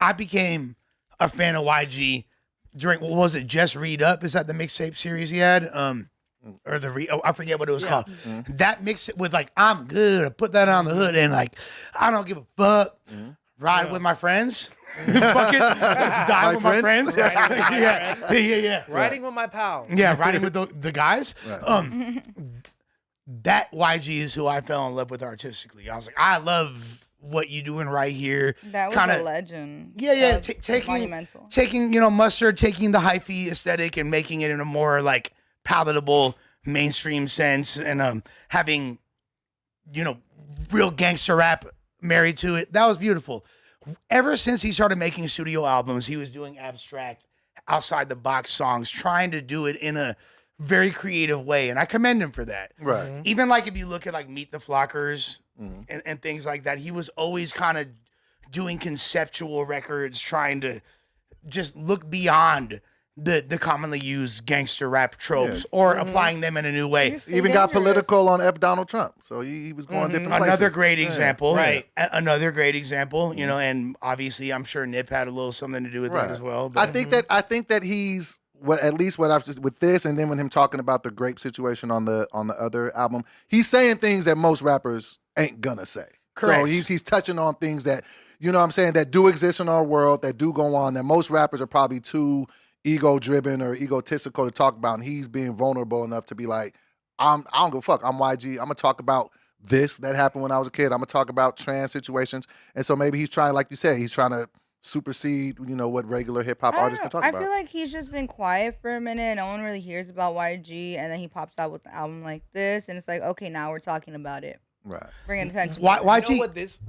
Speaker 1: I became a fan of YG during, what was it, Just Read Up? Is that the mixtape series he had? Or I forget what it was called. That mix it with like, I'm good. I put that on the hood and like, I don't give a fuck. Ride with my friends. Fucking die with my friends. Yeah.
Speaker 3: Riding with my pal.
Speaker 1: Yeah, riding with the guys.
Speaker 2: Right.
Speaker 1: That YG is who I fell in love with artistically. I was like, I love what you doing right here.
Speaker 5: That was
Speaker 1: Kinda-
Speaker 5: a legend.
Speaker 1: Yeah.
Speaker 5: That was
Speaker 1: Taking
Speaker 5: monumental.
Speaker 1: Mustard, taking the hyphy aesthetic and making it in a more like palatable mainstream sense, and having real gangster rap married to it. That was beautiful. Ever since he started making studio albums, he was doing abstract, outside the box songs, trying to do it in a very creative way, and I commend him for that.
Speaker 2: Right.
Speaker 1: Even like if you look at like Meet the Flockers and things like that, he was always kind of doing conceptual records, trying to just look beyond the commonly used gangster rap tropes or applying them in a new way.
Speaker 5: He's
Speaker 2: He even got
Speaker 5: dangerous.
Speaker 2: political on F. Donald Trump, so he was going different places.
Speaker 1: Another great example,
Speaker 3: Right.
Speaker 1: Another great example, and obviously I'm sure Nip had a little something to do with that as well. But
Speaker 2: I think that he's at least what I've just with this, and then when him talking about the grape situation on the other album, he's saying things that most rappers ain't gonna say.
Speaker 1: Correct.
Speaker 2: So he's touching on things that what I'm saying, that do exist in our world, that do go on, that most rappers are probably too ego driven or egotistical to talk about, and he's being vulnerable enough to be like, I don't give a fuck. I'm YG. I'm gonna talk about this that happened when I was a kid. I'm gonna talk about trans situations, and so maybe he's trying, like you said, he's trying to supersede what regular hip hop
Speaker 5: I don't
Speaker 2: artists can
Speaker 5: know.
Speaker 2: talk
Speaker 5: I
Speaker 2: about.
Speaker 5: feel like he's just been quiet for a minute and no one really hears about YG, and then he pops out with an album like this and it's like, okay, now we're talking about it.
Speaker 2: Right.
Speaker 5: Bringing attention.
Speaker 1: Why-
Speaker 5: to it.
Speaker 1: YG
Speaker 3: You know what this?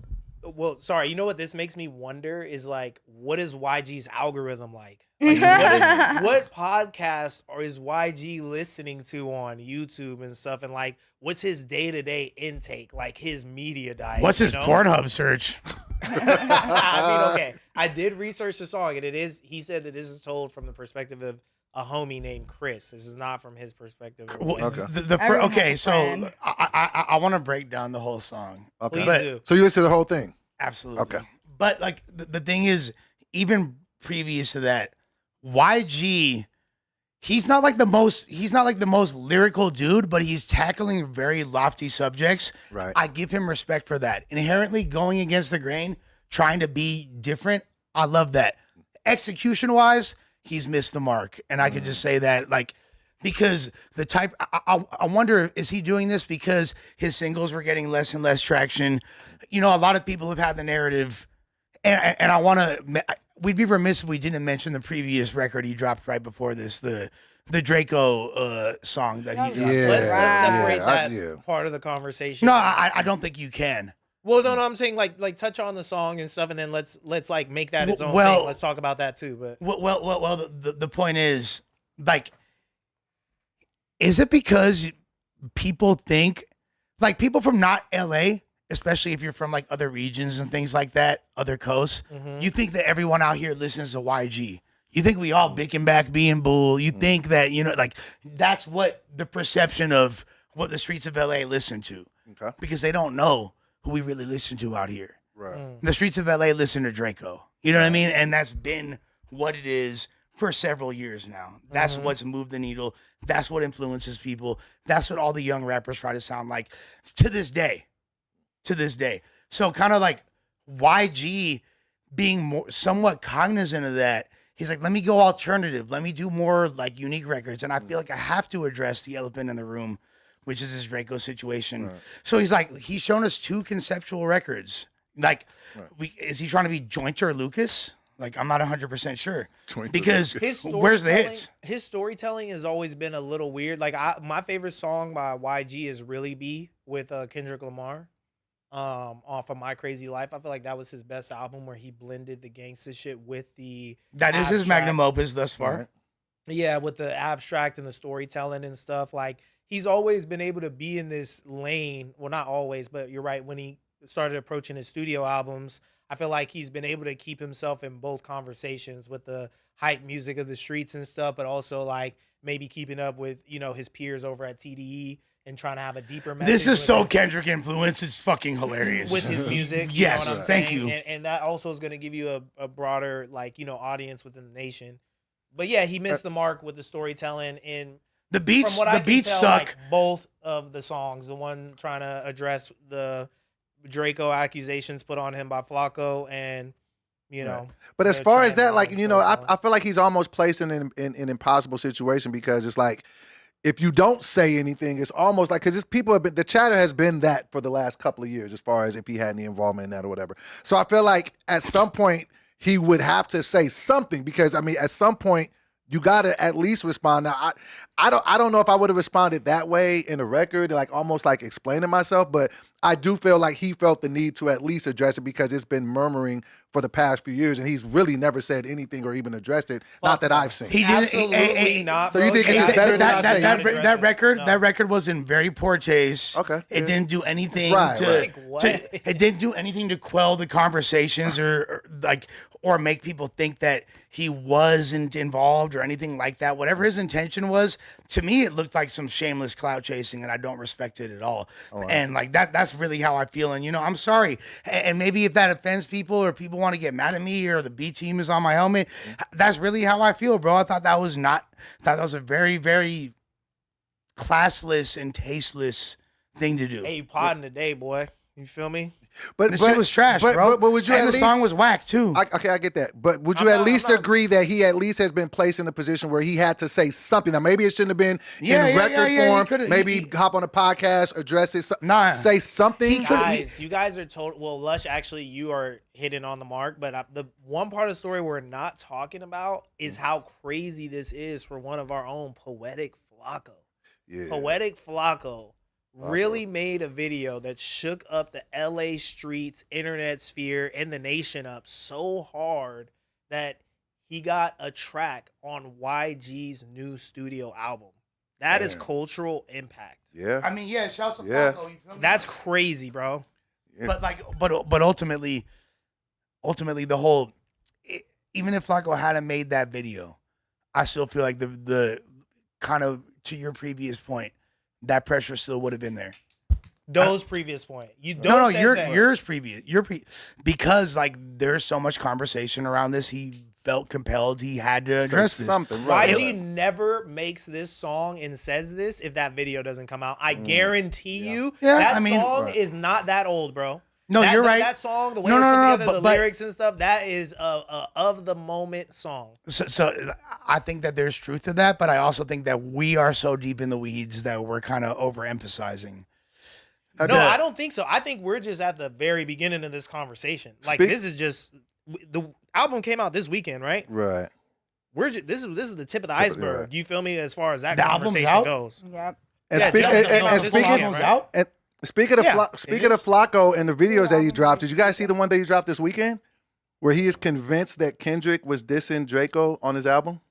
Speaker 3: Well, sorry. You know what this makes me wonder is like, what is YG's algorithm like? Like, what podcast or is YG listening to on YouTube and stuff? And like, what's his day-to-day intake? Like his media diet.
Speaker 1: what's his
Speaker 3: you know?
Speaker 1: Pornhub search?
Speaker 3: I mean, okay. I did research the song, and it is. He said that this is told from the perspective of a homie named Chris. This is not from his perspective.
Speaker 1: Well,
Speaker 2: Okay.
Speaker 5: Everyone has
Speaker 1: okay,
Speaker 5: a
Speaker 1: so
Speaker 5: friend.
Speaker 1: I want to break down the whole song.
Speaker 2: Okay.
Speaker 3: Please
Speaker 1: But-
Speaker 3: do.
Speaker 2: So you listen to the whole thing.
Speaker 1: Absolutely.
Speaker 2: Okay.
Speaker 1: But like the thing is, even previous to that, YG, he's not like the most lyrical dude, but he's tackling very lofty subjects.
Speaker 2: Right.
Speaker 1: I give him respect for that. Inherently going against the grain, trying to be different. I love that. Execution wise, he's missed the mark. And I could just say that, like, because the type, I wonder, is he doing this because his singles were getting less and less traction? A lot of people have had the narrative, and I want to, we'd be remiss if we didn't mention the previous record he dropped right before this, the Draco song that he dropped.
Speaker 2: Yeah.
Speaker 3: Let's separate
Speaker 2: yeah,
Speaker 3: that part of the conversation.
Speaker 1: No, I don't think you can.
Speaker 3: Well, no, I'm saying like touch on the song and stuff, and then let's like make that its own
Speaker 1: Well-
Speaker 3: thing. Let's talk about that too. But
Speaker 1: Well, the point is, like, is it because people think, like, people from not LA, especially if you're from like other regions and things like that, other coasts, you think that everyone out here listens to YG. You think we all bick and back being bull. You think that, like, that's what the perception of what the streets of LA listen to.
Speaker 2: Okay.
Speaker 1: Because they don't know who we really listen to out here.
Speaker 2: Right.
Speaker 1: The streets of LA listen to Draco. You know what I mean? And that's been what it is for several years now. That's what's moved the needle. That's what influences people. That's what all the young rappers try to sound like to this day. To this day. So kind of like YG being more somewhat cognizant of that. He's like, let me go alternative. Let me do more like unique records. And I feel like I have to address the elephant in the room, which is this Draco situation.
Speaker 2: Right.
Speaker 1: So he's shown us two conceptual records. Like, is he trying to be Jointer or Lucas? Like, I'm not 100% sure.
Speaker 2: Jointer
Speaker 1: Because
Speaker 3: his
Speaker 1: where's the
Speaker 3: storytelling-
Speaker 1: hits?
Speaker 3: His storytelling has always been a little weird. Like my favorite song by YG is "Really Be" with Kendrick Lamar, off of My Crazy Life. I feel like that was his best album where he blended the gangsta shit with the.
Speaker 1: That is his
Speaker 3: abstract-
Speaker 1: magnum opus thus far.
Speaker 2: Right.
Speaker 3: Yeah, with the abstract and the storytelling and stuff. Like he's always been able to be in this lane. Well, not always, but you're right. When he started approaching his studio albums, I feel like he's been able to keep himself in both conversations with the hype music of the streets and stuff, but also like maybe keeping up with, you know, his peers over at TDE and trying to have a deeper message.
Speaker 1: This is
Speaker 3: with
Speaker 1: so
Speaker 3: his-
Speaker 1: Kendrick influence. It's fucking hilarious.
Speaker 3: with his music. You know
Speaker 1: Yes,
Speaker 3: what I'm
Speaker 1: thank
Speaker 3: saying?
Speaker 1: you.
Speaker 3: And that also is going to give you a broader, like, you know, audience within the nation. But yeah, he missed the mark with the storytelling in
Speaker 1: The beats,
Speaker 3: from what I
Speaker 1: the
Speaker 3: can
Speaker 1: beats
Speaker 3: tell,
Speaker 1: suck.
Speaker 3: like, both of the songs. The one trying to address the Draco accusations put on him by Flacco, and you know.
Speaker 2: But as
Speaker 3: the
Speaker 2: far as
Speaker 3: trans
Speaker 2: that, like,
Speaker 3: woman
Speaker 2: you know, I
Speaker 3: storytelling.
Speaker 2: feel like he's almost placed in an impossible situation because it's like, if you don't say anything, it's almost like, because people have been, the chatter has been that for the last couple of years, as far as if he had any involvement in that or whatever. So I feel like at some point he would have to say something, because I mean, at some point you got to at least respond. Now, I don't know if I would have responded that way in a record, like almost like explaining myself, but I do feel like he felt the need to at least address it because it's been murmuring for the past few years, and he's really never said anything or even addressed it. Not that I've seen.
Speaker 1: He didn't.
Speaker 3: Absolutely not.
Speaker 2: So you
Speaker 3: bro.
Speaker 2: think it's
Speaker 3: He
Speaker 2: better
Speaker 3: did
Speaker 2: than
Speaker 3: not
Speaker 2: I
Speaker 3: say
Speaker 2: say?
Speaker 3: not address it. No.
Speaker 1: That record was in very poor taste.
Speaker 2: Okay,
Speaker 1: It
Speaker 2: yeah.
Speaker 1: didn't do anything
Speaker 2: Right,
Speaker 1: to,
Speaker 2: right.
Speaker 3: Like what?
Speaker 1: it didn't do anything to quell the conversations or make people think that he wasn't involved or anything like that. Whatever his intention was, to me it looked like some shameless clout chasing, and I don't respect it at all. And like that's really how I feel. And you know, I'm sorry. And maybe if that offends people or people want to get mad at me or the B team is on my helmet, that's really how I feel, bro. I thought that was a very, very classless and tasteless thing to do.
Speaker 3: Hey, you podding today, boy. You feel me?
Speaker 2: But
Speaker 1: The shit was trash, bro.
Speaker 2: But would you
Speaker 1: and
Speaker 2: at
Speaker 1: the
Speaker 2: least,
Speaker 1: song was whack too.
Speaker 2: okay, I get that. But would
Speaker 3: I'm
Speaker 2: you at
Speaker 3: not-
Speaker 2: least
Speaker 3: I'm not-
Speaker 2: agree that he at least has been placed in a position where he had to say something? Now, maybe it shouldn't have been in record
Speaker 1: he
Speaker 2: form.
Speaker 1: coulda-
Speaker 2: Maybe
Speaker 1: he-
Speaker 2: hop on a podcast, address it,
Speaker 1: Nah.
Speaker 2: say something.
Speaker 3: Guys, you guys are total. Well, Lush, actually, you are hitting on the mark. But the one part of the story we're not talking about is how crazy this is for one of our own, Poetic Flacco.
Speaker 2: Yeah.
Speaker 3: Poetic Flacco really made a video that shook up the LA streets, internet sphere, and the nation up so hard that he got a track on YG's new studio album. That is cultural impact.
Speaker 2: Yeah.
Speaker 1: I mean, yeah, shouts to
Speaker 2: Yeah.
Speaker 1: Flacco, you feel me?
Speaker 3: That's crazy, bro.
Speaker 1: But ultimately the whole, even if Flacco hadn't made that video, I still feel like the kind of, to your previous point, that pressure still would have been there.
Speaker 3: Those previous point. You don't
Speaker 1: No,
Speaker 3: say that.
Speaker 1: yours previous. Because like there's so much conversation around this, he felt compelled. He had to address this.
Speaker 2: something, right?
Speaker 3: YG never makes this song and says this if that video doesn't come out. I guarantee you
Speaker 1: Yeah,
Speaker 3: that
Speaker 1: I mean-
Speaker 3: song is not that old, bro.
Speaker 1: No, you're right.
Speaker 3: That song, the way
Speaker 1: No,
Speaker 3: it's
Speaker 1: no,
Speaker 3: put
Speaker 1: no,
Speaker 3: together,
Speaker 1: but-
Speaker 3: the
Speaker 1: but-
Speaker 3: lyrics and stuff, that is a of the moment song.
Speaker 1: So I think that there's truth to that, but I also think that we are so deep in the weeds that we're kind of overemphasizing.
Speaker 3: No, I don't think so. I think we're just at the very beginning of this conversation. Like
Speaker 2: Speak-
Speaker 3: this is just the album came out this weekend, right?
Speaker 2: Right.
Speaker 3: We're just, this is the tip of the
Speaker 2: Tip of-
Speaker 3: iceberg.
Speaker 2: right.
Speaker 3: You feel me? As far as that
Speaker 1: The album's
Speaker 3: conversation
Speaker 1: out?
Speaker 3: goes.
Speaker 5: Yep.
Speaker 2: And,
Speaker 3: Yeah,
Speaker 2: speak,
Speaker 3: no,
Speaker 2: and,
Speaker 3: no,
Speaker 2: and
Speaker 3: no, this
Speaker 2: speaking,
Speaker 3: album's out.
Speaker 2: and speaking of
Speaker 3: Yeah,
Speaker 2: speaking of Flacco and the videos that he dropped, did you guys see the one that he dropped this weekend, where he is convinced that Kendrick was dissing Draco on his album?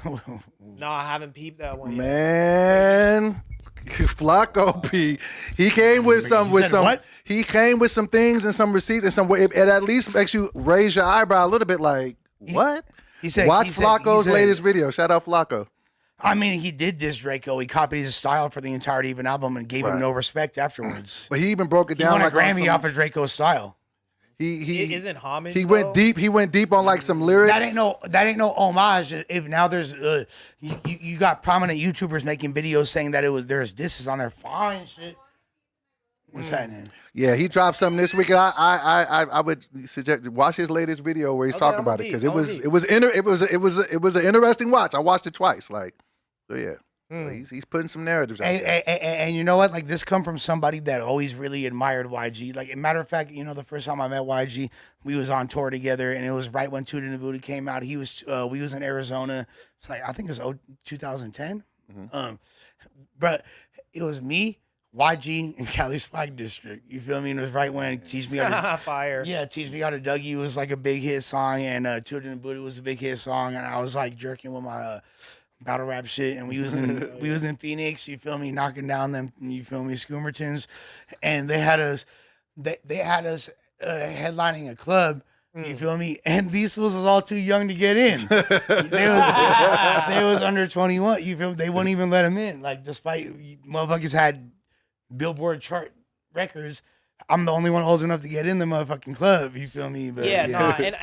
Speaker 3: No, I haven't peeped that one yet.
Speaker 2: Man, Flacco P. He came with some
Speaker 1: what?
Speaker 2: he came with some things and some receipts and some it at least makes you raise your eyebrow a little bit like, what?
Speaker 1: He said,
Speaker 2: Watch
Speaker 1: he said-
Speaker 2: Flacco's
Speaker 1: he said-
Speaker 2: latest video. Shout out Flacco.
Speaker 1: I mean, he did diss Draco. He copied his style for the entirety of an album and gave
Speaker 2: Right.
Speaker 1: him no respect afterwards.
Speaker 2: But he even broke it
Speaker 1: He
Speaker 2: down
Speaker 1: won a
Speaker 2: like on
Speaker 1: Grammy
Speaker 2: some-
Speaker 1: off of Draco's style.
Speaker 2: he
Speaker 3: Isn't homage?
Speaker 2: he
Speaker 3: though?
Speaker 2: went deep. He went deep on like some lyrics.
Speaker 1: That ain't no homage. If now there's you got prominent YouTubers making videos saying that there's disses on there. Fine shit. What's happening?
Speaker 2: Yeah, he dropped something this week. And I would suggest watch his latest video where he's
Speaker 3: Okay,
Speaker 2: talking
Speaker 3: I'm
Speaker 2: about
Speaker 3: gonna
Speaker 2: it because
Speaker 3: peep,
Speaker 2: it
Speaker 3: I'm
Speaker 2: was
Speaker 3: gonna
Speaker 2: it was an interesting watch. I watched it twice. Like, so yeah, so he's putting some narratives out there.
Speaker 1: And you know what? Like this come from somebody that always really admired YG. Like, a matter of fact, you know, the first time I met YG, we was on tour together, and it was right when Tootin' the Booty came out. We was in Arizona. It's like I think it was 2010. But it was me, YG, and Cali Swag District. You feel me? And it was right when Teach Me How to
Speaker 3: Fire.
Speaker 1: Yeah, Teach Me How to Dougie was like a big hit song, and Tootin' the Booty was a big hit song, and I was like jerking with battle rap shit, and we was in Phoenix. You feel me? Knocking down them. You feel me? Scoomertons, and they had us. They had us headlining a club. You feel me? And these fools was all too young to get in. they was under 21. You feel me? They wouldn't even let them in. Like, despite motherfuckers had Billboard chart records, I'm the only one old enough to get in the motherfucking club. You feel me? But,
Speaker 3: Nah, and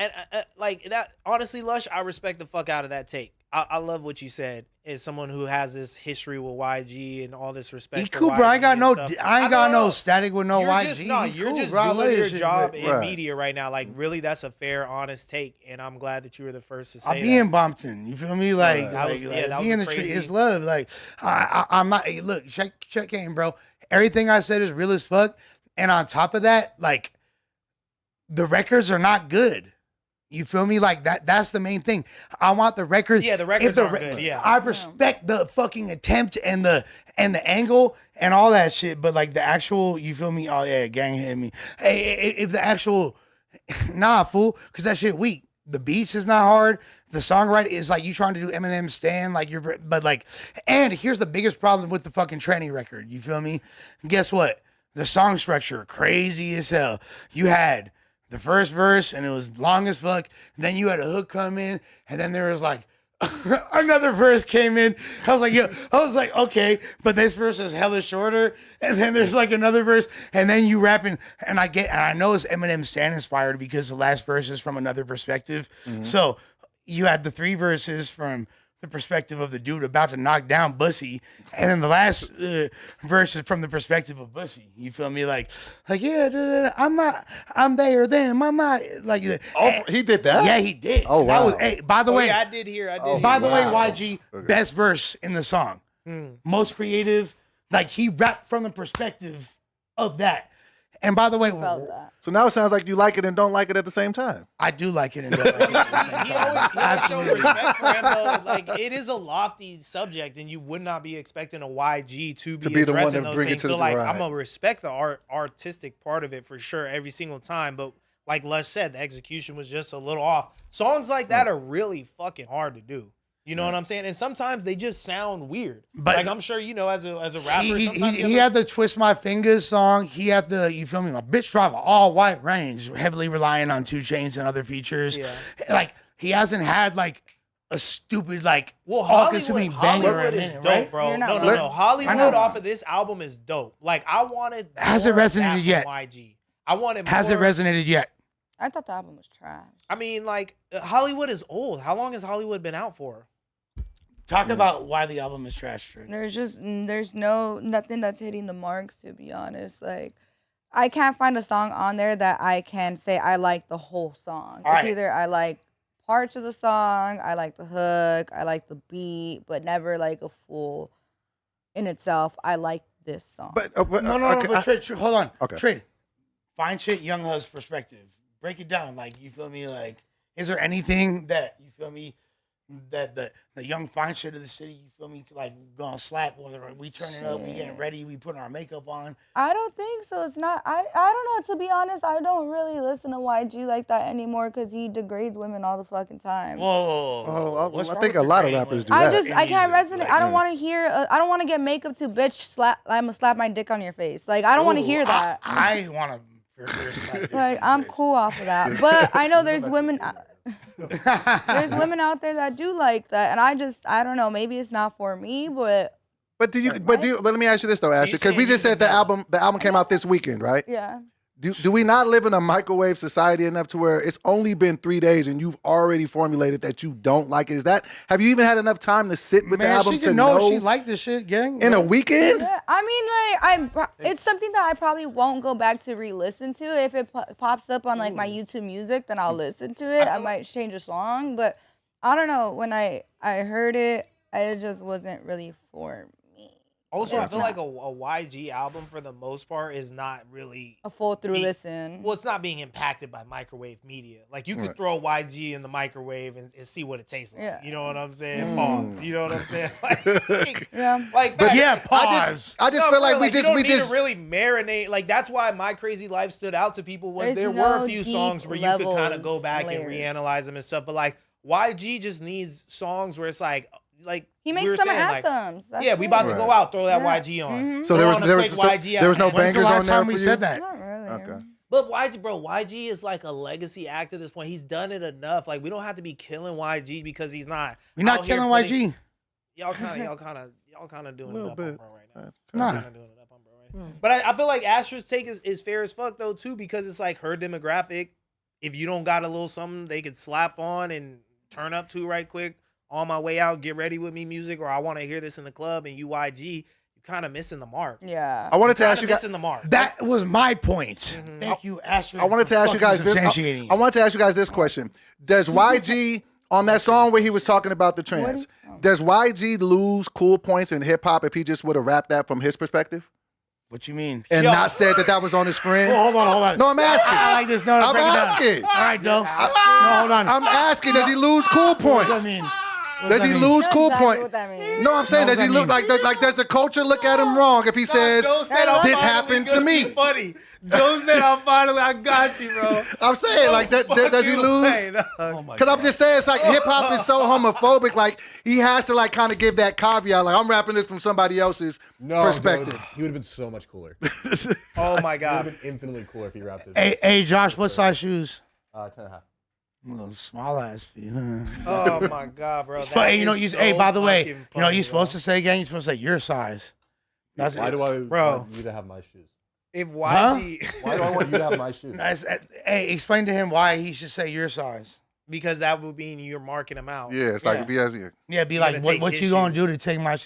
Speaker 3: like that. Honestly, Lush, I respect the fuck out of that take. I love what you said. As someone who has this history with YG and all this respect.
Speaker 1: He
Speaker 3: for
Speaker 1: cool, bro. I ain't got
Speaker 3: YG
Speaker 1: no static with no YG.
Speaker 3: You're
Speaker 1: Cool,
Speaker 3: just
Speaker 1: bro. I love
Speaker 3: doing your
Speaker 1: this shit,
Speaker 3: job
Speaker 1: but-
Speaker 3: in media right now. Like, really, that's a fair, honest take, and I'm glad that you were the first to say
Speaker 1: I be in Bompton. You feel me? Like,
Speaker 3: that was
Speaker 1: be in the
Speaker 3: crazy.
Speaker 1: tree. It's love. Like, I'm not. Hey, look, check in, bro. Everything I said is real as fuck. And on top of that, like, the records are not good. You feel me? Like that's the main thing. I want the record.
Speaker 3: Yeah, the records aren't good. Yeah,
Speaker 1: I respect the fucking attempt and the angle and all that shit. But like the actual, you feel me? Oh yeah, gang hit me. Hey, if the actual, nah, fool, because that shit weak. The beats is not hard. The songwriting is like you trying to do Eminem Stan, like but like, and here's the biggest problem with the fucking tranny record. You feel me? Guess what? The song structure crazy as hell. You had the first verse, and it was long as fuck. And then you had a hook come in, and then there was like another verse came in. I was like, okay, but this verse is hella shorter. And then there's like another verse, and then you rapping, and I know it's Eminem Stan inspired because the last verse is from another perspective. So you had the 3 verses from the perspective of the dude about to knock down Bussy, and then the last verse is from the perspective of Bussy. You feel me? Like yeah, I'm there, then I'm not like.
Speaker 2: He did that?
Speaker 1: Yeah, he did.
Speaker 2: Oh wow!
Speaker 1: That was, hey, by the way,
Speaker 3: I did hear.
Speaker 1: By the way, YG best verse in the song, most creative. Like he rapped from the perspective of that. And by the way,
Speaker 2: so now it sounds like you like it and don't like it at the same time.
Speaker 1: I do like it and don't like it at the same time.
Speaker 3: He always shows respect for him, though. Like, it is a lofty subject, and you would not be expecting a YG to be
Speaker 2: the one
Speaker 3: addressing
Speaker 2: to
Speaker 3: those
Speaker 2: bring it
Speaker 3: things.
Speaker 2: to
Speaker 3: So,
Speaker 2: the
Speaker 3: like,
Speaker 2: right.
Speaker 3: I'm gonna respect the artistic part of it for sure every single time. But like Les said, the execution was just a little off. Songs like that are really fucking hard to do. You know what I'm saying? And sometimes they just sound weird. But like I'm sure you know, as a rapper,
Speaker 1: he had the Twist My Fingers song. He had the, you feel me, my bitch drive an all white Range, heavily relying on 2 Chainz and other features. Yeah. Like he hasn't had like a stupid like all-consuming banger
Speaker 3: Hollywood
Speaker 1: in a
Speaker 3: is
Speaker 1: minute,
Speaker 3: dope,
Speaker 1: right?
Speaker 3: bro. No. Hollywood off of this album is dope. Like I wanted.
Speaker 1: Has it resonated yet?
Speaker 3: YG. I wanted.
Speaker 1: Has it resonated yet?
Speaker 5: I thought the album was trash.
Speaker 3: I mean, like Hollywood is old. How long has Hollywood been out for?
Speaker 1: Talk about why the album is trash. Trey.
Speaker 5: There's nothing that's hitting the marks, to be honest. Like, I can't find a song on there that I can say I like the whole song. It's either I like parts of the song, I like the hook, I like the beat, but never like a full in itself. I like this song.
Speaker 2: But
Speaker 1: No, Trey, hold on.
Speaker 2: Okay.
Speaker 1: Trey, find shit Young Hus perspective. Break it down. Like, you feel me? Like, is there anything that, you feel me, that the young fine shit of the city, you feel me, like gonna slap, whether we turning up, we getting ready, we putting our makeup on?
Speaker 5: I don't think so. It's not. I don't know. To be honest, I don't really listen to YG like that anymore because he degrades women all the fucking time.
Speaker 1: Whoa.
Speaker 2: I think a lot of rappers do that.
Speaker 5: I can't resonate. I don't want to hear. I don't want to get makeup to bitch slap. I'm gonna slap my dick on your face. Like I don't want to hear that.
Speaker 1: I want to slap.
Speaker 5: Like I'm cool off of that, but I know there's women. There's women out there that do like that, and I don't know. Maybe it's not for me, but.
Speaker 2: But let me ask you this though, Ashley, because we just said the album came out this weekend, right?
Speaker 5: Yeah.
Speaker 2: Do we not live in a microwave society enough to where it's only been 3 days and you've already formulated that you don't like it? Have you even had enough time to sit with the album to know
Speaker 1: she liked this shit, gang?
Speaker 2: in a weekend?
Speaker 5: Yeah, I mean, like it's something that I probably won't go back to re-listen to. If it pops up on like my YouTube Music, then I'll listen to it. I might change a song, but I don't know. When I heard it, it just wasn't really for me.
Speaker 3: Also, I feel like a YG album, for the most part, is not really
Speaker 5: a full through listen.
Speaker 3: Well, it's not being impacted by microwave media. Like, you could throw YG in the microwave and see what it tastes like.
Speaker 5: Yeah.
Speaker 3: You know what I'm saying? Pause. You know what I'm saying? Like,
Speaker 5: yeah.
Speaker 3: Like,
Speaker 1: but yeah, pause.
Speaker 2: I just feel like we
Speaker 3: don't need
Speaker 2: just
Speaker 3: to really marinate. Like, that's why My Crazy Life stood out to people. Was
Speaker 5: There's
Speaker 3: there
Speaker 5: no
Speaker 3: were a few songs where you could kind of go back and
Speaker 5: layers.
Speaker 3: reanalyze them and stuff. But like, YG just needs songs where it's like, like
Speaker 5: He
Speaker 3: we
Speaker 5: makes
Speaker 3: were
Speaker 5: summer
Speaker 3: saying, like,
Speaker 5: anthems. That's
Speaker 3: yeah, we
Speaker 5: it.
Speaker 3: about to go out, throw that
Speaker 5: Yeah.
Speaker 3: YG on.
Speaker 5: Mhm.
Speaker 2: So
Speaker 3: Throw on a quick
Speaker 2: there
Speaker 3: YG
Speaker 2: was no
Speaker 3: album.
Speaker 1: When's the
Speaker 2: bangers on
Speaker 1: last
Speaker 2: there
Speaker 1: time
Speaker 2: for
Speaker 1: we
Speaker 2: you?
Speaker 1: said that?
Speaker 5: Not really.
Speaker 2: Okay.
Speaker 3: But YG is like a legacy act at this point. He's done it enough. Like we don't have to be killing YG because he's not.
Speaker 1: We're not
Speaker 3: out here
Speaker 1: killing
Speaker 3: putting-
Speaker 1: YG.
Speaker 3: Y'all kind of doing it
Speaker 2: Little
Speaker 3: up on
Speaker 2: bit.
Speaker 3: bro right now.
Speaker 1: Nah.
Speaker 3: Kinda doing it up on bro right now. But I feel like Astra's take is fair as fuck though too, because it's like her demographic. If you don't got a little something they could slap on and turn up to right quick on my way out, get ready with me music, or I want to hear this in the club and you YG, you kind of missing the mark.
Speaker 5: Yeah.
Speaker 2: I wanted to ask
Speaker 3: Kinda
Speaker 2: you guys.
Speaker 3: missing the mark.
Speaker 1: That was my point.
Speaker 3: Mhm.
Speaker 1: Thank you, Astrid.
Speaker 2: I wanted to ask you guys this. I wanted to ask you guys this question: does YG on that song where he was talking about the trans? Does YG lose cool points in hip hop if he just would have rapped that from his perspective
Speaker 1: What you mean?
Speaker 2: and
Speaker 3: Yo.
Speaker 2: not said that was on his friend?
Speaker 1: Oh, hold on.
Speaker 2: No, I'm asking.
Speaker 1: I like this. No,
Speaker 2: I'm
Speaker 1: break it down.
Speaker 2: asking.
Speaker 1: All right, Doe. No, hold on.
Speaker 2: I'm asking. Does he lose cool
Speaker 1: What does
Speaker 2: points?
Speaker 1: that mean?
Speaker 2: Does he lose
Speaker 5: That's
Speaker 2: cool
Speaker 5: exactly
Speaker 2: points?
Speaker 5: what that means.
Speaker 2: No, I'm saying,
Speaker 1: No,
Speaker 2: does he
Speaker 1: what
Speaker 2: look
Speaker 1: that
Speaker 2: like does the culture look at him wrong if he says
Speaker 3: Joe said,
Speaker 5: "I'm
Speaker 2: this
Speaker 3: finally
Speaker 2: happened to
Speaker 3: gonna
Speaker 2: me?
Speaker 3: be funny. Joe said, I got you, bro.
Speaker 2: I'm saying like that. Does he lose? Because I'm just saying it's like hip hop is so homophobic. Like he has to like kind of give that caveat. Like I'm rapping this from somebody else's perspective.
Speaker 4: dude, he would have been so much cooler.
Speaker 3: Oh my
Speaker 4: He would
Speaker 3: god.
Speaker 4: have been infinitely cooler if he rapped it.
Speaker 1: Hey, Josh, what size shoes?
Speaker 4: 10.5.
Speaker 1: Little small ass feet.
Speaker 3: Oh my god, bro.
Speaker 1: But hey, you know, hey, by the way,
Speaker 3: you know,
Speaker 1: you're supposed to say again. You're supposed to say your size. That's
Speaker 4: Why do I
Speaker 3: Bro.
Speaker 4: want you to have my shoes?
Speaker 3: If
Speaker 1: Huh?
Speaker 3: YG,
Speaker 4: Why do I want you to have my shoes?
Speaker 1: Hey, explain to him why he should say your size.
Speaker 3: because that would mean you're marking them out.
Speaker 2: Yeah, it's like if he has
Speaker 1: Yeah, be
Speaker 3: You
Speaker 1: like,
Speaker 3: gotta
Speaker 1: what,
Speaker 3: take
Speaker 1: what
Speaker 3: his
Speaker 1: you gonna
Speaker 3: shoes.
Speaker 1: do to take my?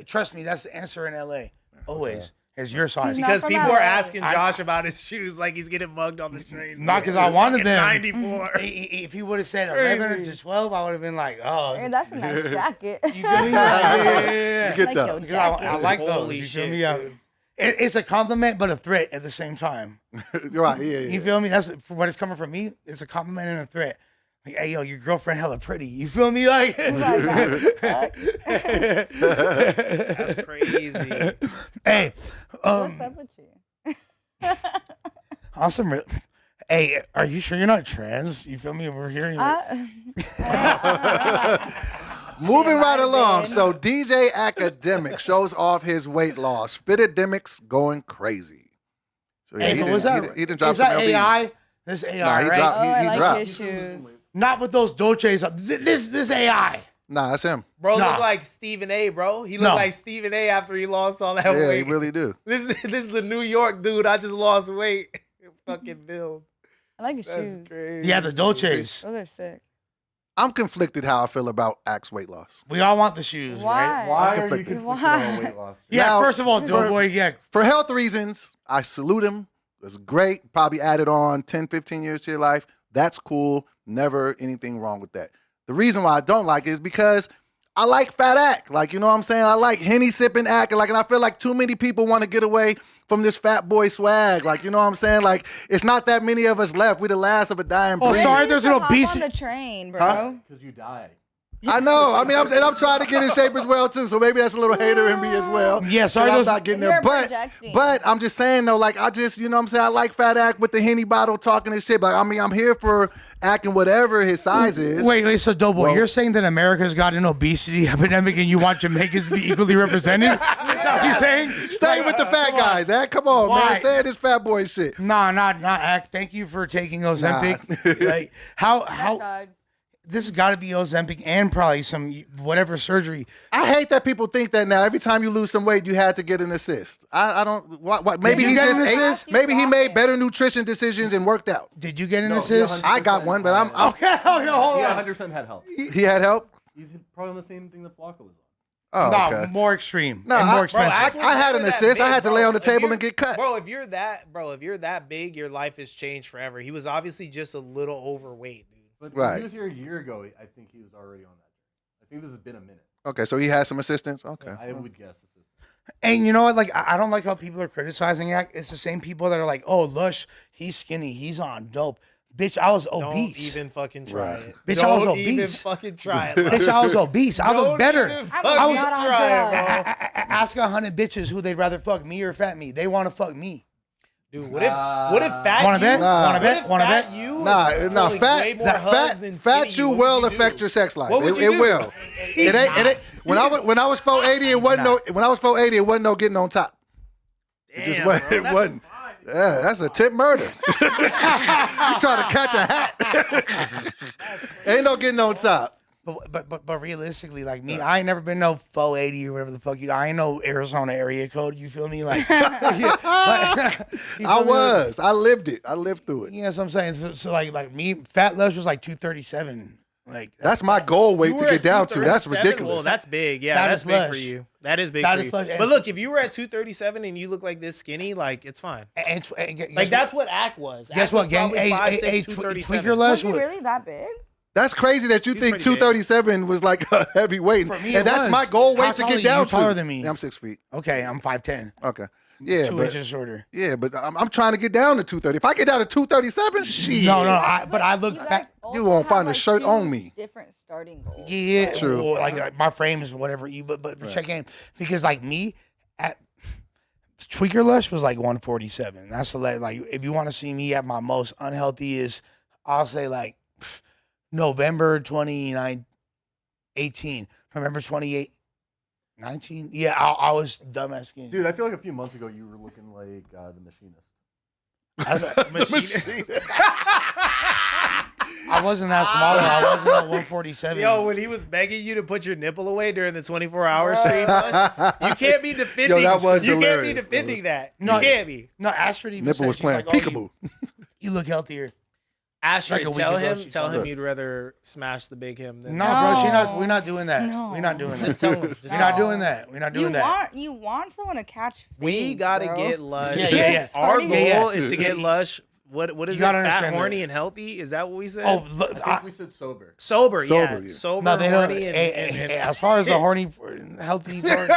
Speaker 1: Trust me, that's the answer in LA. Always is your size.
Speaker 5: He's not
Speaker 3: Because
Speaker 5: from
Speaker 3: people
Speaker 5: LA.
Speaker 3: are asking Josh about his shoes like he's getting mugged on the train.
Speaker 1: Not because I wanted them.
Speaker 3: 94.
Speaker 1: If he would have said 11 to 12, I would have been like, oh.
Speaker 5: Hey, that's a nice jacket.
Speaker 1: You feel me? Yeah.
Speaker 2: You get
Speaker 5: Like
Speaker 2: that.
Speaker 5: your
Speaker 1: Because I like those.
Speaker 3: Holy
Speaker 1: You feel
Speaker 3: shit,
Speaker 1: me?
Speaker 3: dude.
Speaker 1: It's a compliment, but a threat at the same time.
Speaker 2: You're right. Yeah,
Speaker 1: You
Speaker 2: yeah.
Speaker 1: feel me? That's for what it's coming from me. It's a compliment and a threat. Like, hey, yo, your girlfriend hella pretty. You feel me? Like,
Speaker 3: That's crazy.
Speaker 1: hey,
Speaker 5: What's up with you?
Speaker 1: awesome. Hey, are you sure you're not trans? You feel me? We're hearing.
Speaker 2: Moving right
Speaker 5: have
Speaker 2: along.
Speaker 5: been.
Speaker 2: So DJ Academic shows off his weight loss. Fitademic's going crazy. So yeah,
Speaker 1: Hey, but was that?
Speaker 2: he didn't drop
Speaker 1: is
Speaker 2: some
Speaker 1: that
Speaker 2: LBs.
Speaker 1: AI? This AI,
Speaker 2: Nah, he
Speaker 1: right?
Speaker 2: dropped.
Speaker 5: Oh, I
Speaker 2: He
Speaker 5: like
Speaker 2: dropped.
Speaker 5: his shoes.
Speaker 1: Not with those Dolces. This AI.
Speaker 2: Nah, that's him.
Speaker 3: Bro
Speaker 1: Nah.
Speaker 3: look like Stephen A, bro. He looked
Speaker 1: No.
Speaker 3: like Stephen A after he lost all that
Speaker 2: Yeah,
Speaker 3: weight.
Speaker 2: he really do.
Speaker 3: This is the New York dude. I just lost weight. Fucking build.
Speaker 5: I like his
Speaker 3: That's
Speaker 5: shoes.
Speaker 3: crazy.
Speaker 1: Yeah, the Dolces.
Speaker 5: Those are sick.
Speaker 2: I'm conflicted how I feel about Axe weight loss.
Speaker 1: We all want the shoes, right?
Speaker 5: Why?
Speaker 4: Why are you
Speaker 2: conflicted.
Speaker 4: conflicted on weight loss?
Speaker 1: Yeah,
Speaker 2: Now,
Speaker 1: first of all,
Speaker 2: for-
Speaker 1: Doughboy, yeah.
Speaker 2: For health reasons, I salute him. It's great. Probably added on 10, 15 years to your life. That's cool. Never anything wrong with that. The reason why I don't like it is because I like fat act. Like, you know what I'm saying? I like Henny sipping act. Like, and I feel like too many people want to get away from this fat boy swag. Like, you know what I'm saying? Like, it's not that many of us left. We the last of a dying breed.
Speaker 1: Oh, sorry,
Speaker 5: You
Speaker 1: there's
Speaker 5: need
Speaker 1: an
Speaker 5: to hop
Speaker 1: obesity.
Speaker 5: on the train, bro.
Speaker 2: Huh?
Speaker 4: Because you die.
Speaker 2: I know. I mean, I'm trying to get in shape as well too. So maybe that's a little hater in me as well.
Speaker 1: Yeah, sorry,
Speaker 2: I'm
Speaker 1: those-
Speaker 2: not getting
Speaker 5: You're
Speaker 2: there. But
Speaker 5: projecting.
Speaker 2: I'm just saying though, like I just, you know what I'm saying? I like fat act with the Henny bottle talking and shit. Like I mean, I'm here for acting whatever his size is.
Speaker 1: Wait, so Doughboy,
Speaker 2: Well-
Speaker 1: you're saying that America's got an obesity epidemic and you want Jamaicans to be equally represented? Is that what you're saying?
Speaker 2: Stay with the fat guys, Act. Come on,
Speaker 1: Why?
Speaker 2: man. Stay at this fat boy shit.
Speaker 1: Nah, not act. Thank you for taking Ozempic. Like how
Speaker 5: God.
Speaker 1: this has got to be Ozempic and probably some whatever surgery.
Speaker 2: I hate that people think that now. Every time you lose some weight, you had to get an assist. I don't. What, maybe
Speaker 1: you
Speaker 2: he
Speaker 1: get
Speaker 2: just
Speaker 1: an
Speaker 2: ate.
Speaker 1: assist?
Speaker 2: Maybe he made better nutrition decisions and worked out.
Speaker 1: Did you get an
Speaker 4: No,
Speaker 1: assist?
Speaker 2: I got one, but I'm
Speaker 1: Okay, hold on.
Speaker 4: Yeah, 100% had help.
Speaker 2: he had help.
Speaker 4: He's probably on the same thing that Flocka was on.
Speaker 2: Oh,
Speaker 1: No,
Speaker 2: okay.
Speaker 1: more extreme
Speaker 2: No,
Speaker 1: and more
Speaker 2: Bro,
Speaker 1: expensive.
Speaker 2: I had an
Speaker 3: You're that
Speaker 2: assist. I
Speaker 3: big,
Speaker 2: had to
Speaker 3: bro.
Speaker 2: lay on the
Speaker 3: If
Speaker 2: table
Speaker 3: you're-
Speaker 2: and get cut.
Speaker 3: Bro, if you're that big, your life has changed forever. He was obviously just a little overweight, dude.
Speaker 4: But
Speaker 2: Right.
Speaker 4: when he was here a year ago, I think he was already on that journey. I think this has been a minute.
Speaker 2: Okay, so he had some assistance. Okay.
Speaker 4: I would guess.
Speaker 1: And you know what? Like, I don't like how people are criticizing Act. It's the same people that are like, "Oh, Lush, he's skinny, he's on dope." Bitch, I was
Speaker 3: Don't
Speaker 1: obese.
Speaker 3: even fucking try
Speaker 2: Right.
Speaker 3: it.
Speaker 1: Bitch, I was
Speaker 3: Don't even
Speaker 1: obese.
Speaker 3: fucking try it.
Speaker 1: Bitch, I was obese. I look
Speaker 3: Don't
Speaker 1: better.
Speaker 3: even
Speaker 5: I
Speaker 3: fucking
Speaker 5: was not on
Speaker 3: try it,
Speaker 5: drugs.
Speaker 3: bro.
Speaker 1: Ask 100 bitches who they'd rather fuck, me or fat me. They want to fuck me.
Speaker 3: Dude, what if fat
Speaker 1: Wanna
Speaker 3: you?
Speaker 1: bet?
Speaker 2: Nah.
Speaker 1: Wanna
Speaker 3: What
Speaker 1: bet?
Speaker 3: if
Speaker 1: Wanna
Speaker 3: fat
Speaker 1: bet?
Speaker 3: you?
Speaker 2: Nah,
Speaker 3: is
Speaker 2: nah,
Speaker 3: pulling way more
Speaker 2: fat
Speaker 3: hugs than skinny
Speaker 2: you
Speaker 3: What
Speaker 2: will
Speaker 3: would you
Speaker 2: affect
Speaker 3: do?
Speaker 2: your sex life.
Speaker 3: What would
Speaker 2: It
Speaker 3: you do?
Speaker 2: will. It ain't. When I was 480, it wasn't no. When I was 480, it wasn't no getting on top. It just wasn't. It wasn't. Yeah, that's a tip murder. You trying to catch a hat? Ain't no getting on top.
Speaker 1: But realistically, like me, I ain't never been no 480 or whatever the fuck I ain't no Arizona area code. You feel me? Like,
Speaker 2: I was. I lived it. I lived through it.
Speaker 1: Yeah, that's what I'm saying. So like me, Fat Lush was like 237. Like
Speaker 2: that's my goal weight to get down to. That's ridiculous.
Speaker 3: Well, that's big. Yeah, that's big for you. That is big for you. But look, if you were at 237 and you look like this skinny, like it's fine.
Speaker 1: And
Speaker 3: like that's what Ack was.
Speaker 1: Guess what, gang? Tweaker Lush
Speaker 5: was he really that big?
Speaker 2: That's crazy that you think 237 was like a heavyweight.
Speaker 1: For me,
Speaker 2: and that's my goal weight to get down to.
Speaker 1: Taller than me.
Speaker 2: Yeah, I'm 6 feet.
Speaker 1: Okay, I'm 5'10".
Speaker 2: Okay. Yeah,
Speaker 1: 2 inches shorter.
Speaker 2: Yeah, but I'm trying to get down to 230. If I get down to 237, shit.
Speaker 1: No, but I look.
Speaker 2: You won't find a shirt on me.
Speaker 5: Different starting goals.
Speaker 1: Yeah,
Speaker 2: true.
Speaker 1: Or like my frame is whatever you. But check in because like me at Tweaker Lush was like 147. That's the like if you want to see me at my most unhealthy I'll say like November 2018. November 28. 19? Yeah, I was dumbass skinny.
Speaker 4: Dude, I feel like a few months ago you were looking like the machinist.
Speaker 1: I wasn't that small. I wasn't at 147.
Speaker 3: Yo, when he was begging you to put your nipple away during the 24-hour stream, you can't be defending.
Speaker 2: Yo, that was
Speaker 3: you
Speaker 2: hilarious.
Speaker 3: can't be defending that.
Speaker 1: No,
Speaker 3: you can't be.
Speaker 1: No, Ashford even
Speaker 2: nipple was playing peekaboo.
Speaker 1: You look healthier.
Speaker 3: Ashford,
Speaker 1: like
Speaker 3: tell him you'd rather smash the big him than
Speaker 1: no, bro. We're not doing that.
Speaker 5: No.
Speaker 1: We're not doing that.
Speaker 3: Just tell him.
Speaker 1: We're not doing that. We're not doing that.
Speaker 5: You want someone to catch
Speaker 3: We
Speaker 5: fades,
Speaker 3: gotta
Speaker 5: bro.
Speaker 3: get Lush.
Speaker 1: Yeah.
Speaker 3: Our goal
Speaker 1: Yeah.
Speaker 3: is to get Lush. What is it?
Speaker 1: gotta
Speaker 3: Fat,
Speaker 1: understand
Speaker 3: horny,
Speaker 1: that.
Speaker 3: and healthy? Is that what we said?
Speaker 1: Oh, look,
Speaker 4: I think we said sober.
Speaker 3: sober,
Speaker 2: Sober,
Speaker 3: yeah.
Speaker 2: yeah.
Speaker 3: Sober,
Speaker 1: no, they don't.
Speaker 3: horny, and
Speaker 1: As far as the horny, healthy part,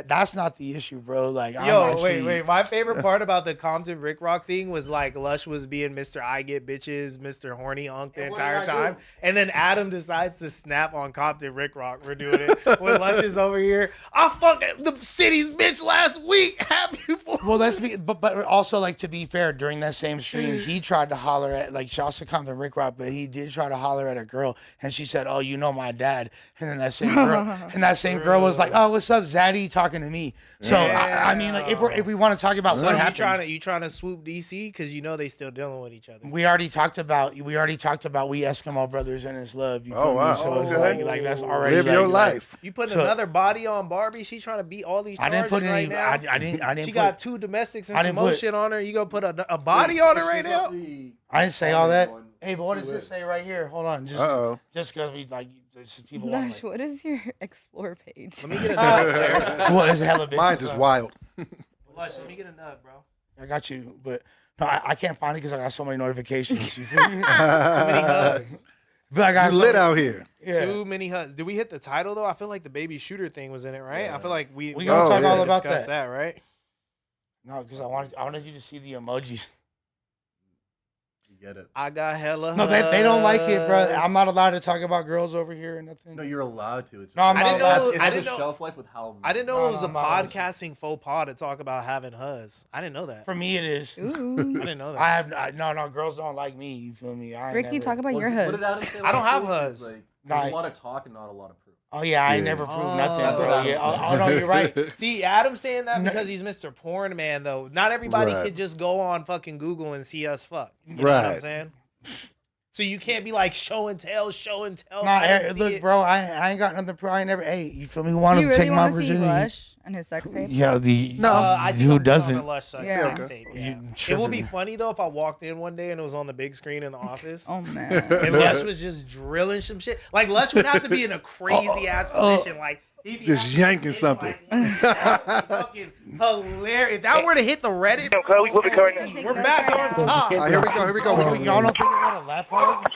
Speaker 1: that's not the issue, bro. Like,
Speaker 3: Yo, wait. My favorite part about the Compton Rick Rock thing was like Lush was being Mr. I Get Bitches, Mr. Horny Unk the entire time. And then Adam decides to snap on Compton Rick Rock. We're doing it. When Lush is over here, I fucked the city's bitch last week. Happy for
Speaker 1: Well, let's be, but also like to be fair, during that same stream, he tried to holler at like shouts to Compton Rick Rock, but he did try to holler at a girl, and she said, "Oh, you know my dad," and then that same girl was like, "Oh, what's up, Zaddy?" Talking to me. So I mean, like if we want to talk about what happened,
Speaker 3: you trying to swoop DC because you know they still dealing with each other.
Speaker 1: we already talked about we Eskimo brothers and his love. You
Speaker 2: Oh,
Speaker 1: feel
Speaker 2: wow.
Speaker 1: me? So it's like that's already
Speaker 2: Live your life.
Speaker 3: You putting another body on Barbie? She trying to beat all these
Speaker 1: I
Speaker 3: charges
Speaker 1: didn't put any.
Speaker 3: right now.
Speaker 1: I didn't.
Speaker 3: She
Speaker 1: put,
Speaker 3: got 2 domestics and
Speaker 1: I
Speaker 3: some
Speaker 1: didn't
Speaker 3: more
Speaker 1: put-
Speaker 3: shit on her. You gonna put a body on her right now?
Speaker 1: I didn't say all that. Hey, but what does this say right here? Hold on, just because we like people want
Speaker 5: Lush, what is your explore page?
Speaker 3: Let me get a nut.
Speaker 1: Well, it's hella big.
Speaker 2: Mine's just wild.
Speaker 3: Lush, let me get a nut, bro.
Speaker 1: I got you, but no, I can't find it because I got so many notifications. You feel me?
Speaker 3: Too many hugs.
Speaker 1: But I got
Speaker 2: You lit out here.
Speaker 1: Yeah.
Speaker 3: Too many hugs. Did we hit the title though? I feel like the baby shooter thing was in it, right? I feel like we
Speaker 1: gonna
Speaker 2: talk
Speaker 3: already
Speaker 2: all
Speaker 1: about
Speaker 3: discussed
Speaker 1: that.
Speaker 3: right?
Speaker 1: No, because I wanted you to see the emojis.
Speaker 4: You get it.
Speaker 3: I got hella.
Speaker 1: No, they don't like it, bro.
Speaker 3: hugs.
Speaker 1: I'm not allowed to talk about girls over here or nothing.
Speaker 4: No, you're allowed to. It's
Speaker 1: No, I'm
Speaker 3: I
Speaker 1: not
Speaker 3: didn't
Speaker 1: allowed
Speaker 3: know-
Speaker 1: to.
Speaker 4: It
Speaker 3: I
Speaker 4: has
Speaker 3: didn't
Speaker 4: a
Speaker 3: know-
Speaker 4: shelf life with how.
Speaker 3: I didn't know
Speaker 1: No,
Speaker 3: it was
Speaker 1: no,
Speaker 3: a
Speaker 1: I'm not allowed to.
Speaker 3: podcasting faux pas to talk about having hugs. I didn't know that.
Speaker 1: For me, it is.
Speaker 5: Ooh.
Speaker 3: I didn't know that.
Speaker 1: I have no girls don't like me. You feel me? I ain't
Speaker 5: Ricky,
Speaker 1: never,
Speaker 5: talk about your
Speaker 4: What
Speaker 5: hoods.
Speaker 4: did Adam say
Speaker 3: I don't
Speaker 4: last
Speaker 3: have
Speaker 4: week?
Speaker 3: huzz.
Speaker 4: Like,
Speaker 1: Nah.
Speaker 4: there's a lot of talk and not a lot of proof.
Speaker 1: Oh yeah, I ain't
Speaker 2: Yeah.
Speaker 1: never proved
Speaker 3: Oh.
Speaker 1: nothing,
Speaker 3: That's
Speaker 1: bro.
Speaker 3: what
Speaker 1: Yeah. Oh no, you're right.
Speaker 3: See, Adam's saying that
Speaker 1: No.
Speaker 3: because he's Mr. Porn Man, though. Not everybody
Speaker 2: Right.
Speaker 3: can just go on fucking Google and see us fuck. You know what I'm
Speaker 2: Right.
Speaker 3: saying? So you can't be like show and tell.
Speaker 1: Nah,
Speaker 3: I didn't see
Speaker 1: look,
Speaker 3: it.
Speaker 1: bro, I ain't got nothing. I ain't never. Hey, you feel me? Who want
Speaker 5: You
Speaker 1: to
Speaker 5: really
Speaker 1: take my
Speaker 5: want to see
Speaker 1: virginity?
Speaker 5: Lush and his sex tape?
Speaker 1: Yeah,
Speaker 2: No.
Speaker 3: I think
Speaker 1: who
Speaker 3: I'm putting on
Speaker 1: doesn't?
Speaker 3: a Lush sex
Speaker 5: Yeah.
Speaker 3: tape,
Speaker 1: You
Speaker 3: yeah. It would
Speaker 1: tripping.
Speaker 3: be funny though if I walked in one day and it was on the big screen in the office.
Speaker 5: Oh man.
Speaker 3: And Lush was just drilling some shit. Like Lush would have to be in a crazy ass position. Like he'd be
Speaker 2: Just
Speaker 3: having
Speaker 2: yanking
Speaker 3: to hit,
Speaker 2: something.
Speaker 3: like, fucking hilarious. If that were to hit the Reddit, we're back on top.
Speaker 2: All right, here we go. Here we go.
Speaker 1: Oh, y'all don't think I got a lap hog?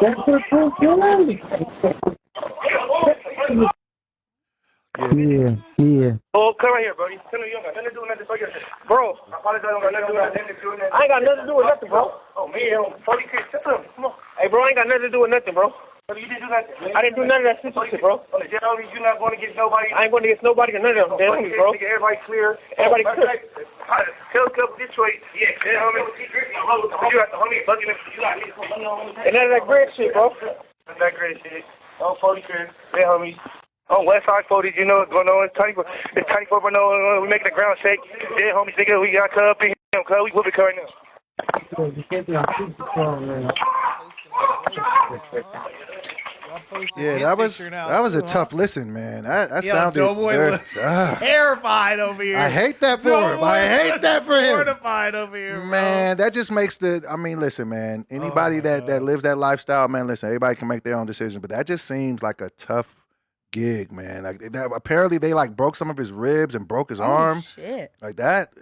Speaker 1: Yeah.
Speaker 11: Oh, come right here, bro. You don't got nothing to do with nothing. Bro, I apologize. I don't got nothing to do with nothing. I ain't got nothing to do with nothing, bro. Oh, man. 40 kids. Come on. Hey, bro, I ain't got nothing to do with nothing, bro. You didn't do nothing. I didn't do none of that stupid shit, bro. You're not going against nobody. I ain't going against nobody or none of them. Damn me, bro. Everybody clear. Everybody clear. Tell Cup Detroit. Yeah, homie. You got the homie bugging. And none of that great shit, bro. None of that great shit. Oh, 40 kids. Yeah, homie. Oh, West Side 40s, you know what's going on. It's Tiny 4, we making the ground shake. Yeah, homies, nigga, we got Cub in here. Cub, we whooping Cub right now.
Speaker 2: Yeah, that was a tough listen, man. That sounded
Speaker 3: Doughboy terrified over here.
Speaker 2: I hate that for him. I hate that for him.
Speaker 3: Mortified over here, bro.
Speaker 2: Man, that just makes listen, man. Anybody that lives that lifestyle, man, listen, everybody can make their own decisions, but that just seems like a tough gig, man. Like apparently they like broke some of his ribs and broke his arm.
Speaker 5: Shit.
Speaker 2: Like that.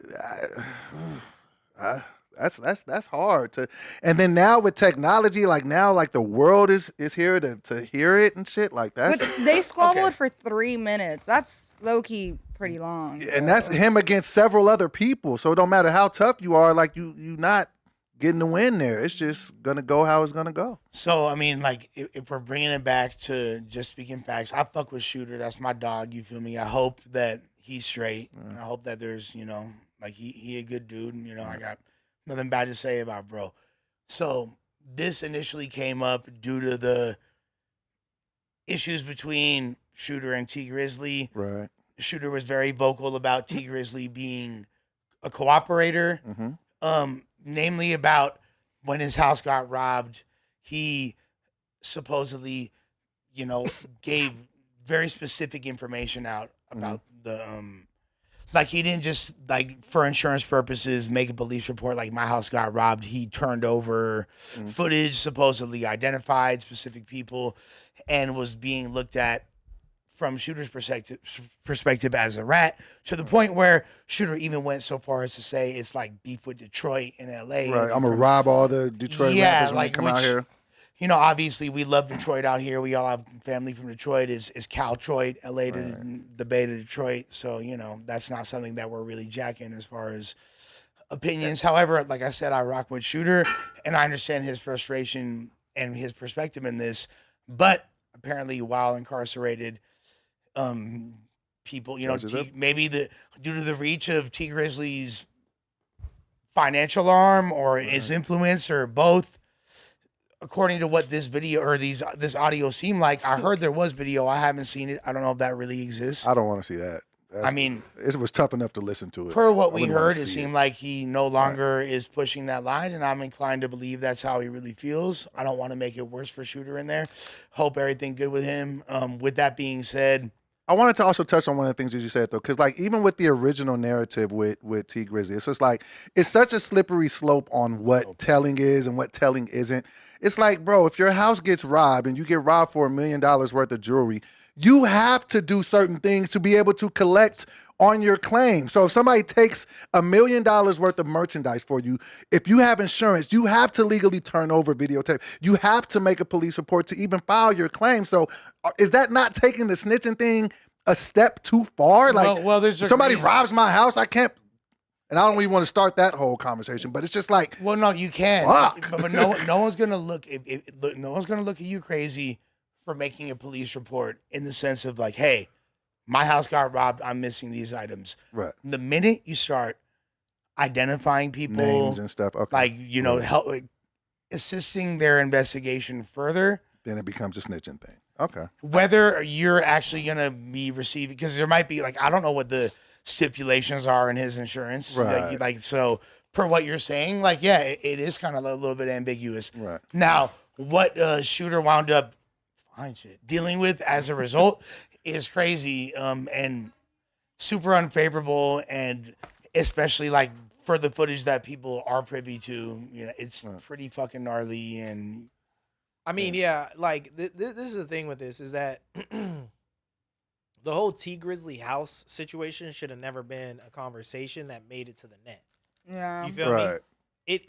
Speaker 2: That's hard to. And then now with technology, like the world is here to hear it and shit. Like that's.
Speaker 5: But they squabbled for 3 minutes. That's low key pretty long.
Speaker 2: And that's him against several other people. So it don't matter how tough you are, like you not getting the win there. It's just gonna go how it's gonna go.
Speaker 1: So I mean, like, if we're bringing it back to just speaking facts, I fuck with Shooter. That's my dog. You feel me? I hope that he's straight. And I hope that there's, like he a good dude. And I got nothing bad to say about bro. So this initially came up due to the issues between Shooter and T Grizzly.
Speaker 2: Right.
Speaker 1: Shooter was very vocal about T Grizzly being a cooperator. Namely about when his house got robbed, he supposedly, gave very specific information out about the, like he didn't just like for insurance purposes make a police report like my house got robbed. He turned over footage, supposedly identified specific people, and was being looked at from Shooter's perspective as a rat, to the point where Shooter even went so far as to say it's like beef with Detroit and LA.
Speaker 2: Right, I'm gonna rob all the Detroit rappers when they come out here.
Speaker 1: Obviously we love Detroit out here. We all have family from Detroit. Is Caltroit, LA to the Bay to Detroit. So, that's not something that we're really jacking as far as opinions. However, like I said, I rock with Shooter and I understand his frustration and his perspective in this. But apparently while incarcerated, people, maybe due to the reach of T Grizzly's financial arm or his influence or both, according to what this video or this audio seemed like. I heard there was video. I haven't seen it. I don't know if that really exists.
Speaker 2: I don't want to see that. It was tough enough to listen to it.
Speaker 1: Per what we heard, it seemed like he no longer is pushing that line, and I'm inclined to believe that's how he really feels. I don't want to make it worse for Shooter in there. Hope everything good with him. With that being said,
Speaker 2: I wanted to also touch on one of the things that you said, though, because like even with the original narrative with T Grizzly, it's just like it's such a slippery slope on what telling is and what telling isn't. It's like, bro, if your house gets robbed and you get robbed for $1 million worth of jewelry, you have to do certain things to be able to collect on your claim. So if somebody takes $1 million worth of merchandise for you, if you have insurance, you have to legally turn over videotape. You have to make a police report to even file your claim. So is that not taking the snitching thing a step too far? Like,
Speaker 1: there's
Speaker 2: if somebody robs my house, I can't. And I don't even want to start that whole conversation, but it's just like,
Speaker 1: well, no, you can.
Speaker 2: Fuck.
Speaker 1: But no one's gonna look. No one's gonna look at you crazy for making a police report in the sense of like, hey, my house got robbed. I'm missing these items.
Speaker 2: Right.
Speaker 1: The minute you start identifying people,
Speaker 2: names and stuff, okay,
Speaker 1: like help assisting their investigation further,
Speaker 2: then it becomes a snitching thing. Okay.
Speaker 1: Whether you're actually gonna be receiving, because there might be like, I don't know what the stipulations are in his insurance.
Speaker 2: Right.
Speaker 1: Like so per what you're saying, like, yeah, it is kind of a little bit ambiguous.
Speaker 2: Right.
Speaker 1: Now, what Shooter wound up dealing with as a result is crazy and super unfavorable, and especially like for the footage that people are privy to, it's pretty fucking gnarly. And
Speaker 3: I mean, like this is the thing with this is that the whole T Grizzly house situation should have never been a conversation that made it to the net.
Speaker 5: Yeah.
Speaker 3: You feel me?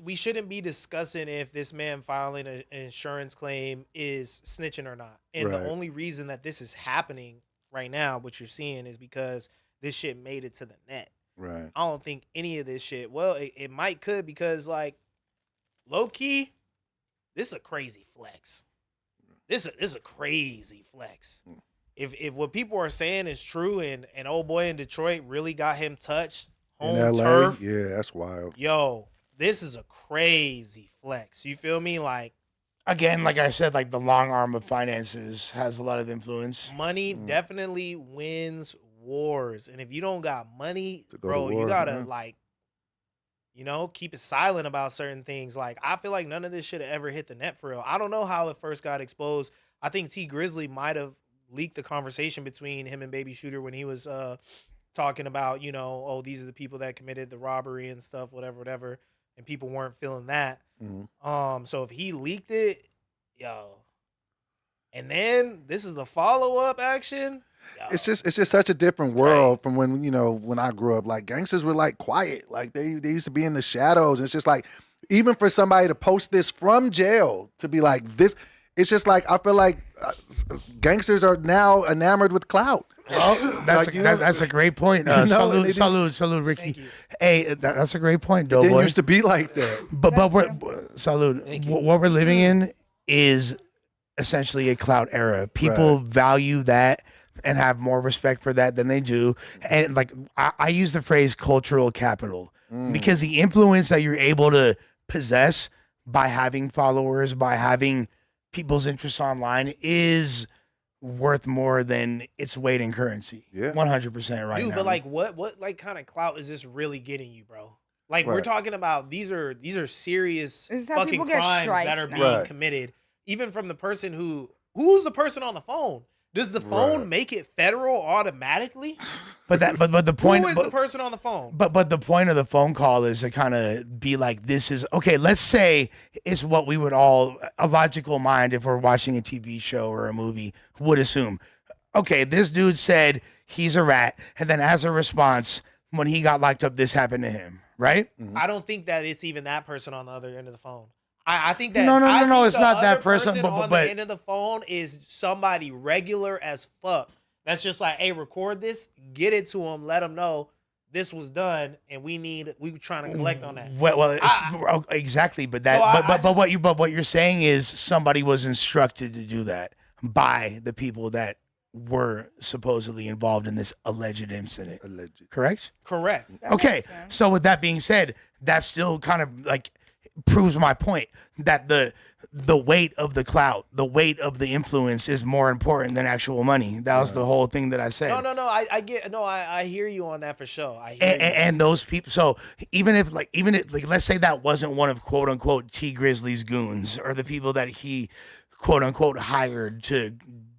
Speaker 3: we shouldn't be discussing if this man filing an insurance claim is snitching or not. And
Speaker 2: Right.
Speaker 3: the only reason that this is happening right now, what you're seeing, is because this shit made it to the net.
Speaker 2: Right.
Speaker 3: I don't think any of this shit. Well, it might could because like low key, this is a crazy flex. This is a crazy flex. If what people are saying is true and old boy in Detroit really got him touched
Speaker 2: In
Speaker 3: home
Speaker 2: LA,
Speaker 3: turf,
Speaker 2: yeah, that's wild.
Speaker 3: yo, this is a crazy flex. You feel me? Like
Speaker 1: Again, like I said, like the long arm of finances has a lot of influence.
Speaker 3: money definitely wins wars, and if you don't got money,
Speaker 2: To go to
Speaker 3: bro, you
Speaker 2: war,
Speaker 3: gotta
Speaker 2: yeah.
Speaker 3: like, keep it silent about certain things. Like I feel like none of this should have ever hit the net for real. I don't know how it first got exposed. I think T Grizzly might have leaked the conversation between him and Baby Shooter when he was talking about, oh, these are the people that committed the robbery and stuff, whatever, and people weren't feeling that. So if he leaked it, yo, and then this is the follow-up action. Yo,
Speaker 2: It's just such a different world from when when I grew up. Like gangsters were like quiet, like they used to be in the shadows. It's just like even for somebody to post this from jail to be like this, it's just like I feel like gangsters are now enamored with clout.
Speaker 1: Oh, that's a great point. Salute, Ricky.
Speaker 3: Thank you.
Speaker 1: Hey, that's a great point,
Speaker 2: It didn't
Speaker 1: Doughboy.
Speaker 2: used to be like that.
Speaker 1: But salute. What we're living in is essentially a clout era. People value that and have more respect for that than they do. And like I use the phrase cultural capital because the influence that you're able to possess by having followers, by having people's interests online is worth more than its weight in currency.
Speaker 2: Yeah.
Speaker 1: 100% right
Speaker 3: dude,
Speaker 1: now.
Speaker 3: but like what like kind of clout is this really getting you, bro? Like we're
Speaker 2: Right.
Speaker 3: talking about these are serious
Speaker 5: This is how
Speaker 3: fucking
Speaker 5: people get
Speaker 3: crimes that
Speaker 5: strikes
Speaker 3: are
Speaker 5: now.
Speaker 3: being
Speaker 2: Right.
Speaker 3: committed, even from the person who's the person on the phone. Does the phone
Speaker 2: Right.
Speaker 3: make it federal automatically?
Speaker 1: but the point
Speaker 3: Who is the person on the phone?
Speaker 1: But the point of the phone call is to kind of be like, this is okay. Let's say it's what we would all, a logical mind, if we're watching a TV show or a movie, would assume. Okay, this dude said he's a rat, and then as a response, when he got locked up, this happened to him, right?
Speaker 3: I don't think that it's even that person on the other end of the phone. I think that
Speaker 1: No,
Speaker 3: I think
Speaker 1: it's
Speaker 3: the
Speaker 1: not that
Speaker 3: other
Speaker 1: person, but-
Speaker 3: on
Speaker 1: but-
Speaker 3: the end of the phone is somebody regular as fuck. That's just like, hey, record this, get it to him, let him know this was done, and we trying to collect on that.
Speaker 1: Well, exactly. But that,
Speaker 3: So I
Speaker 1: but
Speaker 3: just-
Speaker 1: what you're saying is somebody was instructed to do that by the people that were supposedly involved in this alleged incident.
Speaker 2: Alleged.
Speaker 1: Correct?
Speaker 3: Correct.
Speaker 1: Okay. So with that being said, that still kind of like proves my point that the weight of the clout, the weight of the influence is more important than actual money. That was the whole thing that I said.
Speaker 3: No. I hear you on that for sure. I hear you.
Speaker 1: And those people, so even if let's say that wasn't one of quote unquote T Grizzly's goons or the people that he quote unquote hired to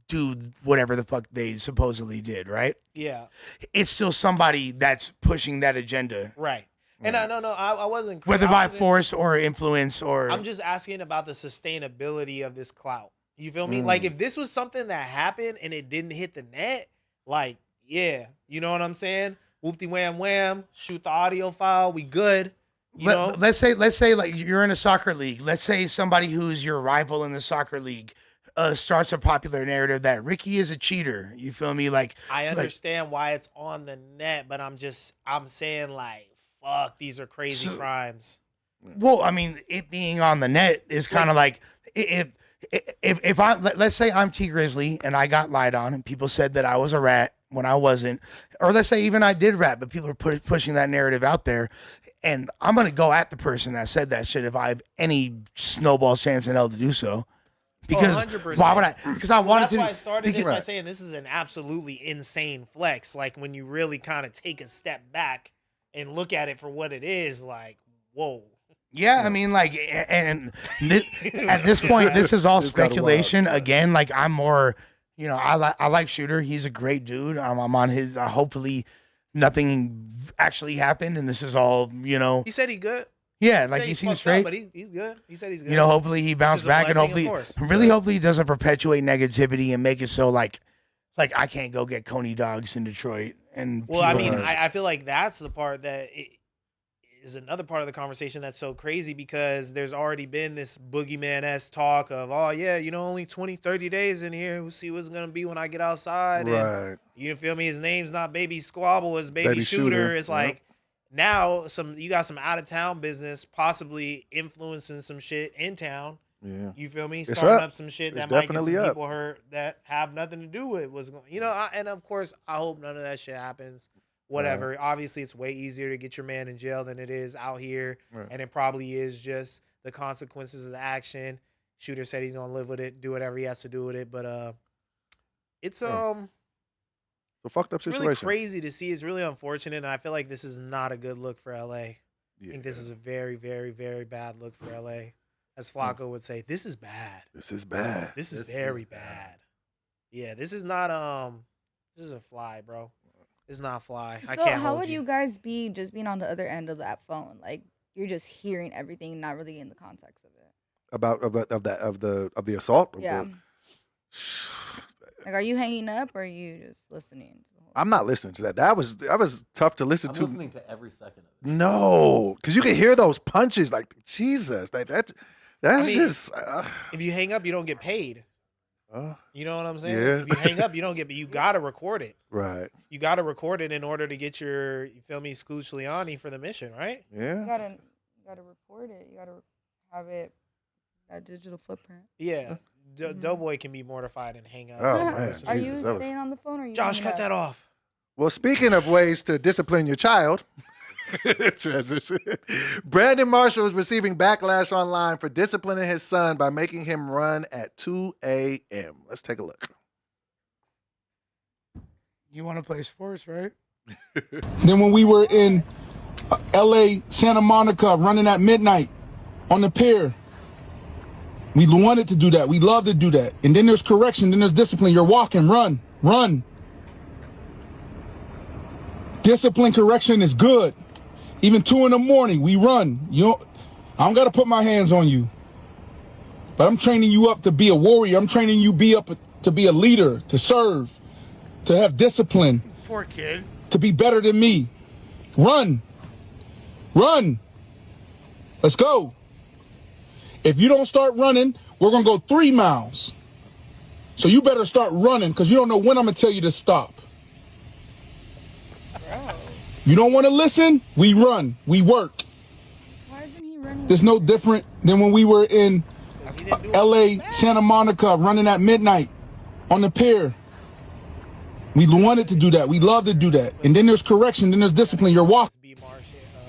Speaker 1: do whatever the fuck they supposedly did, right?
Speaker 3: Yeah.
Speaker 1: It's still somebody that's pushing that agenda,
Speaker 3: Right. And I wasn't
Speaker 1: whether
Speaker 3: I
Speaker 1: by
Speaker 3: wasn't-
Speaker 1: force or influence or.
Speaker 3: I'm just asking about the sustainability of this clout. You feel me? Like if this was something that happened and it didn't hit the net, like, yeah, you know what I'm saying? Whoopty wham wham, shoot the audio file, we good. You know?
Speaker 1: Let's say like you're in a soccer league. Let's say somebody who's your rival in the soccer league starts a popular narrative that Ricky is a cheater. You feel me? Like
Speaker 3: I understand why it's on the net, but I'm saying like, fuck, these are crazy crimes.
Speaker 1: Well, I mean, it being on the net is kind of like if I let's say I'm T Grizzly and I got lied on and people said that I was a rat when I wasn't, or let's say even I did rat, but people are pushing that narrative out there, and I'm gonna go at the person that said that shit if I have any snowball chance in hell to do so. Because
Speaker 3: 100%.
Speaker 1: why would I? Because I wanted
Speaker 3: That's
Speaker 1: to.
Speaker 3: why I started this by
Speaker 1: Right.
Speaker 3: saying this is an absolutely insane flex. Like when you really kind of take a step back and look at it for what it is, like, whoa.
Speaker 1: Yeah, I mean, like, and at this point, this is all
Speaker 2: It's kinda
Speaker 1: speculation.
Speaker 2: wild.
Speaker 1: Again, like, I'm more, I like Shooter. He's a great dude. I'm on his. Hopefully, nothing actually happened, and this is all,
Speaker 3: He said he good.
Speaker 1: yeah,
Speaker 3: He
Speaker 1: like
Speaker 3: said
Speaker 1: he
Speaker 3: he's
Speaker 1: seems
Speaker 3: fucked up,
Speaker 1: straight.
Speaker 3: but he's good. He said he's good.
Speaker 1: Hopefully he bounced
Speaker 3: is a
Speaker 1: back, and
Speaker 3: blessing, of
Speaker 1: hopefully,
Speaker 3: course.
Speaker 1: really, hopefully, he doesn't perpetuate negativity and make it so like I can't go get Coney dogs in Detroit. And
Speaker 3: Well, I
Speaker 1: people-
Speaker 3: mean, I feel like that's the part that is another part of the conversation that's so crazy because there's already been this boogeyman-esque talk of, oh, yeah, only 20, 30 days in here. We'll see what's going to be when I get outside.
Speaker 2: Right.
Speaker 3: And, you feel me? His name's not Baby Squabble, it's Baby Shooter. It's like now you got some out-of-town business possibly influencing some shit in town.
Speaker 2: Yeah.
Speaker 3: You feel me?
Speaker 2: It's
Speaker 3: Starting
Speaker 2: up.
Speaker 3: up some shit
Speaker 2: It's
Speaker 3: that might get
Speaker 2: definitely
Speaker 3: some
Speaker 2: up.
Speaker 3: people hurt that have nothing to do with what's going on. And of course, I hope none of that shit happens. Whatever.
Speaker 2: Right.
Speaker 3: Obviously, it's way easier to get your man in jail than it is out here.
Speaker 2: Right.
Speaker 3: And it probably is just the consequences of the action. Shooter said he's going to live with it, do whatever he has to do with it. But it's
Speaker 2: a fucked up situation.
Speaker 3: really crazy to see. It's really unfortunate. And I feel like this is not a good look for LA. I think this is a very, very, very bad look for LA. As Flacco would say, this is bad.
Speaker 2: This is bad.
Speaker 3: This is very bad. Yeah, this is not this isn't fly, bro. It's not fly. I
Speaker 5: So
Speaker 3: can't
Speaker 5: how
Speaker 3: hold
Speaker 5: would
Speaker 3: you.
Speaker 5: you guys be just being on the other end of that phone? Like you're just hearing everything, not really in the context of it.
Speaker 2: About of the assault.
Speaker 5: Yeah. Like, are you hanging up or are you just listening?
Speaker 2: I'm not listening to that. That was tough to listen
Speaker 4: I'm
Speaker 2: to.
Speaker 4: listening to every second of it.
Speaker 2: No, because you can hear those punches. Like Jesus, that's just.
Speaker 3: If you hang up, you don't get paid. You know what I'm saying?
Speaker 2: Yeah.
Speaker 3: If you hang up, you don't get. But you gotta record it.
Speaker 2: Right.
Speaker 3: You gotta record it in order to get your, you feel me, Scooch Liani for the mission, right?
Speaker 2: Yeah.
Speaker 5: You gotta report it. You gotta have it that digital footprint.
Speaker 3: Yeah. Doughboy can be mortified and hang up.
Speaker 2: Oh, man.
Speaker 5: Are
Speaker 2: Jesus,
Speaker 5: you
Speaker 2: that was-
Speaker 5: staying on the phone or are you?
Speaker 3: Josh,
Speaker 5: hanging
Speaker 3: cut
Speaker 5: up?
Speaker 3: that off.
Speaker 2: Well, speaking of ways to discipline your child, transition. Brandon Marshall is receiving backlash online for disciplining his son by making him run at 2 a.m. Let's take a look.
Speaker 1: You want to play sports, right?
Speaker 12: Then when we were in L.A., Santa Monica, running at midnight on the pier, we wanted to do that. We love to do that. And then there's correction. Then there's discipline. You're walking, run. Discipline, correction is good. Even 2 in the morning, we run. I don't got to put my hands on you. But I'm training you up to be a warrior. I'm training you to be a leader, to serve, to have discipline.
Speaker 1: Poor kid.
Speaker 12: To be better than me. Run. Let's go. If you don't start running, we're going to go 3 miles. So you better start running because you don't know when I'm going to tell you to stop. You don't want to listen? We run. We work.
Speaker 5: Why isn't he running?
Speaker 12: It's no different than when we were in L.A., Santa Monica, running at midnight on the pier. We wanted to do that. We love to do that. And then there's correction. Then there's discipline. You're walking.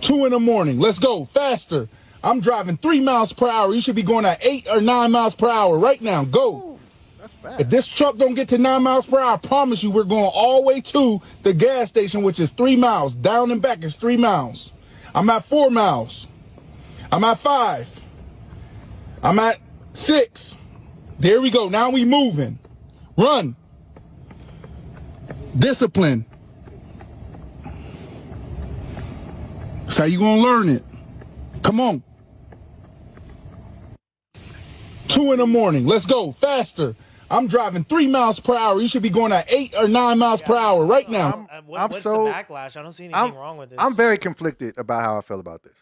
Speaker 12: 2 in the morning. Let's go. Faster. I'm driving 3 miles per hour. You should be going at 8 or 9 miles per hour right now. Go.
Speaker 2: That's bad.
Speaker 12: If this truck don't get to 9 miles per hour, I promise you we're going all the way to the gas station, which is 3 miles. Down and back is 3 miles. I'm at 4 miles. I'm at 5. I'm at 6. There we go. Now we moving. Run. Discipline. That's how you gonna learn it. Come on. 2 in the morning. Let's go. Faster. I'm driving 3 miles per hour. You should be going at 8 or 9 miles per hour right now.
Speaker 3: What's the backlash? I don't see anything wrong with this.
Speaker 2: I'm very conflicted about how I feel about this.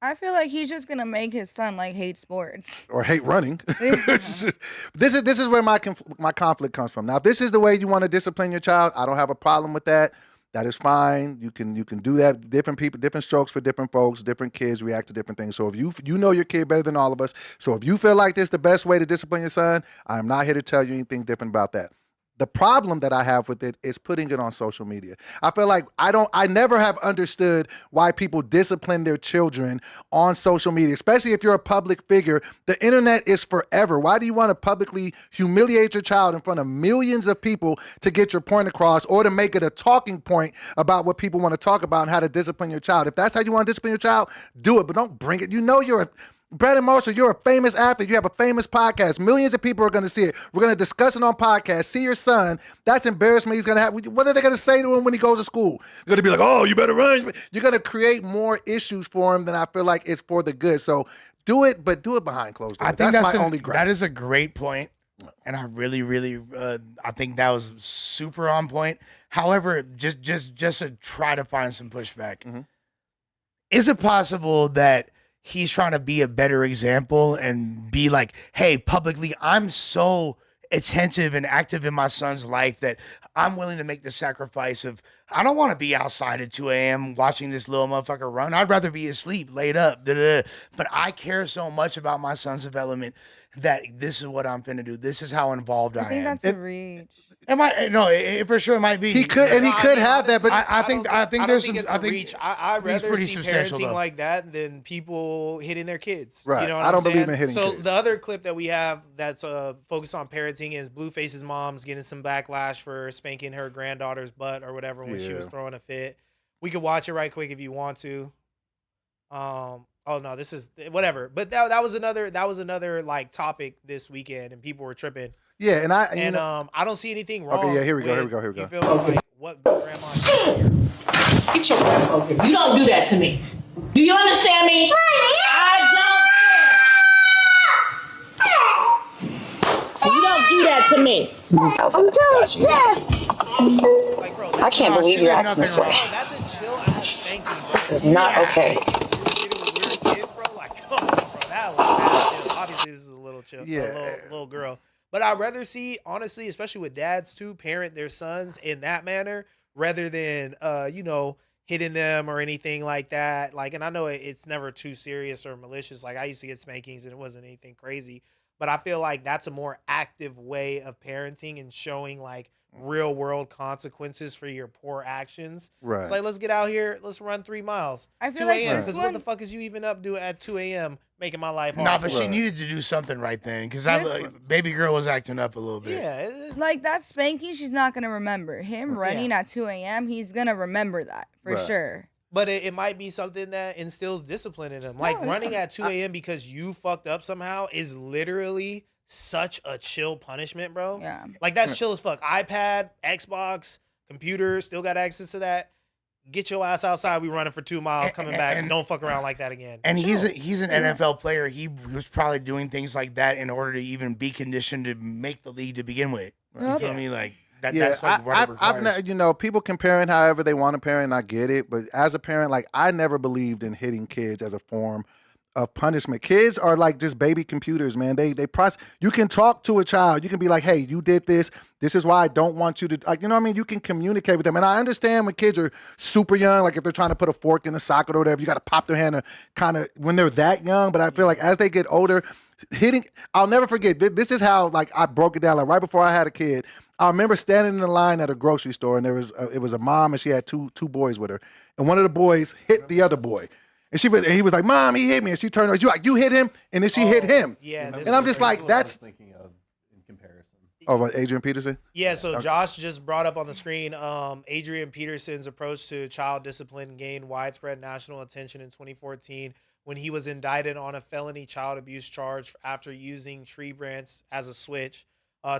Speaker 5: I feel like he's just gonna make his son like hate sports.
Speaker 2: Or hate running. This is where my conflict comes from. Now, if this is the way you want to discipline your child, I don't have a problem with that. That is fine. You can do that. Different people, different strokes for different folks. Different kids react to different things. So if you know your kid better than all of us. So if you feel like this is the best way to discipline your son, I am not here to tell you anything different about that. The problem that I have with it is putting it on social media. I feel like I never have understood why people discipline their children on social media, especially if you're a public figure. The internet is forever. Why do you want to publicly humiliate your child in front of millions of people to get your point across or to make it a talking point about what people want to talk about and how to discipline your child? If that's how you want to discipline your child, do it, but don't bring it. You know Brandon Marshall, you're a famous athlete. You have a famous podcast. Millions of people are going to see it. We're going to discuss it on podcast. See your son. That's embarrassment he's going to have. What are they going to say to him when he goes to school? They're going to be like, oh, you better run. You're going to create more issues for him than I feel like it's for the good. So do it, but do it behind closed doors.
Speaker 1: I think
Speaker 2: that's my only gripe.
Speaker 1: That is a great point. And I really, really, I think that was super on point. However, just to try to find some pushback.
Speaker 2: Mm-hmm.
Speaker 1: is it possible that he's trying to be a better example and be like, hey, publicly, I'm so attentive and active in my son's life that I'm willing to make the sacrifice of, I don't want to be outside at 2 a.m. watching this little motherfucker run. I'd rather be asleep, laid up. But I care so much about my son's development that this is what I'm finna do. This is how involved I am.
Speaker 5: I think that's a reach.
Speaker 1: It might for sure it might be.
Speaker 2: He could have that, but
Speaker 1: I think there's some.
Speaker 3: It's
Speaker 1: I
Speaker 3: a
Speaker 1: think
Speaker 3: reach. I'd
Speaker 1: think it's
Speaker 3: rather
Speaker 1: pretty
Speaker 3: see
Speaker 1: substantial,
Speaker 3: parenting
Speaker 1: though.
Speaker 3: like that than people hitting their kids.
Speaker 2: Right.
Speaker 3: You know what
Speaker 2: I
Speaker 3: I'm
Speaker 2: don't believe
Speaker 3: saying?
Speaker 2: in hitting
Speaker 3: so
Speaker 2: kids.
Speaker 3: the other clip that we have that's focused on parenting is Blueface's mom's getting some backlash for spanking her granddaughter's butt or whatever when she was throwing a fit. We could watch it right quick if you want to. Oh no, this is whatever. But that was another like topipic this weekend, and people were tripping.
Speaker 2: Yeah, and
Speaker 3: I don't see anything wrong.
Speaker 2: Okay, yeah, here we go.
Speaker 3: You feel like what grandma did.
Speaker 13: Get your ass over here. You don't do that to me. Do you understand me? I don't care. You don't do that to me.
Speaker 11: I'm so I can't believe you're acting this way.
Speaker 3: That's a chill ass spanking.
Speaker 11: This is not okay.
Speaker 3: Obviously, this is a little chill, a little girl. But I'd rather see, honestly, especially with dads too, parent their sons in that manner rather than, hitting them or anything like that. Like, and I know it's never too serious or malicious. Like, I used to get spankings and it wasn't anything crazy. But I feel like that's a more active way of parenting and showing like real world consequences for your poor actions.
Speaker 2: Right.
Speaker 3: It's like, let's get out here, let's run 3 miles.
Speaker 5: I feel
Speaker 3: 2
Speaker 5: like
Speaker 3: a.m.
Speaker 5: this
Speaker 3: Because
Speaker 5: one-
Speaker 3: what the fuck is you even up to at 2 a.m. making my life hard?
Speaker 1: Nah, but she needed to do something right then because baby girl was acting up a little bit.
Speaker 3: Yeah.
Speaker 5: Like that spanking, she's not gonna remember. Him running at 2 a.m., he's gonna remember that for sure.
Speaker 3: But it might be something that instills discipline in him. Like running at 2 a.m. because you fucked up somehow is literally such a chill punishment, bro.
Speaker 5: Yeah.
Speaker 3: Like that's chill as fuck. iPad, Xbox, computer, still got access to that. Get your ass outside. We running for 2 miles, coming back. And don't fuck around like that again.
Speaker 1: And he's an NFL player. He was probably doing things like that in order to even be conditioned to make the league to begin with. You feel me? Like that.
Speaker 2: Yeah,
Speaker 1: that's like what it requires.
Speaker 2: people can parent however they want to parent, and I get it. But as a parent, like I never believed in hitting kids as a form of punishment. Kids are like just baby computers, man. They process. You can talk to a child. You can be like, hey, you did this. This is why I don't want you to, like, you know what I mean? You can communicate with them. And I understand when kids are super young, like if they're trying to put a fork in the socket or whatever, you got to pop their hand kind of when they're that young. But I feel like as they get older, I'll never forget. This is how like I broke it down. Like right before I had a kid, I remember standing in the line at a grocery store, and it was a mom, and she had two boys with her, and one of the boys hit the other boy. And he was like, "Mom, he hit me." And she turned around, you hit him, and then she hit him.
Speaker 3: Yeah,
Speaker 2: and I'm just like, that's
Speaker 4: thinking of in comparison.
Speaker 2: Oh, what, Adrian Peterson?
Speaker 3: Yeah, so Josh just brought up on the screen, Adrian Peterson's approach to child discipline gained widespread national attention in 2014 when he was indicted on a felony child abuse charge after using tree branches as a switch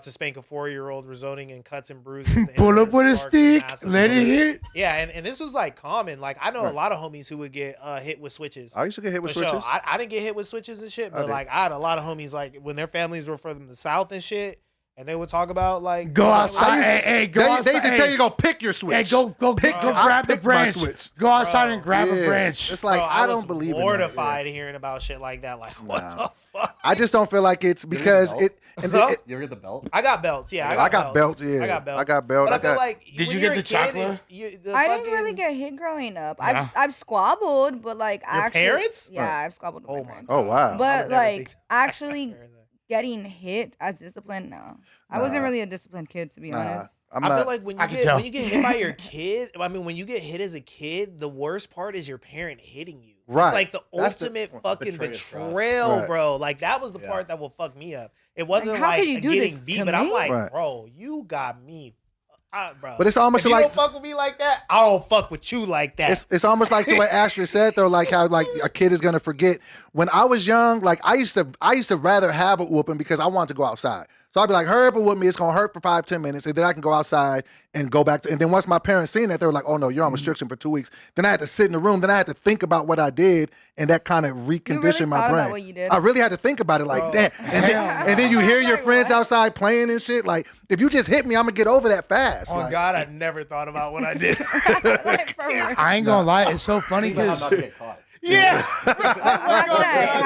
Speaker 3: to spank a 4-year-old, resulting in cuts and bruises.
Speaker 1: Pull up with a stick, let it hit.
Speaker 3: Yeah, and this was like common. Like I know a lot of homies who would get hit with switches.
Speaker 2: I used to get hit with
Speaker 3: For sure.
Speaker 2: switches.
Speaker 3: I didn't get hit with switches and shit, but like I had a lot of homies like when their families were from the South and shit, and they would talk about like
Speaker 1: go outside. Hey, go outside.
Speaker 2: They used to tell you go pick your switch.
Speaker 1: Hey, go grab the branch. Go outside and grab a branch.
Speaker 2: It's like I don't believe in that.
Speaker 3: Mortified hearing about shit like that. Like what the fuck?
Speaker 2: I just don't feel like it's because
Speaker 4: You ever get the belt?
Speaker 3: I got belts. Yeah,
Speaker 2: I got belts. Yeah,
Speaker 3: I got belts.
Speaker 2: I got belts.
Speaker 3: But I feel like
Speaker 1: Did
Speaker 3: when
Speaker 1: you
Speaker 3: you're
Speaker 1: get
Speaker 3: a
Speaker 1: the
Speaker 3: kid,
Speaker 1: chocolate?
Speaker 5: I didn't really get hit growing up.
Speaker 1: Yeah.
Speaker 5: I've squabbled, but like actually,
Speaker 3: parents?
Speaker 5: Yeah, I've squabbled with my parents.
Speaker 2: Oh wow.
Speaker 5: But like actually getting hit as discipline, no. I wasn't really a disciplined kid, to be honest.
Speaker 3: I feel like when you get hit by your kid, I mean, when you get hit as a kid, the worst part is your parent hitting you.
Speaker 2: Right.
Speaker 3: It's like the
Speaker 2: That's
Speaker 3: ultimate
Speaker 2: the
Speaker 3: fucking
Speaker 2: betrayal,
Speaker 3: betrayal, bro. Like that was the part that will fuck me up. It wasn't
Speaker 5: how
Speaker 3: like
Speaker 5: could you do
Speaker 3: getting
Speaker 5: this
Speaker 3: beat,
Speaker 5: to
Speaker 3: but I'm
Speaker 5: me?
Speaker 3: like,
Speaker 2: Right.
Speaker 3: bro, you got me. Bro.
Speaker 2: But it's almost
Speaker 3: if you
Speaker 2: like
Speaker 3: don't fuck with me like that, I don't fuck with you like that.
Speaker 2: it's almost like to what Asher said though, like how like a kid is gonna forget. When I was young, like I used to rather have a whooping because I wanted to go outside. So I'd be like, hurry up with me. It's going to hurt for 5-10 minutes. And then I can go outside and go back to, and then once my parents seen that, they were like, oh no, you're on restriction for 2 weeks. Then I had to sit in the room. Then I had to think about what I did. And that kind of reconditioned my
Speaker 5: thought
Speaker 2: brain.
Speaker 5: about what you did?
Speaker 2: I really had to think about it like that. And then you hear your friends outside playing and shit. Like, if you just hit me, I'm going to get over that fast.
Speaker 3: Oh,
Speaker 2: like,
Speaker 3: God, I never thought about what I did.
Speaker 1: I ain't gonna lie, it's so funny because
Speaker 3: Yeah.
Speaker 5: How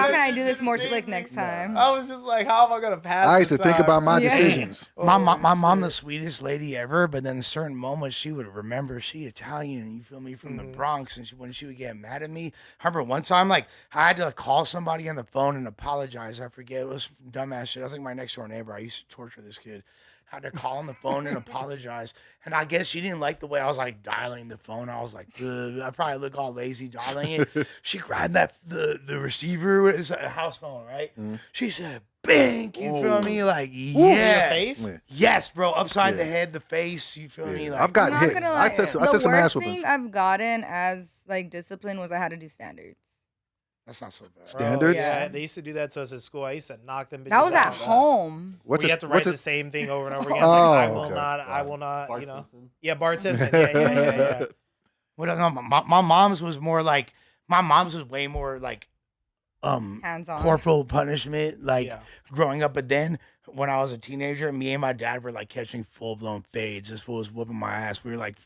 Speaker 5: can I do this more slick next time?
Speaker 3: I was just like, how am I gonna pass?
Speaker 2: I used to think about my
Speaker 5: Yeah.
Speaker 2: decisions.
Speaker 1: my mom, the sweetest lady ever, but then certain moments she would remember she Italian, you feel me, from the Bronx, and when she would get mad at me. I remember one time, like, I had to call somebody on the phone and apologize. I forget, it was dumbass shit. I was like my next door neighbor. I used to torture this kid. I had to call on the phone and apologize. And I guess she didn't like the way I was like dialing the phone. I was like, ugh. I probably look all lazy dialing it. She grabbed the receiver. It's a house phone, right? She said, "Bink," you feel me? Like,
Speaker 3: In your
Speaker 1: yeah.
Speaker 3: face?
Speaker 1: Yes, bro. Upside the head, the face. You feel me? Like,
Speaker 2: I've gotten
Speaker 5: I'm not
Speaker 2: hit.
Speaker 5: gonna
Speaker 2: I
Speaker 5: lie.
Speaker 2: took some
Speaker 5: The
Speaker 2: ass
Speaker 5: worst
Speaker 2: whoopings.
Speaker 5: thing I've gotten as like discipline was I had to do standards.
Speaker 1: that's not so bad.
Speaker 2: Standards?
Speaker 3: Yeah, they used to do that to us at school. I used to knock them bitches
Speaker 5: That was at
Speaker 3: out.
Speaker 5: home.
Speaker 2: What's
Speaker 3: You
Speaker 2: a-
Speaker 3: have to
Speaker 2: what's
Speaker 3: write
Speaker 2: a-
Speaker 3: the same thing over and over again.
Speaker 2: Oh,
Speaker 3: Like, I will
Speaker 2: okay.
Speaker 3: not, I will not,
Speaker 4: Bart
Speaker 3: you know.
Speaker 4: Simpson?
Speaker 3: Yeah, Bart Simpson. Yeah.
Speaker 1: What no, my mom's was more like my mom's was way more like
Speaker 5: Hands-on.
Speaker 1: corporal punishment, like
Speaker 3: Yeah.
Speaker 1: growing up. But then when I was a teenager, me and my dad were like catching full blown fades. This fool was whooping my ass. We were like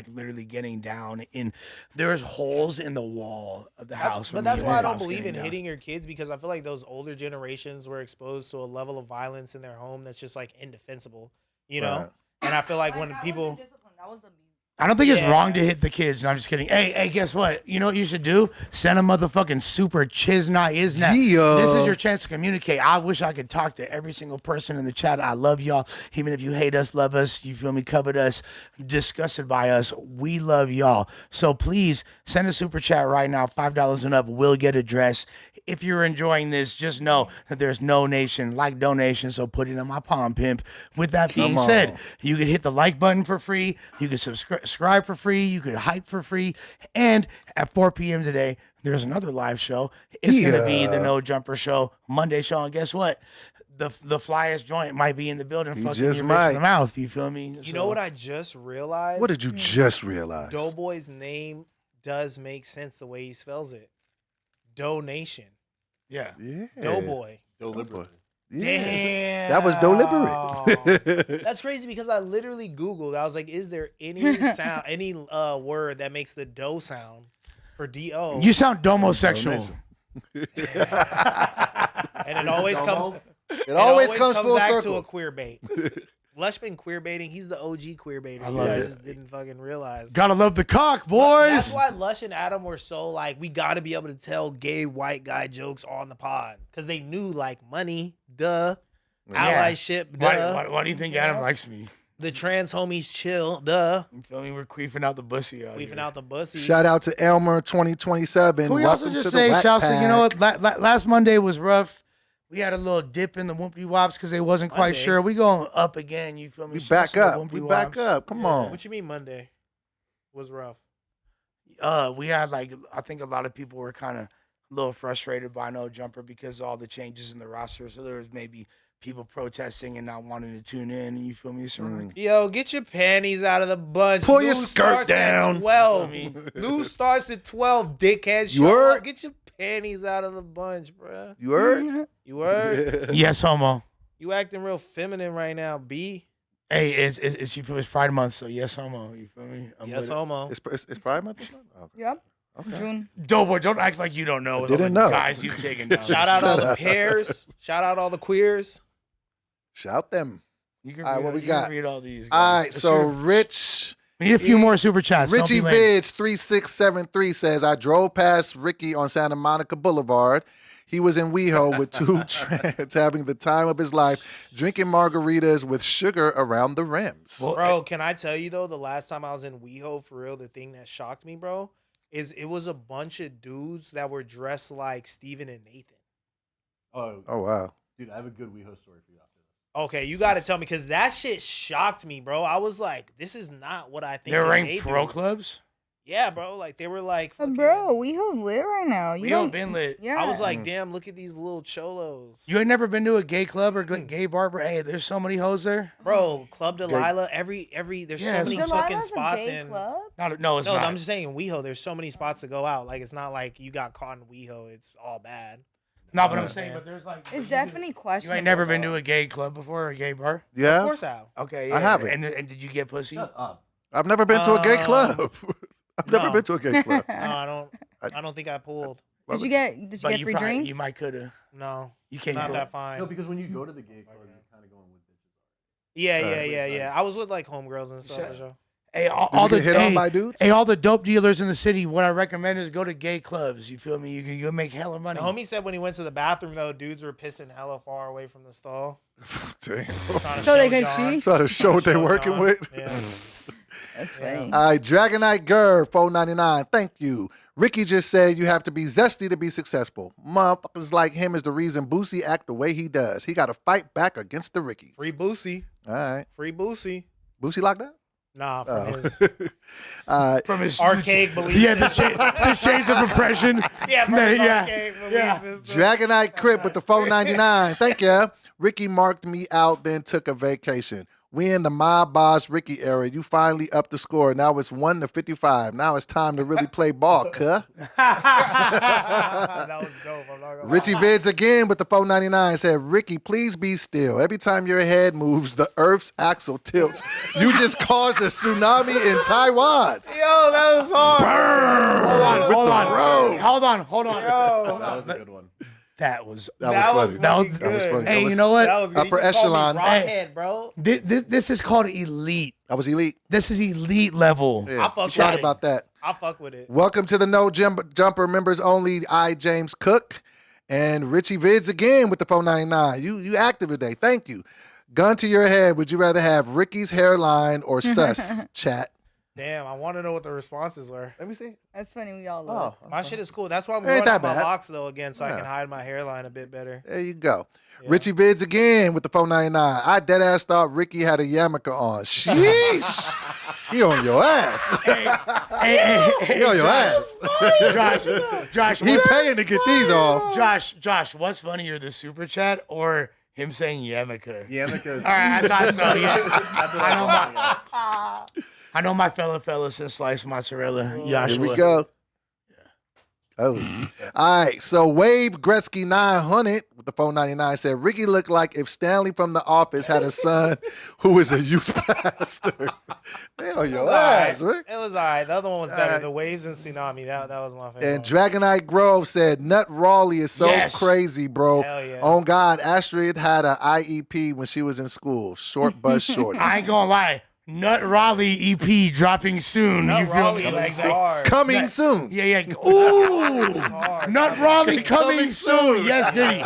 Speaker 1: literally getting down in. There's holes in the wall of the house.
Speaker 3: But that's why I don't believe in hitting your kids, because I feel like those older generations were exposed to a level of violence in their home that's just like indefensible, you know?
Speaker 2: Right.
Speaker 3: And I feel like when people.
Speaker 5: That was abuse.
Speaker 1: I don't think it's
Speaker 3: Yeah.
Speaker 1: wrong to hit the kids. No, I'm just kidding. Hey, guess what? You know what you should do? Send a motherfucking super chisna isnat.
Speaker 2: Yeah.
Speaker 1: This is your chance to communicate. I wish I could talk to every single person in the chat. I love y'all. Even if you hate us, love us, you feel me, covet us, disgusted by us, we love y'all. So please send a super chat right now. $5 and up will get addressed. If you're enjoying this, just know that there's no nation like donation. So put it in my palm, pimp. With that being
Speaker 2: Come
Speaker 1: said,
Speaker 2: on.
Speaker 1: you could hit the like button for free. You could subscribe for free. You could hype for free. And at 4 p.m. today, there's another live show. It's going to be the No Jumper Show, Monday show. And guess what? The flyest joint might be in the building.
Speaker 2: He
Speaker 1: Fucking
Speaker 2: just
Speaker 1: your bitch
Speaker 2: might.
Speaker 1: in the mouth. You feel me?
Speaker 3: You know what I just realized?
Speaker 2: What did you just realize?
Speaker 3: Doughboy's name does make sense the way he spells it. Donation.
Speaker 1: Yeah.
Speaker 2: Yeah.
Speaker 3: Doughboy.
Speaker 4: Deliberately.
Speaker 2: Yeah.
Speaker 3: Damn.
Speaker 2: That was deliberate.
Speaker 3: That's crazy because I literally Googled. I was like, is there any sound, any word that makes the dough sound for D-O?
Speaker 1: You sound domosexual.
Speaker 3: And it always comes.
Speaker 2: It always comes full
Speaker 3: back
Speaker 2: circle.
Speaker 3: to a queer bait. Lush been queer baiting. He's the OG queer baiter.
Speaker 1: I
Speaker 3: You
Speaker 1: love
Speaker 3: guys
Speaker 1: it.
Speaker 3: just didn't fucking realize.
Speaker 1: Gotta love the cock, boys.
Speaker 3: That's why Lush and Adam were so like, we got to be able to tell gay white guy jokes on the pod because they knew like money, duh, allyship, duh.
Speaker 1: Why do you think Adam likes me?
Speaker 3: The trans homies chill, duh.
Speaker 1: You feel me? We're queefing out the bussy out
Speaker 3: Queefing
Speaker 1: here.
Speaker 3: out the bussy.
Speaker 2: Shout out to Elmer 2027.
Speaker 1: Can we
Speaker 2: Welcome
Speaker 1: also just
Speaker 2: to
Speaker 1: say,
Speaker 2: the Whack
Speaker 1: shouts to, you know
Speaker 2: Pack.
Speaker 1: what? Last Monday was rough. We had a little dip in the Whoopty Wops because they wasn't quite
Speaker 3: Monday?
Speaker 1: sure. We going up again. You feel me?
Speaker 2: We
Speaker 1: Shouts
Speaker 2: back
Speaker 1: to the
Speaker 2: up.
Speaker 1: Whoopty
Speaker 2: We back
Speaker 1: Wops.
Speaker 2: up. Come on.
Speaker 3: What you mean Monday was rough?
Speaker 1: We had like, I think a lot of people were kind of a little frustrated by No Jumper because of all the changes in the roster. So there was maybe people protesting and not wanting to tune in. And you feel me? So like,
Speaker 3: Yo, get your panties out of the bunch.
Speaker 2: Pull your
Speaker 3: News
Speaker 2: skirt
Speaker 3: starts at
Speaker 2: down.
Speaker 3: 12. News starts at 12, dickhead.
Speaker 2: You
Speaker 3: Show
Speaker 2: heard?
Speaker 3: up. Get your panties out of the bunch, bruh.
Speaker 2: You heard?
Speaker 3: You heard?
Speaker 1: yes, homo.
Speaker 3: You acting real feminine right now, B.
Speaker 1: Hey, it's you feel it's Pride Month, so yes, homo. You feel me? I'm
Speaker 3: Yes,
Speaker 1: with it.
Speaker 3: homo.
Speaker 2: It's Pride Month this month? Okay.
Speaker 5: Yep.
Speaker 2: Okay.
Speaker 5: June.
Speaker 1: Doughboy, don't act like you don't know.
Speaker 2: Didn't
Speaker 1: all the
Speaker 2: know.
Speaker 1: Guys, you've taken down.
Speaker 3: Shout out all
Speaker 2: Shut
Speaker 3: the
Speaker 2: up.
Speaker 3: pairs. Shout out all the queers.
Speaker 2: Shout them.
Speaker 1: You can
Speaker 2: All right,
Speaker 1: read
Speaker 2: what we
Speaker 1: you can
Speaker 2: got?
Speaker 1: read all these. Guys.
Speaker 2: All right,
Speaker 1: Let's
Speaker 2: so
Speaker 1: hear-
Speaker 2: Rich.
Speaker 1: we need a few more super chats. Don't
Speaker 2: Richie
Speaker 1: be lame.
Speaker 2: Vids 3673 says, I drove past Ricky on Santa Monica Boulevard. He was in WeHo with two trans having the time of his life, drinking margaritas with sugar around the rims.
Speaker 1: Well,
Speaker 3: Bro, can I tell you though, the last time I was in WeHo, for real, the thing that shocked me, bro, is it was a bunch of dudes that were dressed like Steven and Nathan.
Speaker 2: Oh, wow.
Speaker 4: Dude, I have a good WeHo story for you after this.
Speaker 3: Okay, you got to tell me because that shit shocked me, bro. I was like, this is not what I think.
Speaker 1: They're
Speaker 3: the
Speaker 1: wearing
Speaker 3: gay
Speaker 1: pro
Speaker 3: dudes.
Speaker 1: clubs.
Speaker 3: Yeah, bro. Like they were like, fucking,
Speaker 5: Bro, WeHo's lit right now. You
Speaker 1: We
Speaker 5: don't
Speaker 1: don't been lit.
Speaker 5: Yeah.
Speaker 3: I was like, damn, look at these little cholos.
Speaker 1: You ain't never been to a gay club or gay bar, bro? Hey, there's so many hoes there.
Speaker 3: Bro, Club Delilah, every there's
Speaker 1: Yeah,
Speaker 3: so many
Speaker 5: Delilah's
Speaker 3: fucking
Speaker 5: a
Speaker 3: spots
Speaker 5: gay
Speaker 3: in.
Speaker 5: club?
Speaker 1: No, it's
Speaker 3: No,
Speaker 1: not.
Speaker 3: I'm just saying in WeHo, there's so many spots to go out. Like it's not like you got caught in WeHo, it's all bad.
Speaker 1: No, but I'm saying, but there's like.
Speaker 5: It's definitely
Speaker 1: You
Speaker 5: questionable.
Speaker 1: ain't never been
Speaker 5: though.
Speaker 1: to a gay club before or a gay bar?
Speaker 2: Yeah.
Speaker 3: Of course I have.
Speaker 1: Okay, yeah.
Speaker 2: I haven't.
Speaker 1: And did you get pussy?
Speaker 2: I've never been to a gay club. I've never
Speaker 3: no.
Speaker 2: been to a gay club.
Speaker 3: No, I don't think I pulled.
Speaker 5: Did you get
Speaker 1: But
Speaker 5: free drinks?
Speaker 1: You might could have.
Speaker 3: No.
Speaker 1: You can't
Speaker 3: Not
Speaker 1: pull.
Speaker 3: that fine.
Speaker 4: No, because when you go to the gay club, you're kind of going with bitches.
Speaker 3: Yeah. I was with like homegirls and stuff for sure.
Speaker 1: Hey, all
Speaker 2: Did you
Speaker 1: the
Speaker 2: get hit on by dudes?
Speaker 1: Hey, all the dope dealers in the city. What I recommend is go to gay clubs. You feel me? You make hella money.
Speaker 3: The homie said when he went to the bathroom though, dudes were pissing hella far away from the stall.
Speaker 2: Damn.
Speaker 5: So they could see?
Speaker 2: Try to show what they're
Speaker 3: Show
Speaker 2: working
Speaker 3: John.
Speaker 2: with.
Speaker 3: Yeah.
Speaker 5: That's funny.
Speaker 2: All right, Dragonite Girl, 499. Thank you. Ricky just said you have to be zesty to be successful. Motherfuckers like him is the reason Boosie act the way he does. He got to fight back against the Rickies.
Speaker 3: Free Boosie.
Speaker 2: All right.
Speaker 3: Free Boosie.
Speaker 2: Boosie locked up?
Speaker 3: Nah, from his
Speaker 1: From his
Speaker 3: archaic belief.
Speaker 1: Yeah, the change of impression.
Speaker 3: Yeah, from his
Speaker 1: Yeah.
Speaker 3: archaic belief
Speaker 1: Yeah.
Speaker 3: system.
Speaker 2: Dragonite Crip with the 499. Thank you. Ricky marked me out, then took a vacation. We in the mob boss Ricky era. You finally up the score. Now it's 1-55. Now it's time to really play ball, cuh.
Speaker 3: That was dope. I'm not gonna
Speaker 2: Richie
Speaker 3: lie.
Speaker 2: Vids again with the 499 said, Ricky, please be still. Every time your head moves, the Earth's axle tilts. You just caused a tsunami in Taiwan.
Speaker 3: Yo, that was hard.
Speaker 1: Hold on.
Speaker 3: Yo,
Speaker 4: That was a good one.
Speaker 1: That was
Speaker 2: That was funny.
Speaker 1: that was-
Speaker 3: fucking
Speaker 2: That was
Speaker 3: good.
Speaker 2: funny.
Speaker 1: Hey,
Speaker 2: That was
Speaker 1: you know what?
Speaker 3: That was good. He
Speaker 2: Upper
Speaker 3: just called me
Speaker 2: echelon.
Speaker 3: Broadhead, bro.
Speaker 1: This is called elite.
Speaker 2: That was elite.
Speaker 1: This is elite level.
Speaker 2: Yeah.
Speaker 3: I fuck
Speaker 2: Shout
Speaker 3: with it.
Speaker 2: about that.
Speaker 3: I fuck with it.
Speaker 2: Welcome to the No Jumper members only. I, James Cook, and Richie Vids again with the 499. You active today. Thank you. Gun to your head. Would you rather have Ricky's hairline or sus? Chat.
Speaker 3: Damn, I want to know what the responses were.
Speaker 2: Let me see.
Speaker 5: That's funny. We all
Speaker 2: Oh,
Speaker 5: love.
Speaker 3: My shit is cool. That's why I'm
Speaker 2: Ain't
Speaker 3: growing
Speaker 2: that
Speaker 3: out my
Speaker 2: bad.
Speaker 3: locks though again, so I
Speaker 2: Yeah.
Speaker 3: can hide my hairline a bit better.
Speaker 2: There you go.
Speaker 3: Yeah.
Speaker 2: Richie Vids again with the 499. I deadass thought Ricky had a yarmulke on. Sheesh. He on your ass. He on your ass.
Speaker 1: Josh,
Speaker 2: He paying to get these off.
Speaker 1: Josh, what's funnier, the super chat or him saying yarmulke?
Speaker 4: Yarmulke is.
Speaker 1: All right, I thought so. Yeah, I know my fellow says sliced mozzarella. Joshua.
Speaker 2: Here we go. Oh. All right. So Wave Gretzky 900 with the 499 said Ricky looked like if Stanley from The Office had a son who is a youth pastor. Hell,
Speaker 3: It
Speaker 2: your
Speaker 3: was
Speaker 2: ass,
Speaker 3: alright.
Speaker 2: Rick.
Speaker 3: It was alright. The other one was better.
Speaker 2: Alright.
Speaker 3: The Waves and Tsunami. That was my favorite.
Speaker 2: And Dragonite Grove said Nut Raleigh is so
Speaker 1: Yes.
Speaker 2: crazy, bro.
Speaker 3: Hell yeah.
Speaker 2: On God, Astrid had a IEP when she was in school. Short bus short.
Speaker 1: I ain't gonna lie. Nut Raleigh EP dropping soon.
Speaker 3: Nut
Speaker 1: you feel
Speaker 3: Raleigh
Speaker 1: me?
Speaker 3: was hard.
Speaker 2: Coming soon.
Speaker 1: Yeah. Ooh.
Speaker 3: hard.
Speaker 1: Nut Raleigh coming soon. Yes, Diddy.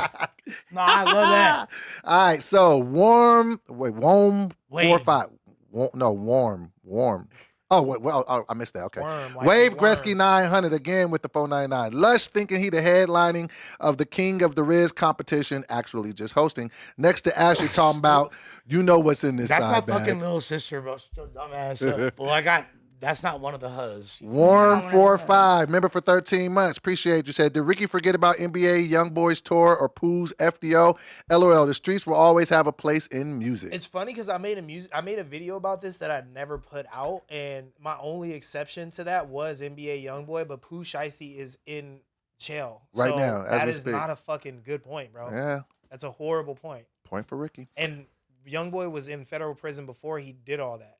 Speaker 1: No, I love that.
Speaker 2: All right, so warm 45. Warm. Oh, wait, well, oh, I missed that. Okay.
Speaker 3: Worm, like
Speaker 2: Wave
Speaker 3: a
Speaker 2: Gretzky
Speaker 3: worm.
Speaker 2: 900 again with the 499. Lush thinking he the headlining of the King of the Riz competition, actually just hosting. Next to Ashley talking about, you know what's in this
Speaker 1: That's my
Speaker 2: side bag.
Speaker 1: fucking little sister, bro. Shut your dumb ass up. Well, that's not one of the hus.
Speaker 2: Warm 45, member for 13 months. Appreciate you. Said, did Ricky forget about NBA Young Boys Tour or Pooh's FDO? LOL, the streets will always have a place in music.
Speaker 3: It's funny because I made a video about this that I never put out, and my only exception to that was NBA YoungBoy, but Pooh Shiesty is in jail
Speaker 2: Right
Speaker 3: So
Speaker 2: now, as
Speaker 3: That
Speaker 2: we
Speaker 3: is
Speaker 2: speak.
Speaker 3: not a fucking good point, bro.
Speaker 2: Yeah,
Speaker 3: That's a horrible point.
Speaker 2: point for Ricky.
Speaker 3: And YoungBoy was in federal prison before he did all that.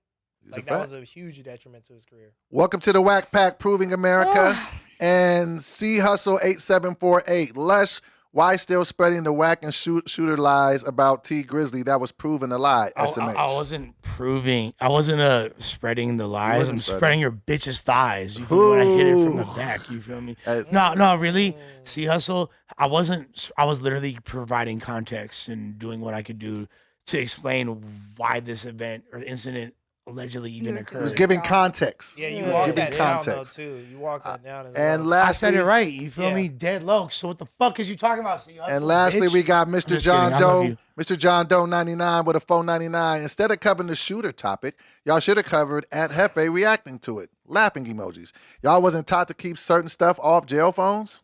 Speaker 2: It's a
Speaker 3: Like
Speaker 2: fact.
Speaker 3: that was a huge detriment to his career.
Speaker 2: Welcome to the Whack Pack Proving America and C Hustle 8748. Lush, why still spreading the whack and shooter lies about T Grizzly? That was proven a lie. SMH.
Speaker 1: I wasn't proving. I wasn't spreading the lies.
Speaker 2: wasn't
Speaker 1: I'm
Speaker 2: spreading.
Speaker 1: spreading your bitch's thighs. You feel me? When I hit it from the back. You feel me? No, really. See, Hustle. I wasn't. I was literally providing context and doing what I could do to explain why this event or incident allegedly even occurred.
Speaker 2: It was giving context.
Speaker 3: Yeah, you
Speaker 2: It was
Speaker 3: walk
Speaker 2: giving
Speaker 3: that down
Speaker 2: context.
Speaker 3: though too. You walk that down. As
Speaker 2: And
Speaker 3: well.
Speaker 2: lastly,
Speaker 1: I said it right. You feel
Speaker 3: Yeah.
Speaker 1: me? Dead low. So what the fuck is you talking about? So
Speaker 2: And lastly, we got Mr.
Speaker 1: just
Speaker 2: John
Speaker 1: kidding. I love
Speaker 2: Doe.
Speaker 1: you.
Speaker 2: Mr. John Doe 99 with a phone 99. Instead of covering the shooter topic, y'all should have covered Aunt Hefe reacting to it. Laughing emojis. Y'all wasn't taught to keep certain stuff off jail phones?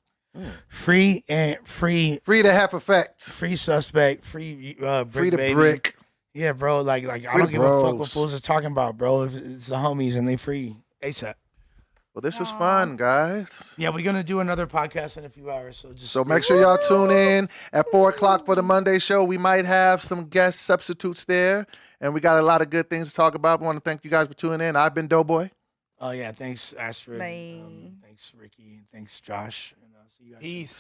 Speaker 1: Free and free.
Speaker 2: Free to have effects.
Speaker 1: Free suspect. Free brick
Speaker 2: Free to
Speaker 1: baby.
Speaker 2: brick.
Speaker 1: Yeah, bro. Like I
Speaker 2: Free
Speaker 1: don't
Speaker 2: to
Speaker 1: give a fuck what
Speaker 2: bros.
Speaker 1: fools are talking about, bro. If it's the homies and they free ASAP.
Speaker 2: Well, this was fun, guys.
Speaker 1: Yeah, we're gonna do another podcast in a few hours. So just
Speaker 2: So make sure y'all tune in at 4 o'clock for the Monday show. We might have some guest substitutes there, and we got a lot of good things to talk about. We want to thank you guys for tuning in. I've been Doughboy.
Speaker 1: Oh yeah, thanks Astrid.
Speaker 5: Bye.
Speaker 1: Thanks Ricky. Thanks Josh. And see you guys.
Speaker 3: Peace.